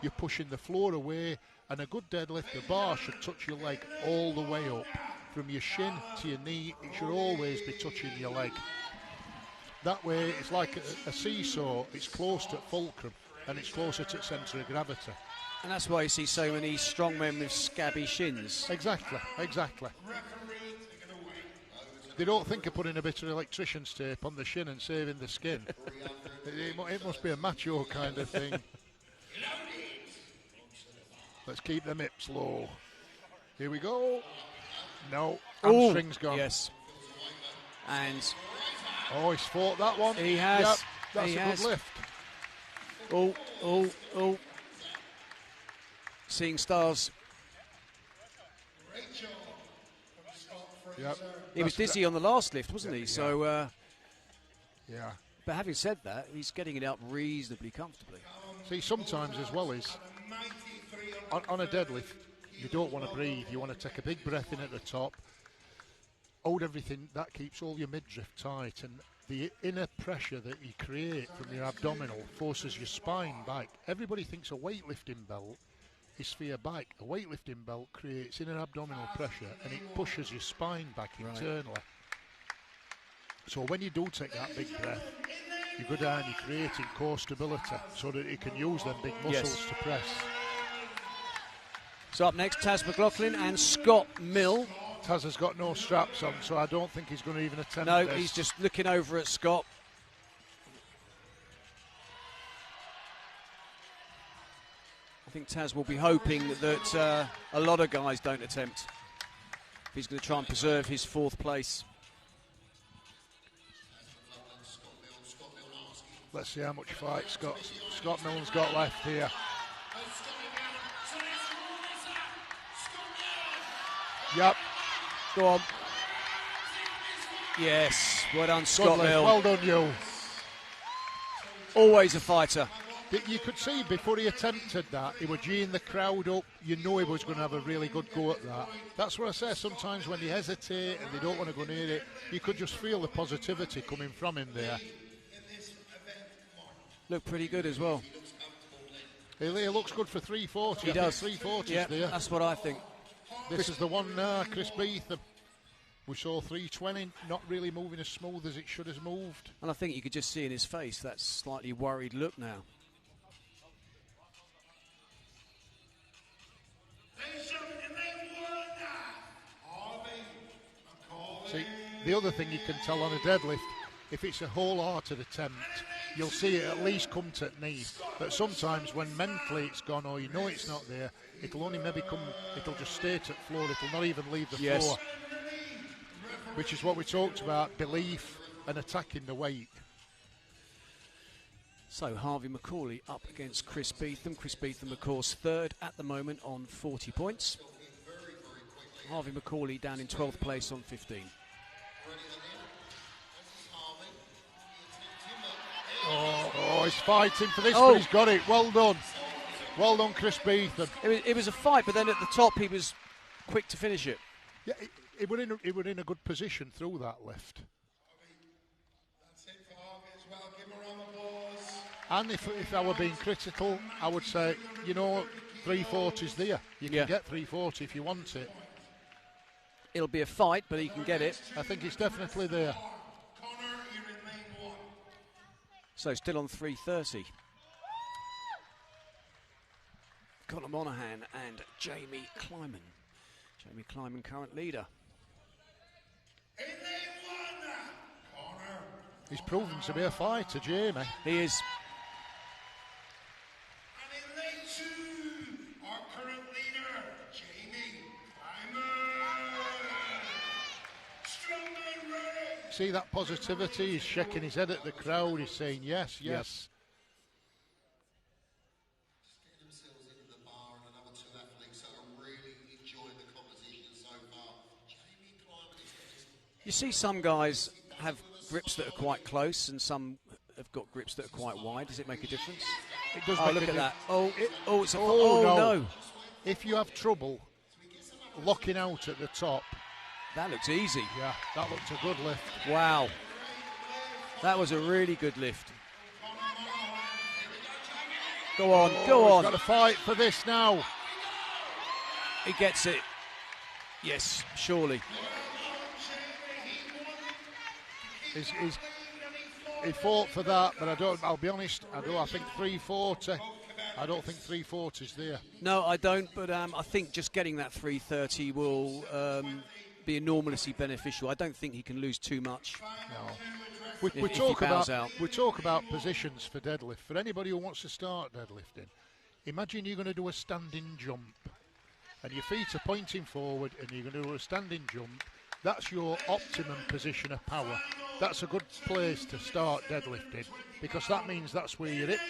you're pushing the floor away. And a good deadlift, the bar should touch your leg all the way up. From your shin to your knee, it should always be touching your leg. That way, it's like a seesaw. It's close to fulcrum, and it's closer to the centre of gravity. And that's why you see so many strongmen with scabby shins. Exactly. They don't think of putting a bit of electrician's tape on the shin and saving the skin. It must be a macho kind of thing. Let's keep them hips low. Here we go. No, hamstring's gone. Yes. And he's fought that one. He has. Yep, that's a good lift. Oh. Seeing stars. Yep. He was dizzy on the last lift, wasn't he? Yeah. So, yeah. But having said that, he's getting it up reasonably comfortably. See, sometimes as well is on a deadlift, you don't want to breathe. You want to take a big breath in at the top. Hold everything. That keeps all your midriff tight, and the inner pressure that you create from your abdominal forces your spine back. Everybody thinks a weightlifting belt is for your back. A weightlifting belt creates inner abdominal pressure, and it pushes your spine back internally. So when you do take that big breath, you go down, you're creating core stability so that you can use them big muscles to press. So up next, Taz McLaughlin and Scott Mill. Taz has got no straps on, so I don't think he's going to even attempt No, this. he's just looking over at Scott. I think Taz will be hoping that a lot of guys don't attempt. If he's going to try and preserve his fourth place. Let's see how much fight Scott Milne's got left here. Yep. Go on. Yes, well done, Scott Mill. Well done, you. Always a fighter. You could see before he attempted that, he was geeing the crowd up. You know he was going to have a really good go at that. That's what I say sometimes when they hesitate and they don't want to go near it, you could just feel the positivity coming from him there. Looked pretty good as well. He looks good for 340. He does. 340s yeah, there. That's what I think. This is the one, Chris Beetham. We saw 320, not really moving as smooth as it should have moved. And I think you could just see in his face that slightly worried look now. See, the other thing you can tell on a deadlift, if it's a wholehearted attempt, you'll see it at least come to knee. But sometimes when mentally it's gone or you know it's not there, it'll only maybe come, it'll just stay to the floor, it'll not even leave the floor. Which is what we talked about, belief and attacking the weight. So Harvey McCauley up against Chris Beetham. Chris Beetham, of course, third at the moment on 40 points. Harvey McCauley down in 12th place on 15. is fighting for this, but he's got it. Well done. Well done, Chris Beetham. It was a fight, but then at the top he was quick to finish it. Yeah, he were in a good position through that lift. That's it for Harvey as well. Give him a round of applause. And if I were being critical, I would say, 340's there. You can get 340 if you want it. It'll be a fight, but he can get it. I think it's definitely there. Connor, you're in lane 1. So still on 330. Callum Monahan and Jamie Kleiman. Jamie Kleiman, current leader. In lane 1, Connor. He's proven to be a fighter, Jamie. He is. And in lane 2, our current leader, Jamie Kleiman. Strongman ready. See that positivity? He's shaking his head at the crowd. He's saying yes, yes. You see some guys have grips that are quite close and some have got grips that are quite wide. Does it make a difference? It does Oh, make look a at that. difference. No. If you have trouble locking out at the top. That looks easy. Yeah, that looked a good lift. Wow. That was a really good lift. Go on, go on. He's got to fight for this now. He gets it. Yes, surely. He fought for that, but I'll be honest, I think 340. I don't think 340's there. No, I don't, but I think just getting that 330 will be enormously beneficial. I don't think he can lose too much. No. We talk about positions for deadlift. For anybody who wants to start deadlifting, imagine you're going to do a standing jump and your feet are pointing forward and you're going to do a standing jump. That's your optimum position of power. That's a good place to start deadlifting because that means that's where your hips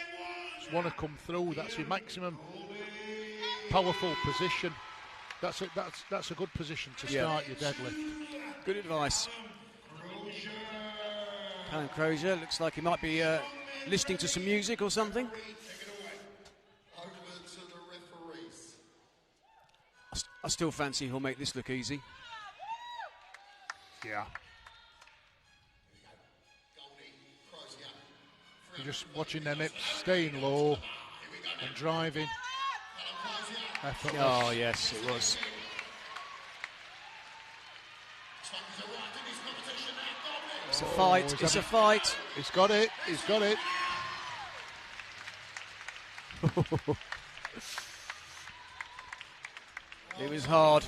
want to come through. That's your maximum powerful position. That's a good position to start your deadlift. Good advice. Callum Crozier looks like he might be listening to some music or something. I still fancy he'll make this look easy. Yeah. You're just watching them hips staying low and driving. Effortless. Oh, yes, it was. It's a fight. It's a fight. He's got it. He's got it. It was hard.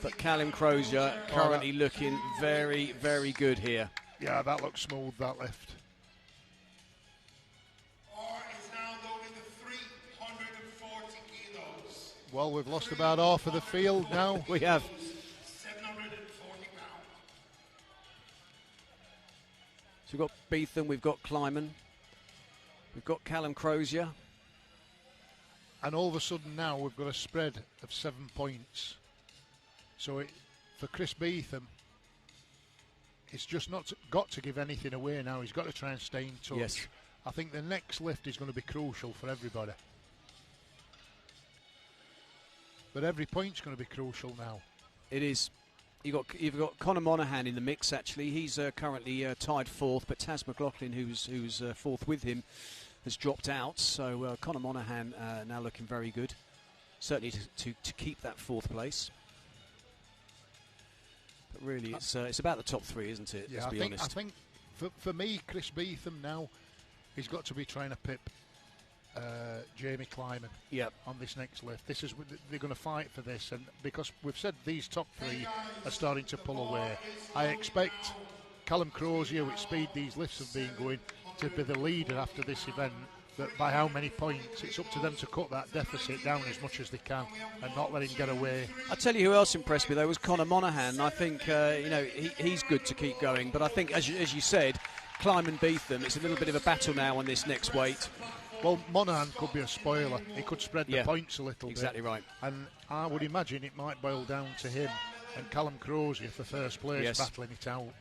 But Callum Crozier currently looking very, very good here. Yeah, that looks smooth, that lift. Is now loading the 340 kilos. Well, we've lost about half of the field now. We have. 740 pounds. So we've got Beetham, we've got Kleiman, we've got Callum Crozier. And all of a sudden now we've got a spread of 7 points. So for Chris Beetham, it's just not got to give anything away now. He's got to try and stay in touch. Yes. I think the next lift is going to be crucial for everybody. But every point's going to be crucial now. It is. You've got Conor Monaghan in the mix. Actually, he's currently tied fourth, but Taz McLaughlin, who's fourth with him, has dropped out. So Conor Monaghan now looking very good. Certainly to keep that fourth place. But really, it's about the top three, isn't it? Yeah, Let's be honest. I think for me, Chris Beetham now, he's got to be trying to pip Jamie Kleiman on this next lift. They're going to fight for this, and because we've said these top three are starting to pull away, I expect Callum Crozier, with speed these lifts have been going, to be the leader after this event. That by how many points, it's up to them to cut that deficit down as much as they can and not let him get away. I tell you who else impressed me though was Conor Monaghan. I think he's good to keep going, but I think as you said, Kleiman Beetham, it's a little bit of a battle now on this next weight. Well, Monaghan could be a spoiler. He could spread the points a little bit. Exactly right. And I would imagine it might boil down to him and Callum Crozier for first place battling it out.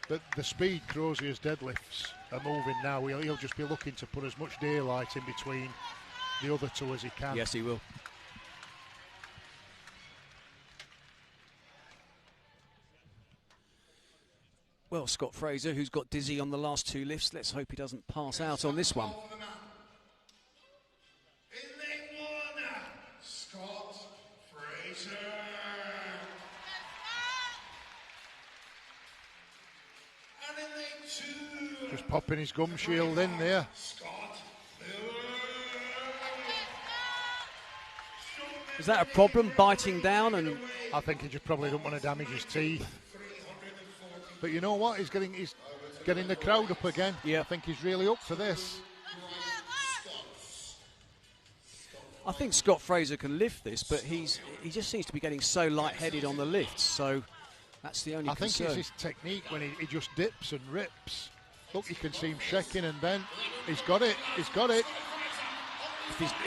the speed Crozier's deadlifts are moving now. He'll just be looking to put as much daylight in between the other two as he can. Yes, he will. Well, Scott Fraser, who's got dizzy on the last two lifts, let's hope he doesn't pass out on this one. In lane 1, Scott Fraser. And in lane 2, Just popping his gum shield in there. Scott Is that a problem, biting down? And I think he just probably don't want to damage his teeth. But you know what? He's getting the crowd up again. Yeah. I think he's really up for this. I think Scott Fraser can lift this, but he just seems to be getting so lightheaded on the lifts. So that's the only I think concern. it's his technique when he just dips and rips. Look, you can see him shaking and then he's got it. He's got it.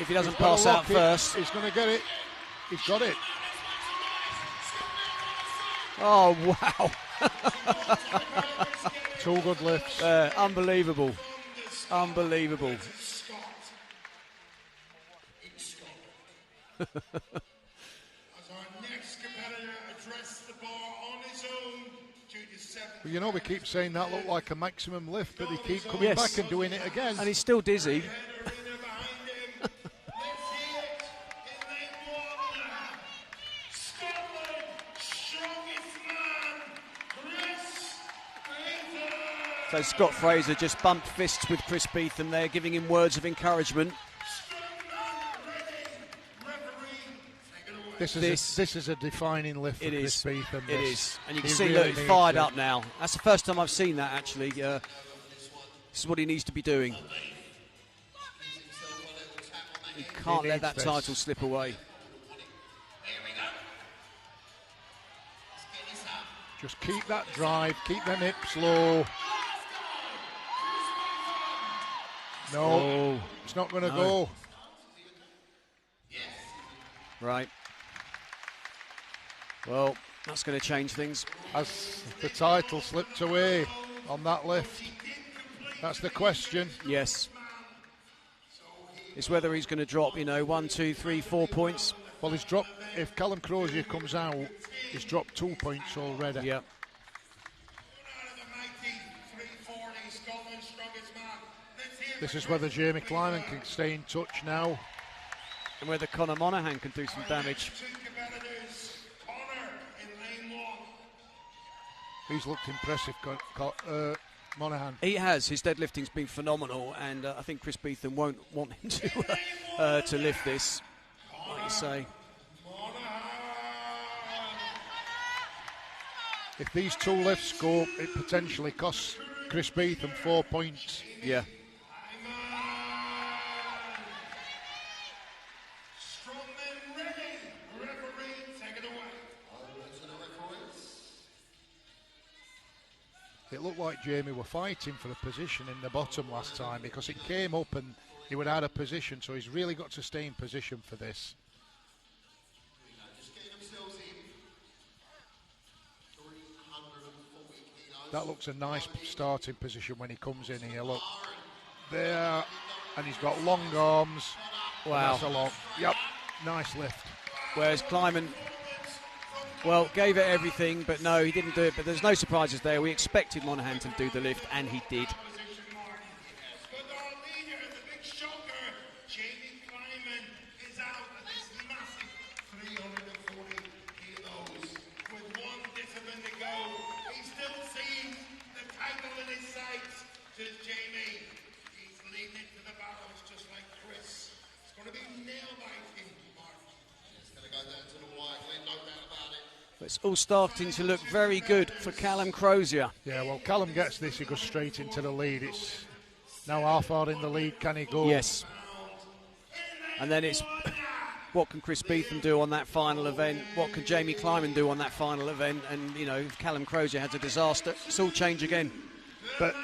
If he doesn't He's gotta pass out lock it. first. He's going to get it. He's got it. Oh, wow. 2 good lifts. Unbelievable. Unbelievable. As our next competitor addressed the bar on his own to the 7th. Well, you know, we keep saying that looked like a maximum lift, but they keep coming Yes. back and doing it again. And he's still dizzy. So Scott Fraser just bumped fists with Chris Beetham there, giving him words of encouragement. This is a defining lift for Chris Beetham. It is. And you can He see really that he's needs fired it. up now. That's the first time I've seen that, actually. This is what he needs to be doing. He can't let that needs this. title slip away. Just keep that drive, keep them hips low. No, it's not going to go. Right. Well, that's going to change things. Has the title slipped away on that lift? That's the question. Yes. It's whether he's going to drop, 1, 2, 3, 4 points. Well, he's dropped. If Callum Crozier comes out, he's dropped 2 points already. Yeah. This is whether Jamie Kleiman can stay in touch now. And whether Conor Monaghan can do some damage. He's looked impressive, Monaghan. He has. His deadlifting's been phenomenal, and I think Chris Beetham won't want him to lift this, like you say. If these 2 lifts go, it potentially costs Chris Beetham 4 points. Yeah. Strongman ready. Referee, take it away. It looked like Jamie were fighting for a position in the bottom last time because it came up and he would add a position, so he's really got to stay in position for this. That looks a nice starting position when he comes in here. Look, there, and he's got long arms. Wow. That's a lot. Yep, nice lift. Whereas Kleiman, well, gave it everything, but no, he didn't do it. But there's no surprises there. We expected Monaghan to do the lift, and he did. But our leader, the big shocker, Jamie Kleiman, is out at this massive 340 kilos with 1 discipline to go. He still sees the title in his sights. Says Jamie, he's leading it to the barrels just like Chris. It's going to be nail-biting, Mark. It's going to go down to the wire, no doubt about it. It's all starting to look very good for Callum Crozier. Yeah, well, Callum gets this, he goes straight into the lead. It's now how far in the lead can he go? Yes. And then it's what can Chris Beetham do on that final event? What can Jamie Kleiman do on that final event? And, if Callum Crozier has a disaster, it's all change again. But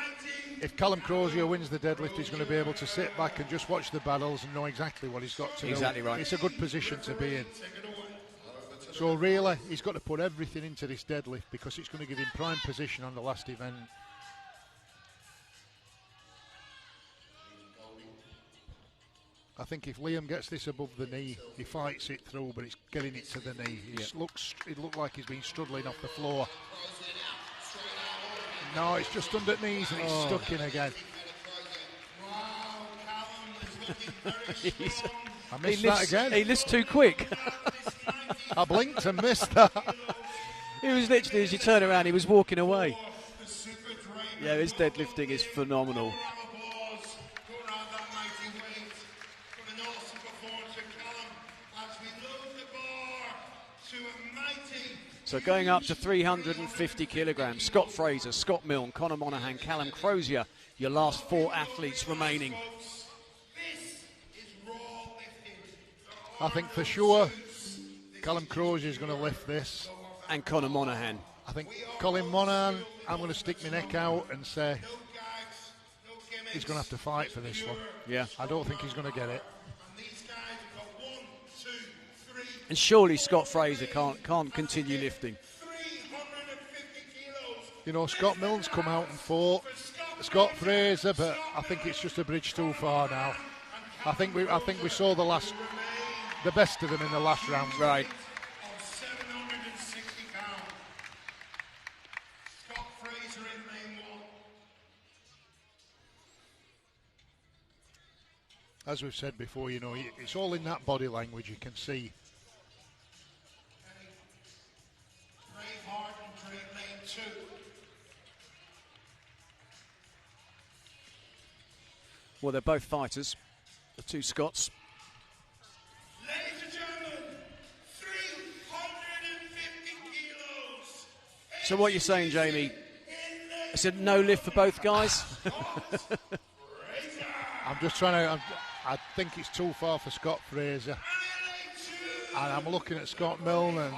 if Callum Crozier wins the deadlift, he's going to be able to sit back and just watch the battles and know exactly what he's got to do. Exactly right. It's a good position to be in. So really, he's got to put everything into this deadlift because it's going to give him prime position on the last event. I think if Liam gets this above the knee, he fights it through, but it's getting it to the knee. It looked like he's been struggling off the floor. No, it's just under the knees and it's stuck in again. I missed that again. He lifts too quick. I blinked and missed that. He was literally, as you turn around, he was walking away. Yeah, his deadlifting is phenomenal. So going up to 350 kilograms, Scott Fraser, Scott Milne, Conor Monaghan, Callum Crozier, your last 4 athletes remaining. I think for sure Callum Crozier is going to lift this. And Conor Monaghan. I think Colin Monaghan, I'm going to stick my neck out and say he's going to have to fight for this one. Yeah. I don't think he's going to get it. And surely Scott Fraser can't continue lifting. You know, Scott Milne's come out and fought Scott Fraser, but I think it's just a bridge too far now. I think we saw the best of them in the last round. Right. As we've said before, you know, it's all in that body language. You can see. Well, they're both fighters, the two Scots. Ladies and gentlemen, 350 kilos. So what you're saying, Jamie? I said no lift for both guys. I'm just trying to. I think it's too far for Scott Fraser, and I'm looking at Scott Milne, and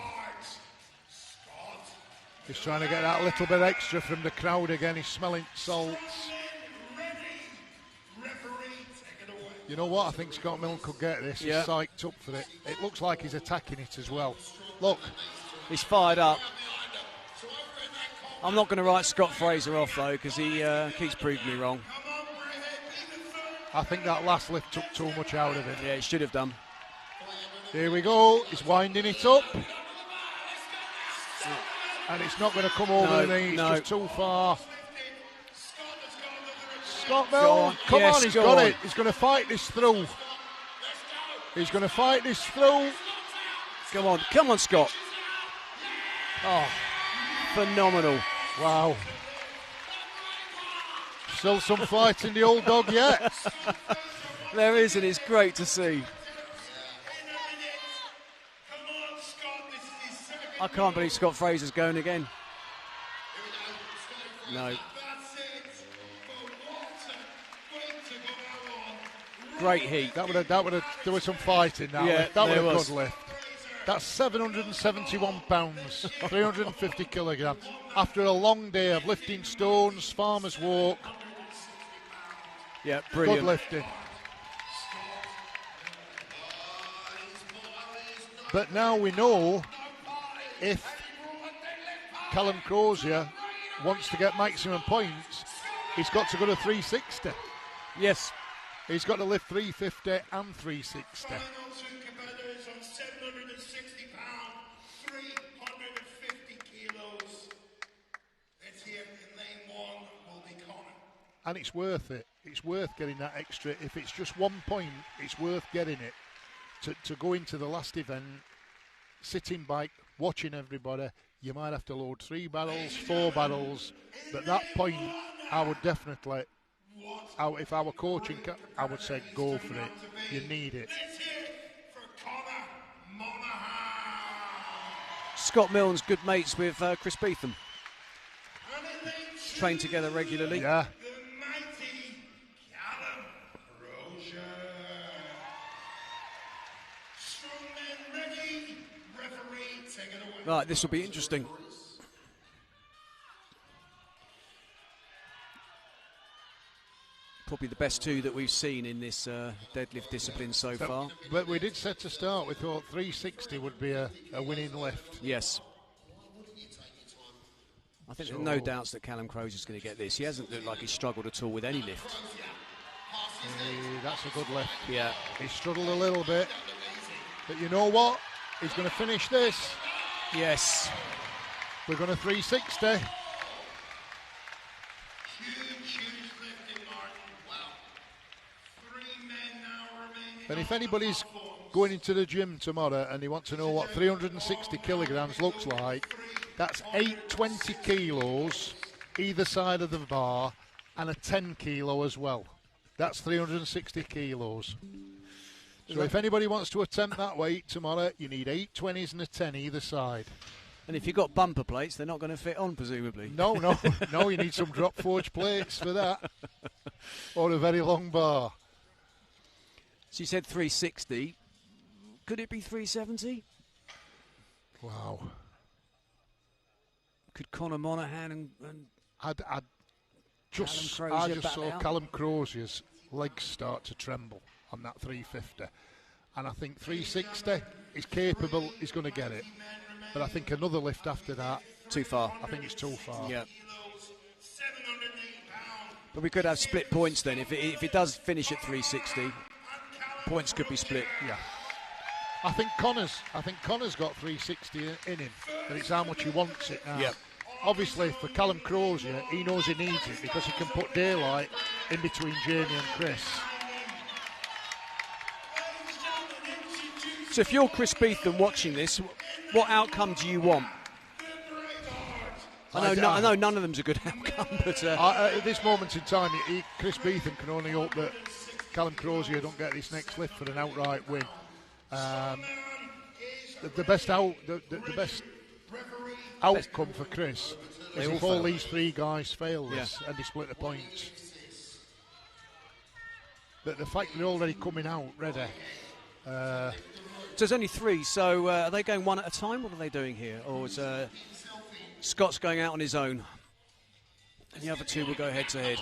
he's trying to get that little bit extra from the crowd again. He's smelling salts. You know what? I think Scott Milne could get this. Yeah. He's psyched up for it. It looks like he's attacking it as well. Look. He's fired up. I'm not going to write Scott Fraser off, though, because he keeps proving me wrong. I think that last lift took too much out of him. Yeah, he should have done. Here we go. He's winding it up. And it's not going to come over the knee. It's just too far. Scott Milne, come on, he's got it. He's going to fight this through. He's going to fight this through. Come on, Scott. Oh, phenomenal. Wow. Still some fight in the old dog yet. There is, and it's great to see. I can't believe Scott Fraser's going again. No. Great heat. There was some fight in that lift. That was a good lift. That's 771 pounds, 350 kilograms. After a long day of lifting stones, farmer's walk. Yeah, brilliant. Good lifting. But now we know if Callum Crozier wants to get maximum points, he's got to go to 360. Yes. He's got to lift 350 and 360. And it's worth it. It's worth getting that extra. If it's just 1 point, it's worth getting it. To go into the last event, sitting back, watching everybody, you might have to load 3 barrels, 4 barrels. But that point, I would definitely, if I were coaching, I would say go for it. You need it. Scott Milne's good mates with Chris Beetham. Train together regularly. Yeah. Right, this will be interesting. Probably the best two that we've seen in this deadlift discipline so far. But we did set to start. We thought 360 would be a winning lift. Yes. I think there's no doubts that Callum Crozier is going to get this. He hasn't looked like he's struggled at all with any lift. That's a good lift. Yeah. He struggled a little bit. But you know what? He's going to finish this. Yes. We're going to 360. And if anybody's going into the gym tomorrow and they want to know what 360 kilograms looks like, that's 820 kilos either side of the bar and a 10 kilo as well. That's 360 kilos. So if anybody wants to attempt that weight tomorrow, you need 820s and a 10 either side. And if you've got bumper plates, they're not going to fit on, presumably. No, you need some drop forge plates for that. Or a very long bar. So you said 360. Could it be 370? Wow. Could Conor Monaghan and I just Crozier saw out? Callum Crozier's legs start to tremble on that 350. And I think 360 is capable, he's going to get it. But I think another lift after that. Too far. I think it's too far. Yeah. But we could have split points then. If it does finish at 360, points could be split. Yeah. I think Connor's got 360 in him, and it's how much he wants it now. Yep. Obviously, for Callum Crozier, he knows he needs it because he can put daylight in between Jamie and Chris. So if you're Chris Beetham watching this, what outcome do you want? I know none of them's a good outcome, but at this moment in time, Chris Beetham can only hope that Callum Crozier don't get this next lift for an outright win. The best outcome for Chris is if all these three guys fail this and they split the points. But the fact they're already coming out ready. So there's only three, so are they going one at a time? What are they doing here? Or is Scott's going out on his own? And the other two will go head to head.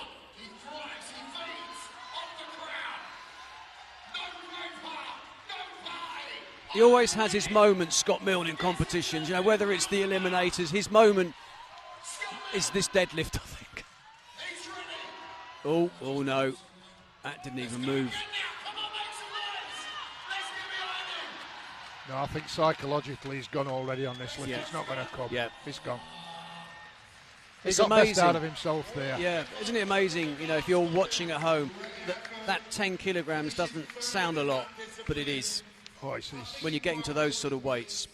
He always has his moments, Scott Milne, in competitions. You know, whether it's the eliminators, his moment is this deadlift, I think. Oh no, that didn't even move. No, I think psychologically he's gone already on this lift. Yeah. It's not going to come. Yeah. He's gone. It's He got amazing. best out of himself there. Yeah, isn't it amazing, you know, if you're watching at home, that 10 kilograms doesn't sound a lot, but it is. Oh, it's when you're getting to those sort of weights.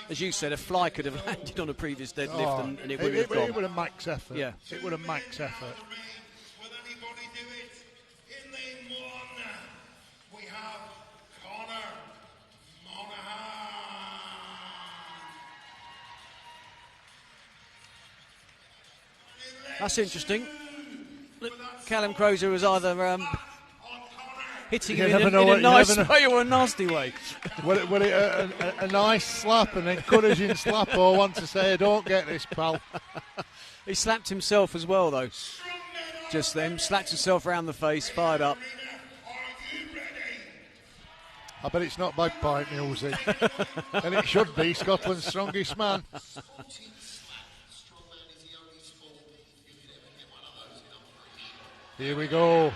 As you said, a fly could have landed on a previous deadlift and it would have gone. It would have max effort. Yeah. It would have max effort. Will anybody do it? In lane one, we have Conor Monaghan. That's interesting. Look, Callum Crozier was either hitting him in a nice way or a nasty way. Will it a nice slap, an encouraging slap, or one to say, don't get this, pal? He slapped himself as well, though. Just then, slapped himself around the face, fired up. I bet it's not bagpipe music. And it should be Scotland's strongest man. Here we go.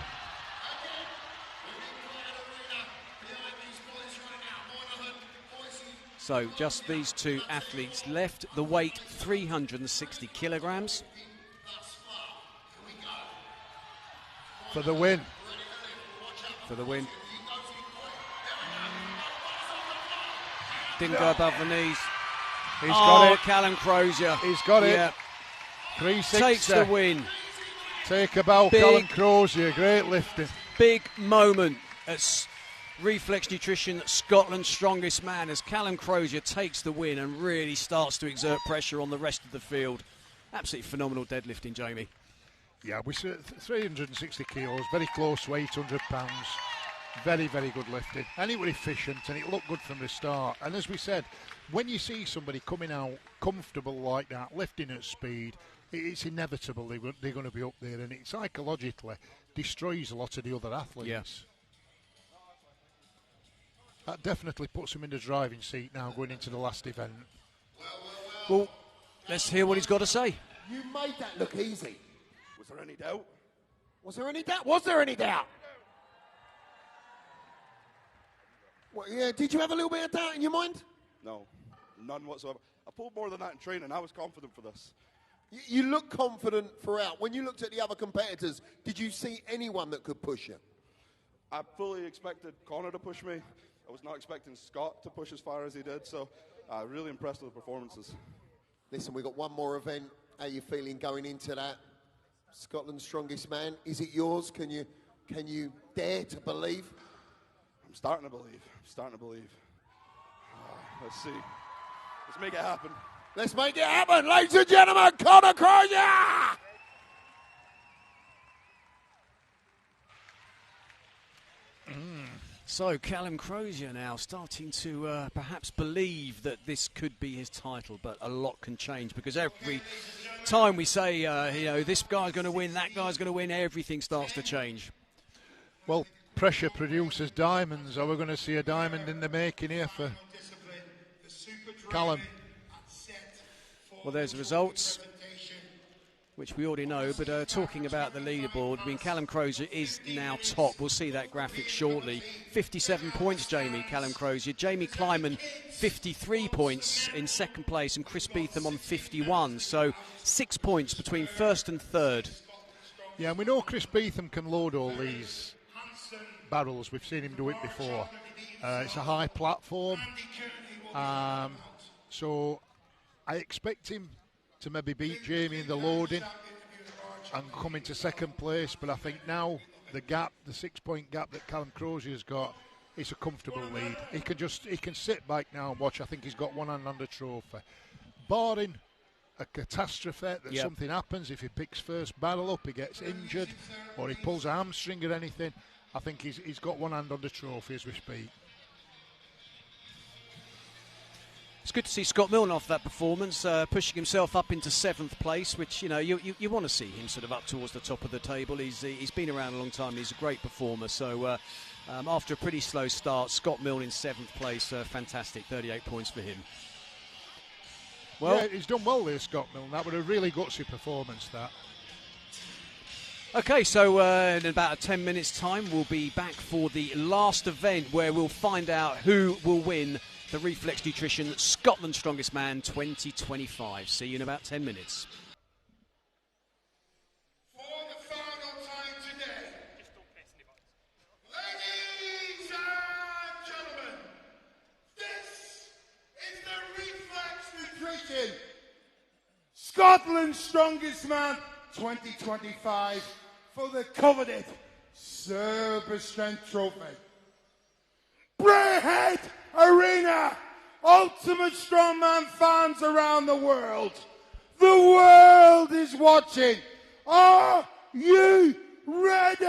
So just these two athletes left. The weight, 360 kilograms. For the win. For the win. Didn't go above the knees. He's got it. Callum Crozier. He's got it. Yeah. 360. Takes the win. Take a bow, Callum Crozier. Great lifting. Big moment at Reflex Nutrition, Scotland's strongest man, as Callum Crozier takes the win and really starts to exert pressure on the rest of the field. Absolutely phenomenal deadlifting, Jamie. Yeah, we said 360 kilos, very close to 800 pounds. Very, very good lifting. And it was efficient and it looked good from the start. And as we said, when you see somebody coming out comfortable like that, lifting at speed, it's inevitable they're going to be up there, and it psychologically destroys a lot of the other athletes. Yeah. That definitely puts him in the driving seat now going into the last event. Well, let's hear what he's got to say. You made that look easy. Was there any doubt? Was there any doubt? Was there any doubt? Well, yeah, did you have a little bit of doubt in your mind? No, none whatsoever. I pulled more than that in training. I was confident for this. You look confident throughout. When you looked at the other competitors, did you see anyone that could push you? I fully expected Connor to push me. I was not expecting Scott to push as far as he did, so really impressed with the performances. Listen, we've got one more event. How are you feeling going into that? Scotland's Strongest Man. Is it yours? Can you dare to believe? I'm starting to believe. Let's see. Let's make it happen. Let's make it happen, ladies and gentlemen. Callum Crozier! So Callum Crozier now starting to perhaps believe that this could be his title, but a lot can change because every time we say, this guy's going to win, that guy's going to win, everything starts to change. Well, pressure produces diamonds. Are we going to see a diamond in the making here for Callum? Well, there's the results, which we already know, but talking about the leaderboard, I mean, Callum Crozier is now top. We'll see that graphic shortly. 57 points, Callum Crozier. Jamie Kleiman, 53 points in second place, and Chris Beetham on 51. So 6 points between first and third. Yeah, and we know Chris Beetham can load all these barrels. We've seen him do it before. It's a high platform. So I expect him to maybe beat Jamie in the loading and come into second place, but I think now the 6-point gap that Callum Crozier's got, it's a comfortable lead. He can sit back now and watch. I think he's got one hand on the trophy. Barring a catastrophe that something happens, if he picks first barrel up, he gets injured, or he pulls a hamstring or anything, I think he's got one hand on the trophy as we speak. It's good to see Scott Milne off that performance, pushing himself up into 7th place, which, you want to see him sort of up towards the top of the table. He's been around a long time. He's a great performer. So after a pretty slow start, Scott Milne in 7th place, fantastic, 38 points for him. Well, yeah, he's done well there, Scott Milne. That was a really gutsy performance, that. OK, so in about 10 minutes' time, we'll be back for the last event where we'll find out who will win the Reflex Nutrition Scotland's Strongest Man 2025. See you in about 10 minutes. For the final time today, ladies and gentlemen, this is the Reflex Nutrition Scotland's Strongest Man 2025 for the coveted Super Strength Trophy. Brayhead Arena, Ultimate Strongman fans around the world. The world is watching. Are you ready?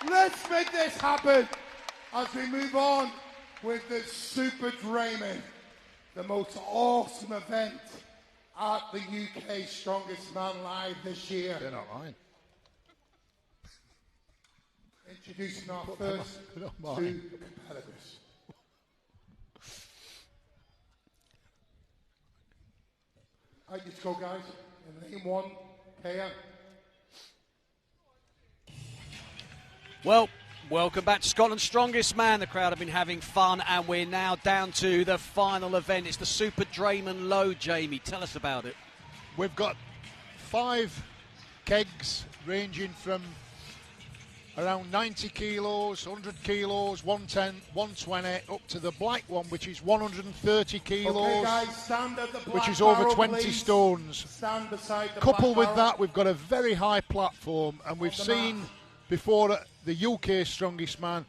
Let's make this happen as we move on with the Super Drayman, the most awesome event at the UK Strongest Man Live this year. They're not lying. Introducing our first two competitors. All right, let's go, guys. In lane 1, KM. Well, welcome back to Scotland's Strongest Man. The crowd have been having fun, and we're now down to the final event. It's the Super Drayman Load. Jamie, tell us about it. We've got 5 kegs ranging from around 90 kilos, 100 kilos, 110, 120, up to the black one, which is 130 kilos, Okay, guys, stand at the black which is over barrel, 20 please. stones. Stand beside the Coupled black with barrel. that, we've got a very high platform, and we've seen before the UK Strongest Man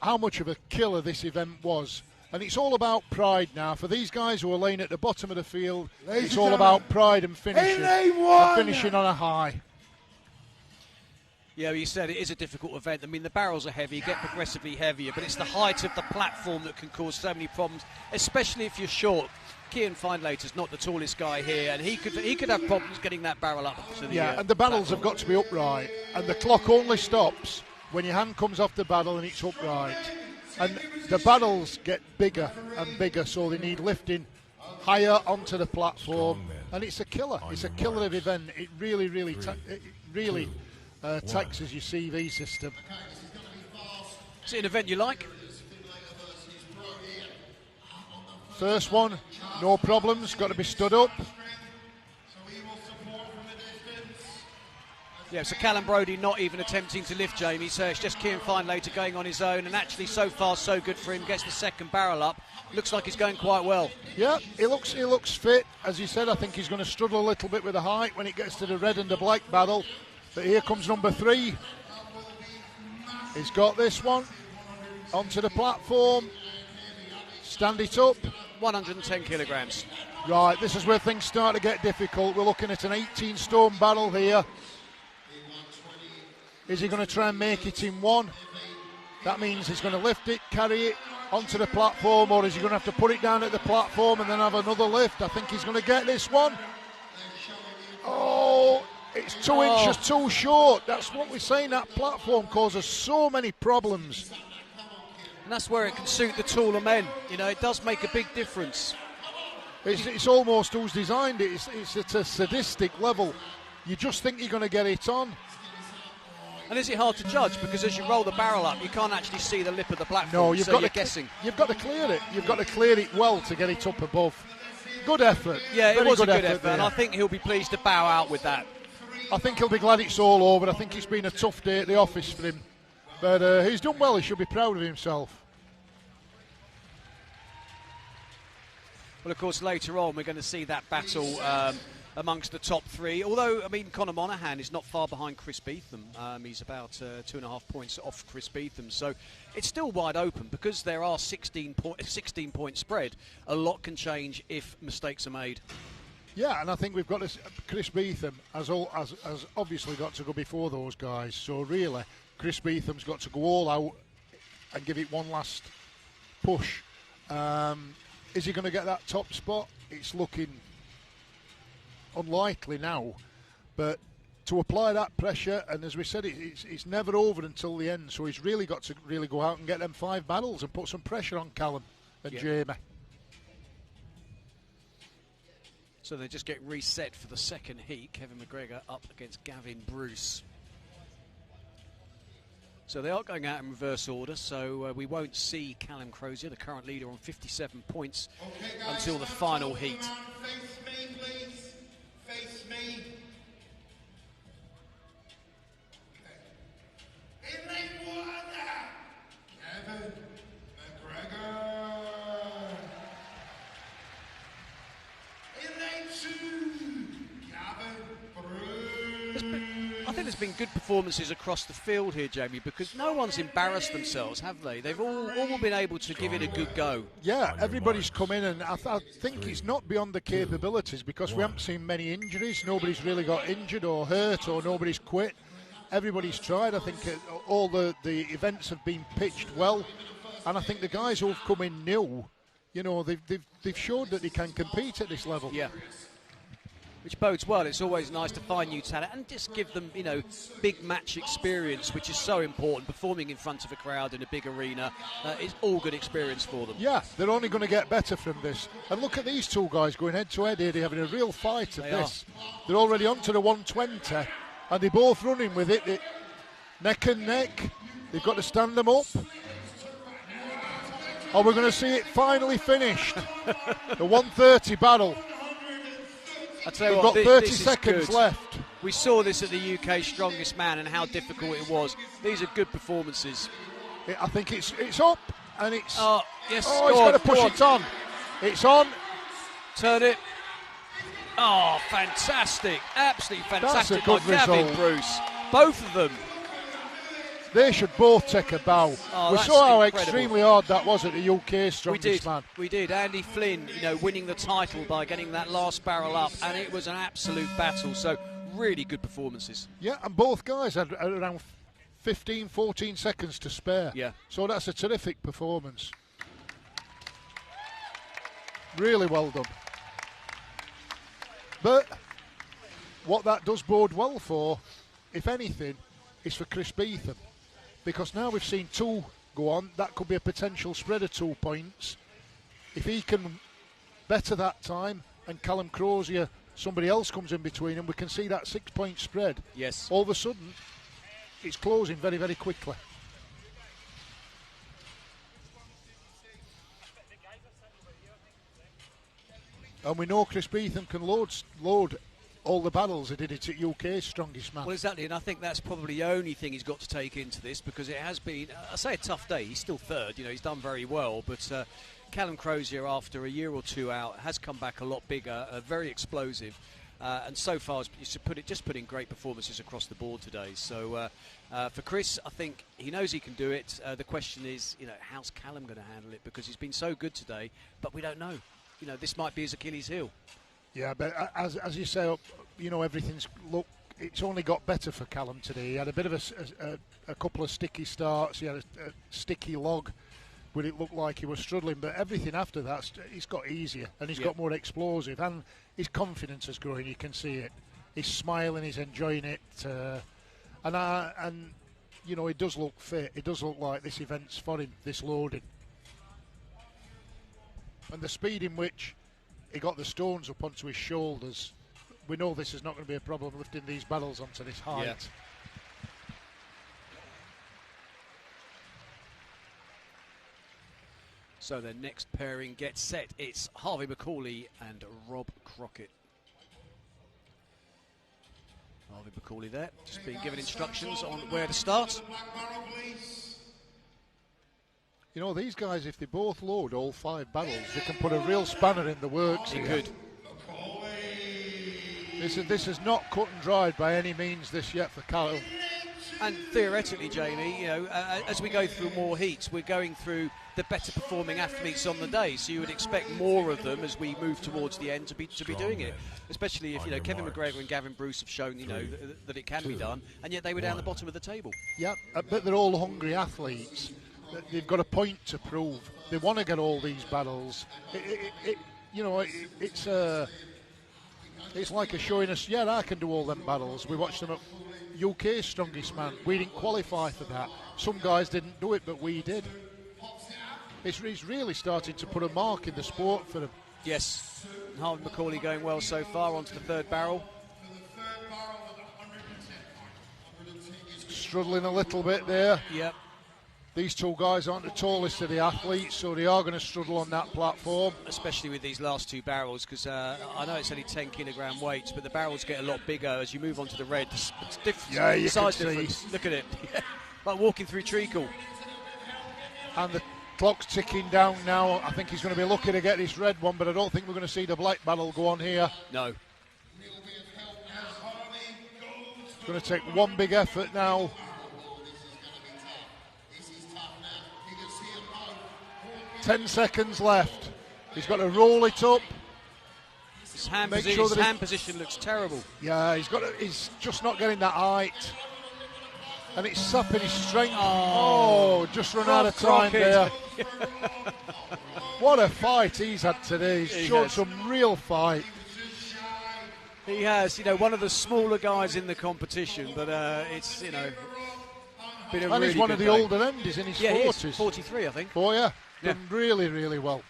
how much of a killer this event was. And it's all about pride now. For these guys who are laying at the bottom of the field, Ladies it's and all gentlemen, about pride and finishing, lane 1. and finishing on a high. Yeah, you said it is a difficult event. I mean, the barrels are heavy, get progressively heavier, but it's the height of the platform that can cause so many problems, especially if you're short. Cian Findlater's not the tallest guy here, and he could have problems getting that barrel up to the and the barrels have got to be upright, and the clock only stops when your hand comes off the barrel and it's upright. And the barrels get bigger and bigger, so they need lifting higher onto the platform, and it's a killer. It's a killer of event. It really taxes your CV system. Is it an event you like? First one, no problems, got to be stood up. Yeah, so Callum Brodie not even attempting to lift, Jamie, so it's just Cian Findlater going on his own, and actually so far so good for him. Gets the second barrel up. Looks like he's going quite well. Yeah, he looks fit. As you said, I think he's going to struggle a little bit with the height when it gets to the red and the black barrel. But here comes number 3. He's got this one onto the platform. Stand it up. 110 kilograms. Right, this is where things start to get difficult. We're looking at an 18-stone barrel here. Is he going to try and make it in one? That means he's going to lift it, carry it onto the platform, or is he going to have to put it down at the platform and then have another lift? I think he's going to get this one. Oh, it's 2 inches too short. That's what we're saying. That platform causes so many problems. And that's where it can suit the taller men. You know, it does make a big difference. It's almost who's designed it. It's at a sadistic level. You just think you're going to get it on. And is it hard to judge? Because as you roll the barrel up, you can't actually see the lip of the platform, no, you're guessing. You've got to clear it. You've got to clear it well to get it up above. Good effort. Yeah, it was a good effort, there. and I think he'll be pleased to bow out with that. I think he'll be glad it's all over. I think it's been a tough day at the office for him. But he's done well. He should be proud of himself. Well, of course, later on we're going to see that battle amongst the top 3. Although, I mean, Conor Monaghan is not far behind Chris Beetham. He's about 2.5 points off Chris Beetham. So it's still wide open because there are 16-point spread. A lot can change if mistakes are made. Yeah, and I think we've got this. Chris Beetham has obviously got to go before those guys. So really, Chris Beetham's got to go all out and give it one last push. Is he going to get that top spot? It's looking unlikely now, but to apply that pressure, and as we said, it's never over until the end, so he's really got to go out and get them 5 battles and put some pressure on Callum and Jamie. So they just get reset for the second heat. Kevin McGregor up against Gavin Bruce. So they are going out in reverse order, so we won't see Callum Crozier, the current leader, on 57 points until the final heat. Face me, please. Face me. Okay. In lane 1, Kevin McGregor. In lane 2, Gavin Bruce. I think there's been good performances across the field here, Jamie, because no one's embarrassed themselves, have they? They've all been able to give it a good go. Yeah, everybody's come in, and I think it's not beyond the capabilities because we haven't seen many injuries. Nobody's really got injured or hurt, or nobody's quit. Everybody's tried. I think all the events have been pitched well, and I think the guys who've come in new, you know, they've showed that they can compete at this level. Yeah. Which bodes well. It's always nice to find new talent and just give them, you know, big match experience, which is so important. Performing in front of a crowd in a big arena is all good experience for them. Yeah, they're only going to get better from this. And look at these 2 guys going head to head here. They're having a real fight of this. They're already on to the 120, and they're both running with it. Neck and neck. They've got to stand them up. Oh, we're going to see it finally finished. The 130 battle. We've got 30 seconds left. We saw this at the UK Strongest Man and how difficult it was. These are good performances. I think it's up, and it's... Oh, yes, oh, he's got to push it on. It's on. Turn it. Oh, fantastic. Absolutely fantastic. That's a good Gavin result. Bruce. Both of them. They should both take a bow. Oh, we saw how incredible. extremely hard that was at the UK Strongest Man. We did. Andy Flynn, you know, winning the title by getting that last barrel up, and it was an absolute battle. So, really good performances. Yeah, and both guys had around 15, 14 seconds to spare. Yeah. So that's a terrific performance. Really well done. But what that does bode well for, if anything, is for Chris Beetham. Because now we've seen 2 go on, that could be a potential spread of 2 points. If he can better that time and Callum Crozier, somebody else comes in between and we can see that 6-point spread. Yes. All of a sudden, it's closing very, very quickly. And we know Chris Beetham can load all the battles. He did it at UK's Strongest Man. Well, exactly, and I think that's probably the only thing he's got to take into this, because it has been, I say, a tough day. He's still third, he's done very well, but Callum Crozier, after a year or 2 out, has come back a lot bigger, very explosive, and so far has put in great performances across the board today. So for Chris, I think he knows he can do it. The question is, how's Callum going to handle it? Because he's been so good today, but we don't know. This might be his Achilles heel. Yeah, but as you say, it's only got better for Callum today. He had a bit of a couple of sticky starts. He had a sticky log where it looked like he was struggling, but everything after that, he's got easier and he's got more explosive, and his confidence is growing. You can see it. He's smiling, he's enjoying it, and he does look fit. It does look like this event's for him, this loading. And the speed in which he got the stones up onto his shoulders, we know this is not going to be a problem lifting these barrels onto this height. Yeah. So the next pairing gets set. It's Harvey McCauley and Rob Crockett. Harvey McCauley there, just being given instructions on where to start. These guys, if they both load all 5 barrels, they can put a real spanner in the works. They could. This is not cut and dried by any means this yet for Callum. And theoretically, Jamie, as we go through more heats, we're going through the better performing athletes on the day, so you would expect more of them as we move towards the end to be doing it. Especially if Kevin McGregor and Gavin Bruce have shown that it can be done, and yet they were down the bottom of the table. Yeah, but they're all hungry athletes. They've got a point to prove. They want to get all these battles. It's like a showing us, I can do all them battles. We watched them at UK's Strongest Man. We didn't qualify for that. Some guys didn't do it, but we did. It's really starting to put a mark in the sport for them. Yes. Harvey McCauley going well so far onto the 3rd barrel. Struggling a little bit there. Yep. These 2 guys aren't the tallest of the athletes, so they are going to struggle on that platform. Especially with these last 2 barrels, because I know it's only 10 kilogram weights, but the barrels get a lot bigger as you move on to the red. You size can difference. see. Look at it. Like walking through treacle. And the clock's ticking down now. I think he's going to be lucky to get this red one, but I don't think we're going to see the black battle go on here. No. It's going to take one big effort now. 10 seconds left. He's got to roll it up. His hand position looks terrible. Yeah, he's just not getting that height. And it's sapping his strength. Oh, just run out of time there. What a fight he's had today. He's shown some real fight. He has, one of the smaller guys in the competition, but it's, been a and really he's one good of the day. older end. He's in his 40s. He is, 43, I think. Oh, yeah. Done really, really well.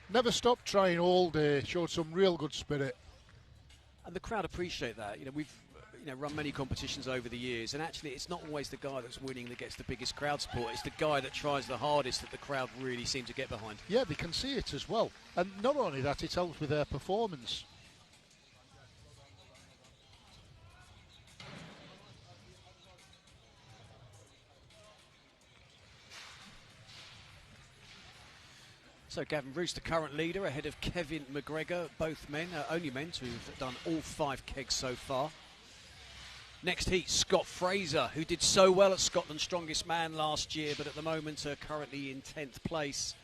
Never stopped trying all day. Showed some real good spirit. And the crowd appreciate that. We've run many competitions over the years, and actually it's not always the guy that's winning that gets the biggest crowd support. It's the guy that tries the hardest that the crowd really seem to get behind. Yeah, they can see it as well. And not only that, it helps with their performance. So Gavin Bruce, the current leader, ahead of Kevin McGregor, both men, only men to have done all 5 kegs so far. Next heat, Scott Fraser, who did so well at Scotland's Strongest Man last year, but at the moment currently in 10th place.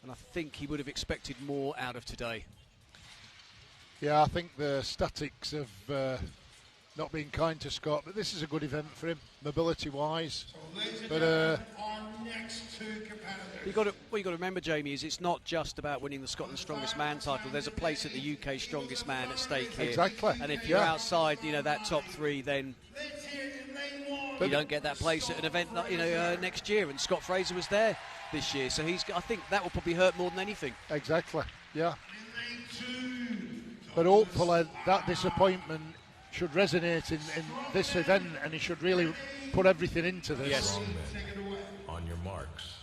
And I think he would have expected more out of today. Yeah, I think the statics have not being kind to Scott, but this is a good event for him, mobility-wise. But our next two competitors. What you've got to remember, Jamie, is it's not just about winning the Scotland Strongest Man title. There's a place at the UK Strongest Man at stake here. Exactly. And if you're outside, that top three, then you don't get that place at an event, next year. And Scott Fraser was there this year, so I think that will probably hurt more than anything. Exactly. Yeah. But hopefully that disappointment should resonate in this event, and he should really put everything into this. Yes. On your marks.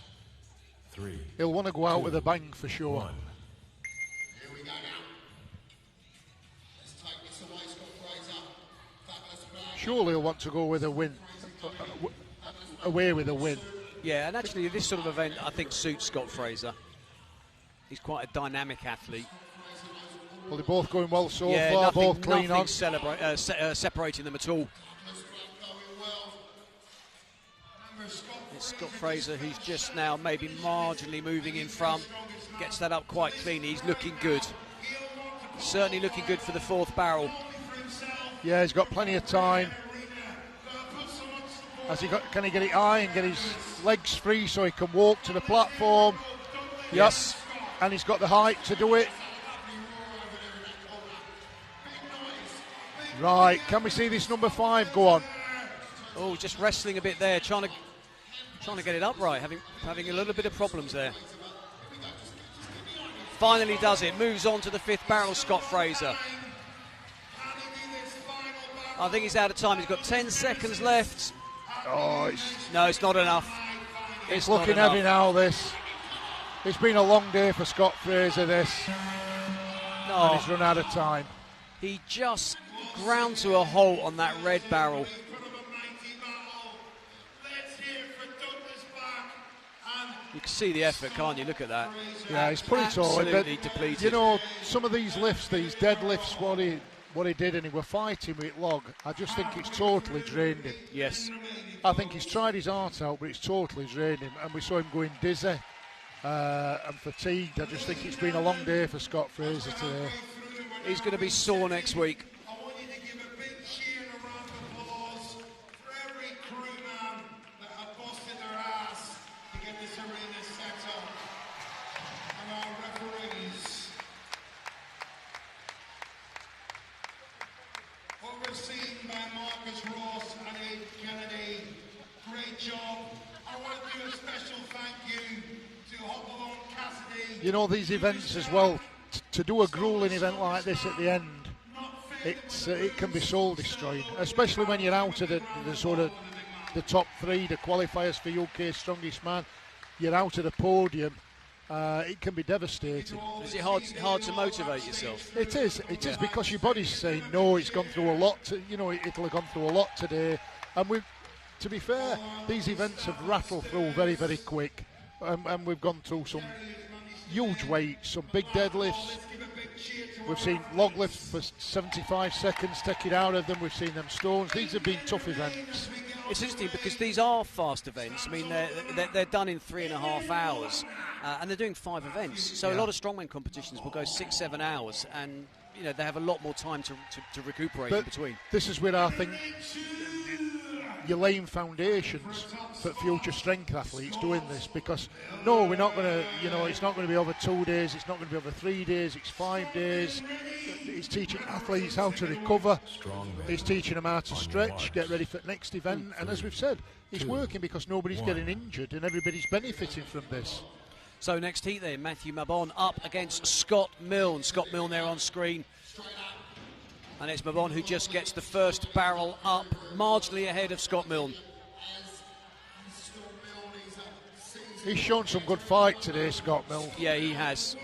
3. He'll want to go out with a bang for sure. 1. Here we go now. Let's take this away, Scott Fraser. Fabulous black. Surely he'll want to go with a win, away with a win. Yeah, and actually this sort of event I think suits Scott Fraser. He's quite a dynamic athlete. Well, they're both going well so yeah, far, both clean on. Separating them at all. It's Scott Fraser who's just now maybe marginally moving in front. Gets that up quite cleanly. He's looking good. Certainly looking good for the fourth barrel. Yeah, he's got plenty of time. Can he get it high and get his legs free so he can walk to the platform? Yes. Yep. And he's got the height to do it. Right, can we see this number 5 go on? Oh, just wrestling a bit there, trying to get it upright, having a little bit of problems there. Finally does it, moves on to the 5th barrel, Scott Fraser. I think he's out of time, he's got 10 seconds left. Oh, no, it's not enough. It's looking heavy now, this. It's been a long day for Scott Fraser, this. No. And he's run out of time. He just ground to a halt on that red barrel. You can see the effort, can't you? Look at that. Yeah, he's put it all. Absolutely depleted. You know, some of these lifts, these deadlifts, what he did, and he were fighting with log, I just think it's totally drained him. Yes. I think he's tried his heart out, but it's totally drained him. And we saw him going dizzy and fatigued. I just think it's been a long day for Scott Fraser today. He's going to be sore next week. I want you to give a big cheer and a round of applause for every crewman that have busted their ass to get this arena set up. And our referees. Overseen by Marcus Ross and Abe Kennedy. Great job. I want to do a special thank you to Hopalong Cassidy. You know, these events as well, to do a grueling event like this at the end, it can be soul destroying, especially when you're out of the sort of the top 3, the qualifiers for UK Strongest Man. You're out of the podium. It can be devastating. Is it hard to motivate yourself? It is because your body's saying no. It's gone through a lot. It'll have gone through a lot today. And to be fair, these events have rattled through very, very quick, and we've gone through some huge weights, some big deadlifts. We've seen log lifts for 75 seconds, take it out of them. We've seen them stones. These have been tough events. It's interesting because these are fast events. I mean, they're done in 3.5 hours, and they're doing 5 events. So a lot of strongman competitions will go 6-7 hours, and they have a lot more time to recuperate in between. This is where I think you're laying foundations for future strength athletes doing this, because we're not going to, it's not going to be over 2 days, it's not going to be over 3 days, it's 5 days. It's teaching athletes how to recover, it's teaching them how to stretch, get ready for the next event, and as we've said, it's working because nobody's getting injured and everybody's benefiting from this. So next heat then, Matthew Mabon up against Scott Milne. Scott Milne there on screen. And it's Mabon who just gets the first barrel up, marginally ahead of Scott Milne. He's shown some good fight today, Scott Milne. Yeah, he has.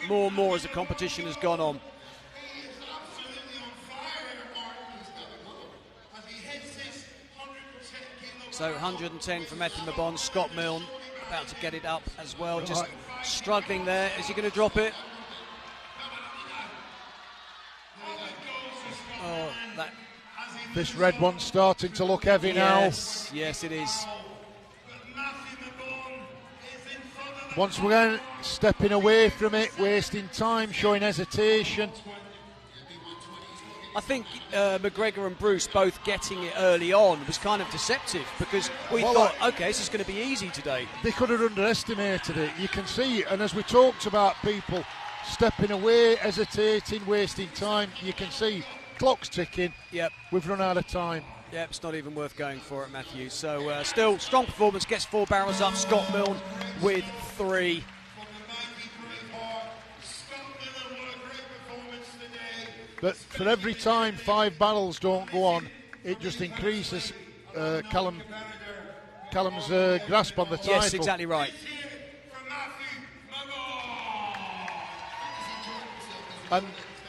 More and more as the competition has gone on. So 110 for Matthew Mabon. Scott Milne about to get it up as well. Just struggling there. Is he going to drop it? Oh, this red one's starting to look heavy now. Yes, it is. Once again, stepping away from it, wasting time, showing hesitation. I think McGregor and Bruce both getting it early on was kind of deceptive, because we thought, okay, this is going to be easy today. They could have underestimated it. You can see, and as we talked about people stepping away, hesitating, wasting time, you can see clock's ticking. Yep. We've run out of time. Yep, it's not even worth going for it, Matthew. So still, strong performance, gets 4 barrels up. Scott Milne with 3. But for every time 5 barrels don't go on, it just increases Callum's grasp on the title. Yes, exactly right. And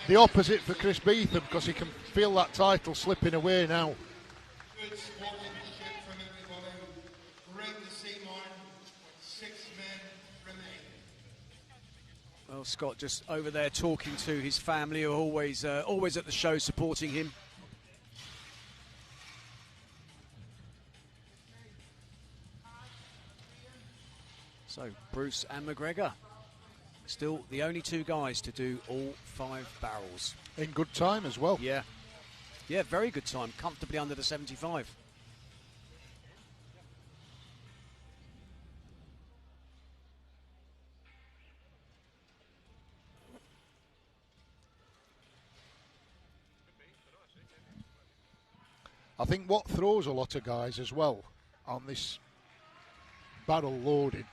the opposite for Chris Beetham, because he can feel that title slipping away now. Good squad leadership from everybody. Great to see Martin. 6 men remain. Well, Scott just over there talking to his family, who are always at the show supporting him. So Bruce and McGregor, still the only 2 guys to do all 5 barrels. In good time as well. Yeah. Yeah, very good time. Comfortably under the 75. I think what throws a lot of guys as well on this barrel loading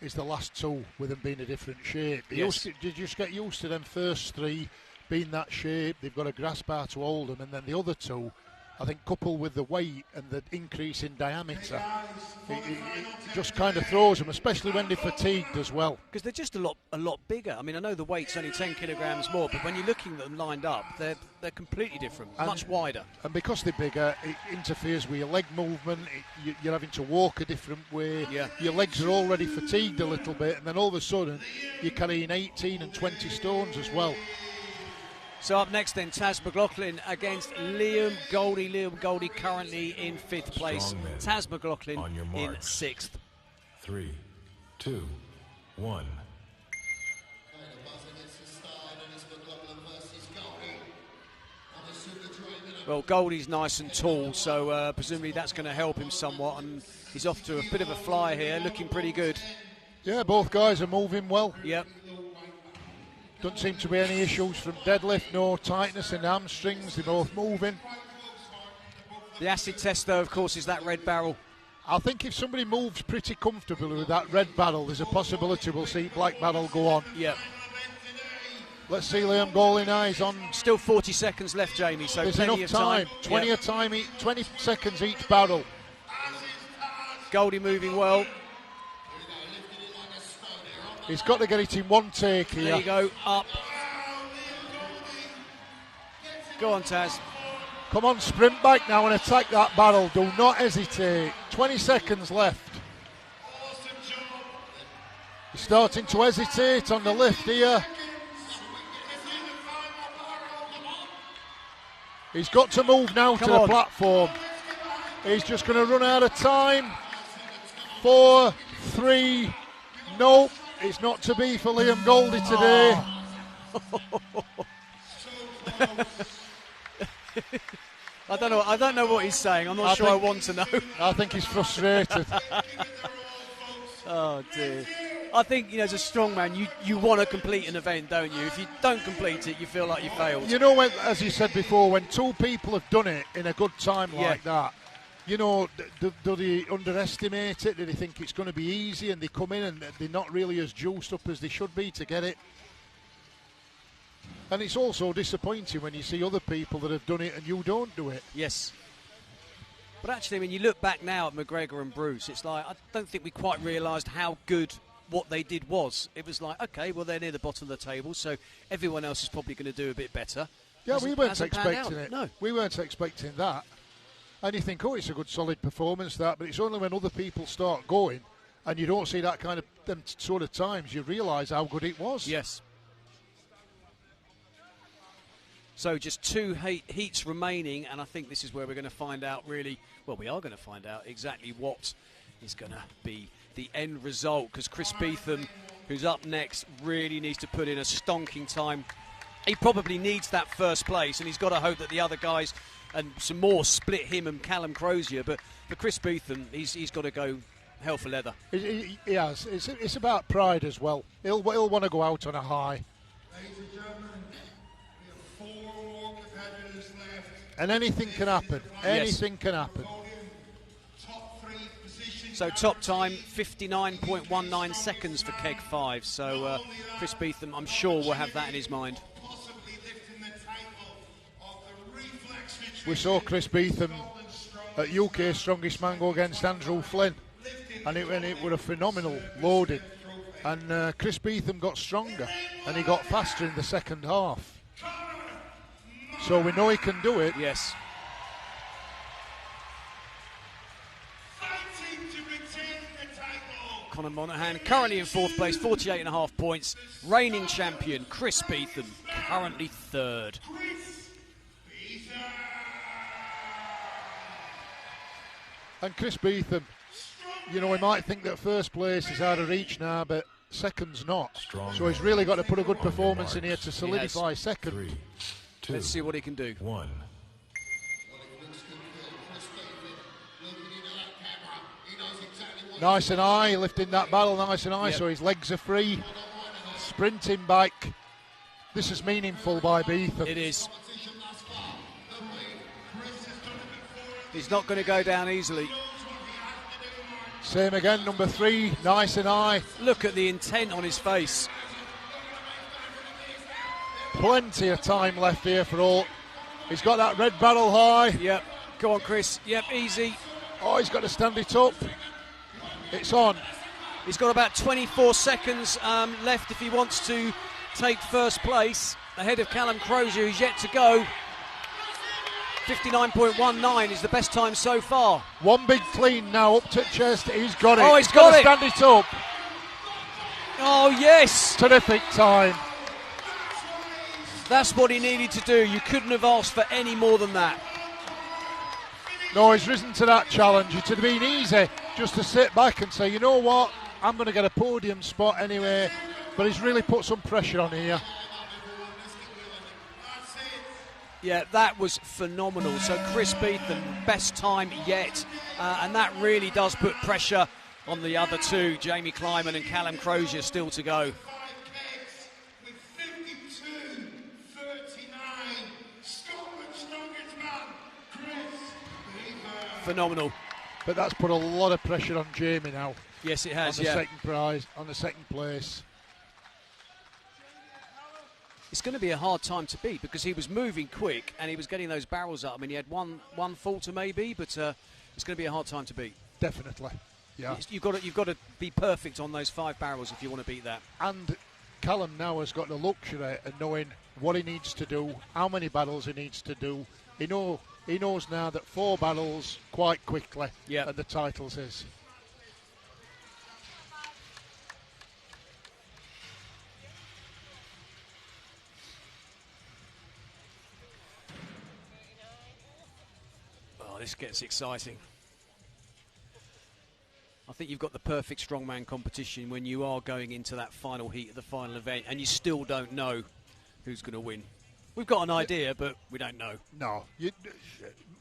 is the last 2 with them being a different shape. Yes. You just get used to them first 3 being that shape. They've got a grasp bar to hold them, and then the other 2, I think, coupled with the weight and the increase in diameter, it just kind of throws them, especially when they're fatigued as well. Because they're just a lot bigger. I mean, I know the weight's only 10 kilograms more, but when you're looking at them lined up, they're completely different, much wider. And because they're bigger, it interferes with your leg movement. You're having to walk a different way. Yeah. Your legs are already fatigued a little bit, and then all of a sudden you're carrying 18 and 20 stones as well. So up next then, Taz McLaughlin against Liam Goldie. Liam Goldie currently in 5th place. Strongman. Taz McLaughlin On your in marks. 6th. 3, 2, 1. Well, Goldie's nice and tall, so presumably that's going to help him somewhat, and he's off to a bit of a flyer here, looking pretty good. Yeah, both guys are moving well. Yep. Don't seem to be any issues from deadlift, no tightness in the hamstrings, they're both moving. The acid test, though, of course, is that red barrel. I think if somebody moves pretty comfortably with that red barrel, there's a possibility we'll see black barrel go on. Yep. Let's see Liam Goldie now, he's on. Still 40 seconds left, Jamie, so There's plenty enough of time. 20 Yep. a time, 20 seconds each barrel. Goldie moving well. He's got to get it in one take here. There you go, up. Go on, Taz. Come on, sprint back now and attack that barrel. Do not hesitate. 20 seconds left. He's starting to hesitate on the lift here. He's got to move now to the platform. He's just going to run out of time. 4, 3, nope. It's not to be for Liam Goldie today. I don't know what he's saying. I'm not sure I want to know. I think he's frustrated. Oh dear. I think, as a strongman, you want to complete an event, don't you? If you don't complete it, you feel like you failed. You know, when, as you said before, when 2 people have done it in a good time like that, do they underestimate it? Do they think it's going to be easy and they come in and they're not really as juiced up as they should be to get it? And it's also disappointing when you see other people that have done it and you don't do it. Yes. But actually, when you look back now at McGregor and Bruce, it's like, I don't think we quite realised how good what they did was. It was like, okay, well, they're near the bottom of the table, so everyone else is probably going to do a bit better. Yeah, we weren't expecting it. No. We weren't expecting that. And you think, it's a good solid performance, that, but it's only when other people start going and you don't see that kind of them sort of times, you realise how good it was. Yes. So just 2 heats remaining, and I think this is where we're going to find out really, well, we are going to find out exactly what is going to be the end result, because Chris Beetham, who's up next, really needs to put in a stonking time he probably needs that first place, and he's got to hope that the other guys and some more split him and Callum Crozier. But for Chris Beetham, he's got to go hell for leather. He has. It's about pride as well. He'll want to go out on a high. Ladies and gentlemen, we have 4 more competitors left. And anything can happen. Anything can happen. Top 3 positions. So top time, 59.19 seconds for Keg 5. So Chris Beetham, I'm sure, will have that in his mind. Possibly lifting the title of the Reflex Nutrition. We saw Chris Beetham at UK Strongest Man go against Andrew Flynn, and it was a phenomenal loading. And Chris Beetham got stronger, and he got faster in the second half. So we know he can do it. Yes. Fighting to retain the title. Conor Monaghan currently in 4th place, 48.5 points. Reigning champion Chris Beetham currently 3rd. Chris Beetham. And Chris Beetham, you know, we might think that first place is out of reach now, but second's not. So he's really got to put a good performance in here to solidify second. 3, 2, Let's see what he can do. 1. Nice and high, lifting that barrel nice and high, so his legs are free. Sprinting back. This is meaningful by Beetham. It is. He's not going to go down easily. Same again, number 3, nice and high. Look at the intent on his face. Plenty of time left here for all. He's got that red barrel high. Yep. Go on, Chris. Yep, easy. Oh, he's got to stand it up. It's on. He's got about 24 seconds left if he wants to take first place ahead of Callum Crozier, who's yet to go. 59.19 is the best time so far. One big clean now up to chest. He's got it. Oh, he's got to it. Stand it up. Oh, yes. Terrific time. That's what he needed to do. You couldn't have asked for any more than that. No, he's risen to that challenge. It would have been easy just to sit back and say, you know what, I'm going to get a podium spot anyway. But he's really put some pressure on here. Yeah, that was phenomenal. So Chris Beetham, best time yet. And that really does put pressure on the other two, Jamie Kleiman and Callum Crozier, still to go. Phenomenal. But that's put a lot of pressure on Jamie now. Yes, it has, on the yeah. second prize, on the second place. It's going to be a hard time to beat because he was moving quick and he was getting those barrels up. I mean, he had one falter maybe, but it's going to be a hard time to beat. Definitely, yeah. You've got to be perfect on those 5 barrels if you want to beat that. And Callum now has got the luxury of knowing what he needs to do, how many barrels he needs to do. He knows now that 4 barrels quite quickly, yep. And the title's his. Oh, this gets exciting. I think you've got the perfect strongman competition when you are going into that final heat of the final event and you still don't know who's going to win. We've got an idea, but we don't know. No.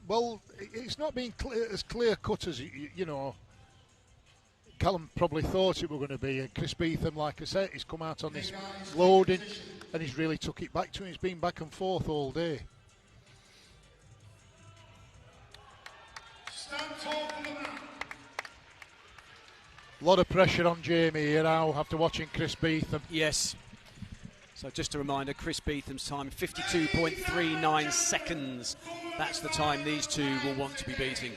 Well, it's not been as clear-cut as, you know, Callum probably thought it were going to be. And Chris Beetham, like I said, he's come out on this loading and he's really took it back to him. He's been back and forth all day. A lot of pressure on Jamie here now after watching Chris Beetham. Yes. So just a reminder, Chris Beetham's time, 52.39 seconds. That's the time these two will want to be beating.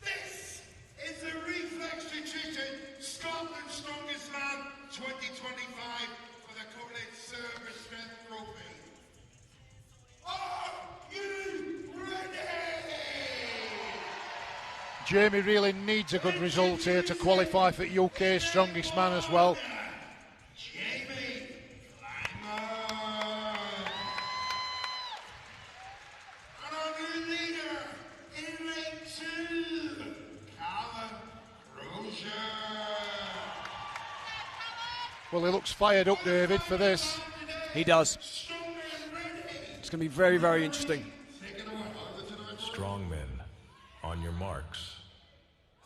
This is the Reflex Nutrition Scotland's Strongest Man 2025 for the coveted Service Strength Trophy. Are you ready? Jamie really needs a good result here to qualify for UK's Strongest Man as well. Jamie Kleiman. And our new leader in lane 2, Callum Crozier. Well, he looks fired up, David, for this. He does. It's going to be very, very interesting. Strongmen, on your marks.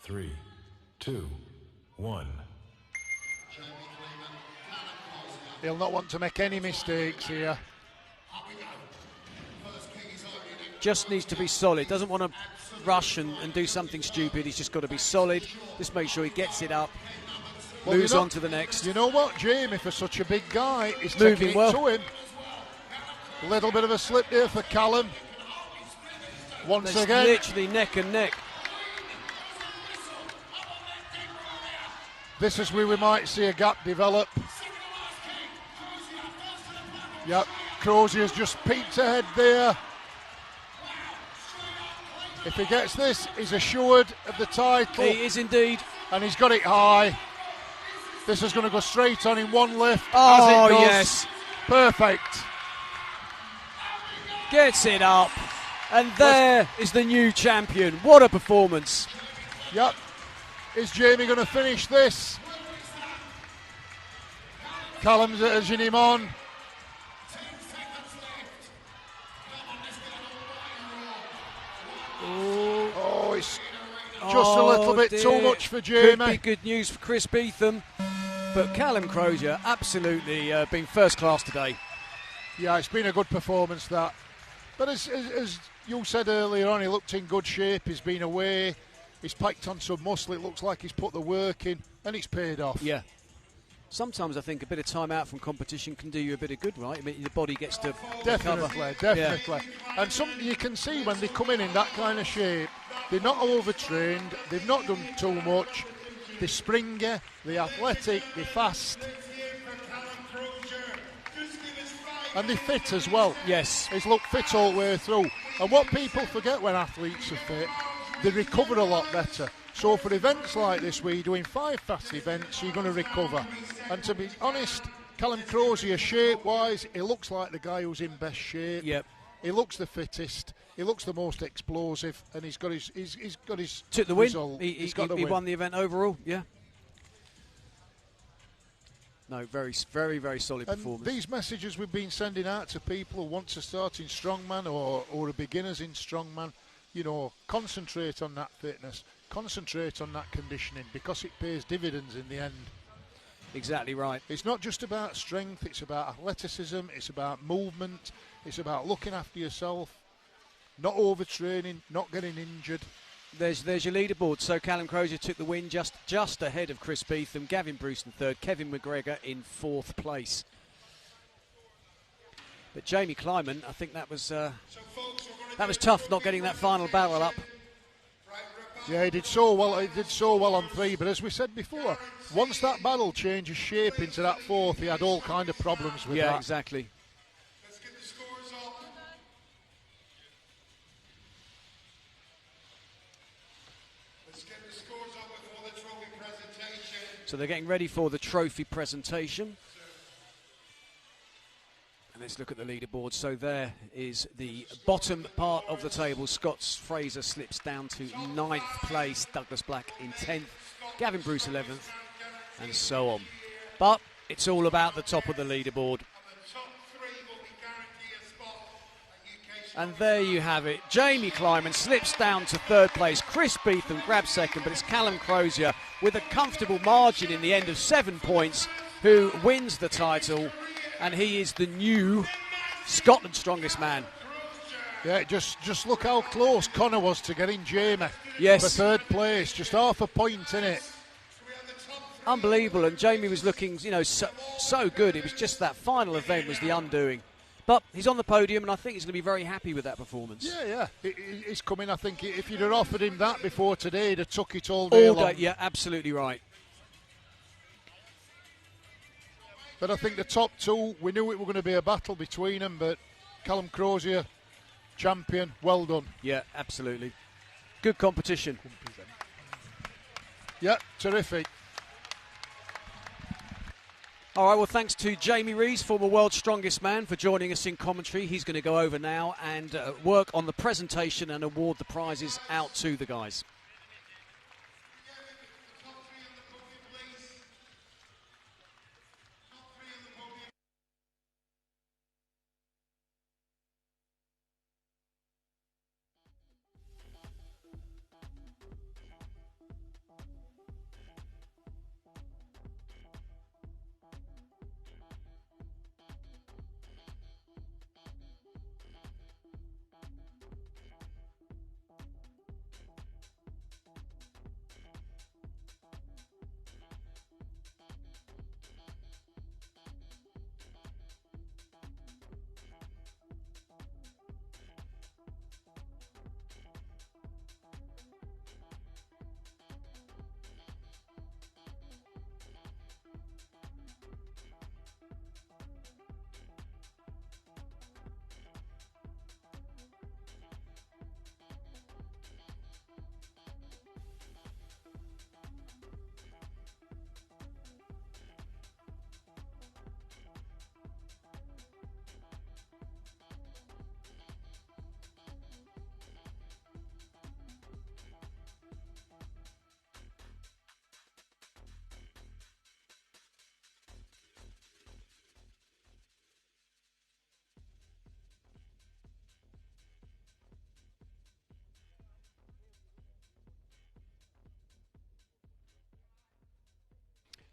3, 2, 1. He'll not want to make any mistakes here. Just needs to be solid. Doesn't want to rush and do something stupid. He's just got to be solid. Just make sure he gets it up. Well, moves on to the next. You know what, Jamie, for such a big guy, he's moving taking well. it to him. A little bit of a slip there for Callum. Once again. Literally neck and neck. This is where we might see a gap develop. Yep, Crozier's just peeked ahead there. If he gets this, he's assured of the title. He is indeed. And he's got it high. This is going to go straight on in one lift. Oh, as it does. yes. Perfect. Gets it up. And there is the new champion. What a performance. Yep. Is Jamie going to finish this? Callum's urging him on. Oh, it's just a little bit too much for Jamie. Could be good news for Chris Beetham. But Callum Crozier absolutely been first class today. Yeah, it's been a good performance, that. But as you said earlier on, he looked in good shape. He's been away. He's packed on some muscle. It looks like he's put the work in, and it's paid off. Yeah. Sometimes I think a bit of time out from competition can do you a bit of good, right? I mean, the body gets to recover. Definitely. Yeah. And something you can see when they come in that kind of shape, they're not overtrained, they've not done too much, they're springy, they're athletic, they're fast. And they're fit as well. Yes. He's looked fit all the way through. And what people forget when athletes are fit, they recover a lot better. So for events like this, where you're doing 5 fast events, you're going to recover. And to be honest, Callum Crozier, shape-wise, he looks like the guy who's in best shape. Yep. He looks the fittest. He looks the most explosive, and he's got his took the win. result. He won the event overall. Yeah. No, very, very, very solid and performance. These messages we've been sending out to people who want to start in strongman or are beginners in strongman, you know, concentrate on that fitness, concentrate on that conditioning, because it pays dividends in the end. Exactly right. It's not just about strength, it's about athleticism, it's about movement, it's about looking after yourself, not overtraining, not getting injured. There's your leaderboard. So Callum Crozier took the win, just ahead of Chris Beetham, Gavin Bruce in third, Kevin McGregor in fourth place. But Jamie Kleiman, I think that was tough, not getting that final barrel up. Yeah, he did so well. He did so well on 3. But as we said before, once that barrel changes shape into that 4th, he had all kind of problems with that. Yeah, exactly. Let's get the scores up. Let's get the scores up before the trophy presentation. So they're getting ready for the trophy presentation. And let's look at the leaderboard. So there is the bottom part of the table. Scott Fraser slips down to 9th place. Douglas Black in 10th. Gavin Bruce 11th. And so on. But it's all about the top of the leaderboard. And there you have it. Jamie Kleiman slips down to 3rd place. Chris Beetham grabs 2nd. But it's Callum Crozier with a comfortable margin in the end of 7 points who wins the title. And he is the new Scotland's strongest man. Yeah, just look how close Connor was to getting Jamie. Yes. For 3rd place, just half a point in it. Unbelievable, and Jamie was looking, so good. It was just that final event was the undoing. But he's on the podium, and I think he's going to be very happy with that performance. Yeah. He's coming. I think if you'd have offered him that before today, he'd have took it all day long. Yeah, absolutely right. But I think the top 2, we knew it were going to be a battle between them, but Callum Crozier, champion, well done. Yeah, absolutely. Good competition. Yeah, terrific. All right, well, thanks to Jamie Rees, former world's strongest man, for joining us in commentary. He's going to go over now and work on the presentation and award the prizes out to the guys.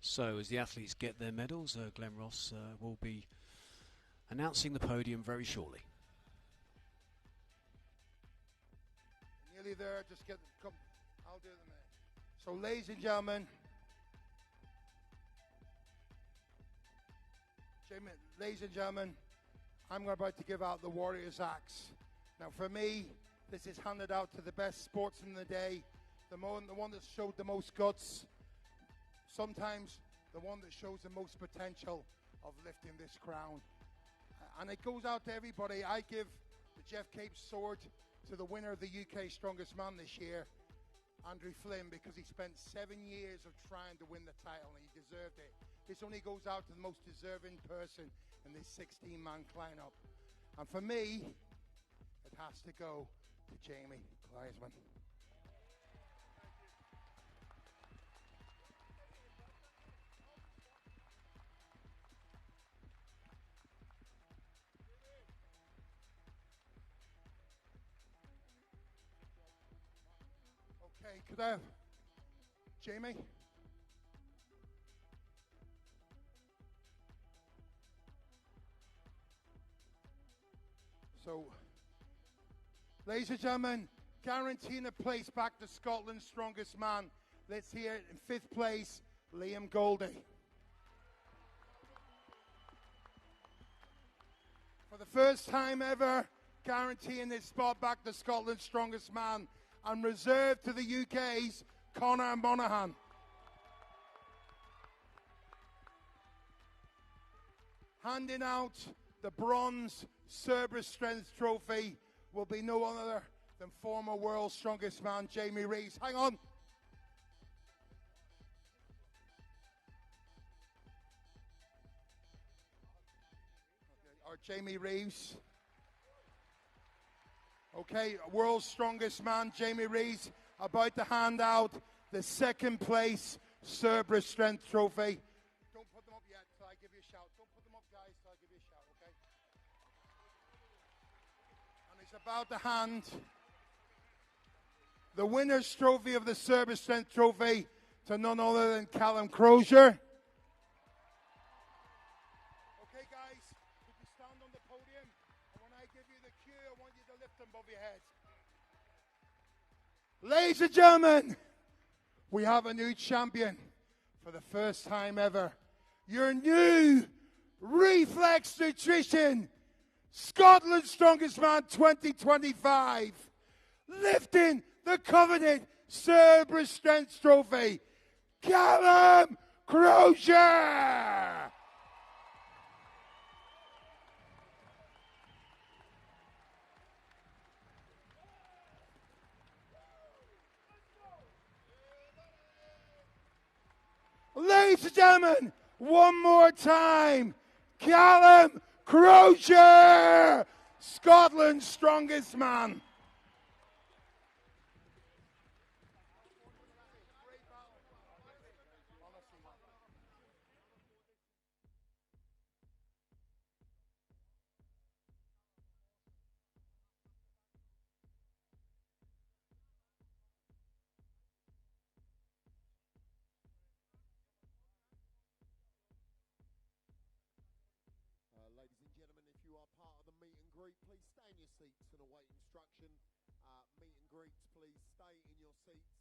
So as the athletes get their medals, Glenn Ross will be announcing the podium very shortly. Nearly there, just get them, come, I'll do them there. So ladies and gentlemen, I'm about to give out the Warrior's Axe. Now for me, this is handed out to the best sportsman in the day, the one that showed the most guts, sometimes the one that shows the most potential of lifting this crown. And it goes out to everybody. I give the Jeff Cape sword to the winner of the UK Strongest Man this year, Andrew Flynn, because he spent 7 years of trying to win the title and he deserved it. This only goes out to the most deserving person in this 16-man lineup. And for me, it has to go to Jamie Kleiman. Okay, could I have Jamie? So, ladies and gentlemen, guaranteeing a place back to Scotland's strongest man. Let's hear it in 5th place, Liam Goldie. For the first time ever, guaranteeing this spot back to Scotland's strongest man, and reserved to the UK's Conor Monaghan. Handing out the bronze Cerberus Strength Trophy will be no other than former world's strongest man, Jamie Reeves. Hang on. Or Jamie Reeves. Okay, world's strongest man, Jamie Reeves, about to hand out the 2nd place Cerberus Strength Trophy. Don't put them up yet till I give you a shout. Don't put them up, guys, till I give you a shout, okay? And he's about to hand the winner's trophy of the Cerberus Strength Trophy to none other than Callum Crozier. Okay, guys, if you stand on the podium, and when I give you the cue, I want you to lift them above your heads. Ladies and gentlemen, we have a new champion for the first time ever. Your new Reflex Nutrition Scotland's Strongest Man 2025, lifting the coveted Cerberus Strength Trophy, Callum Crozier. Ladies and gentlemen, one more time, Callum Crozier, Scotland's strongest man. Ladies and gentlemen, if you are part of the meet and greet, please stay in your seats and await instruction. Meet and greets, please stay in your seats.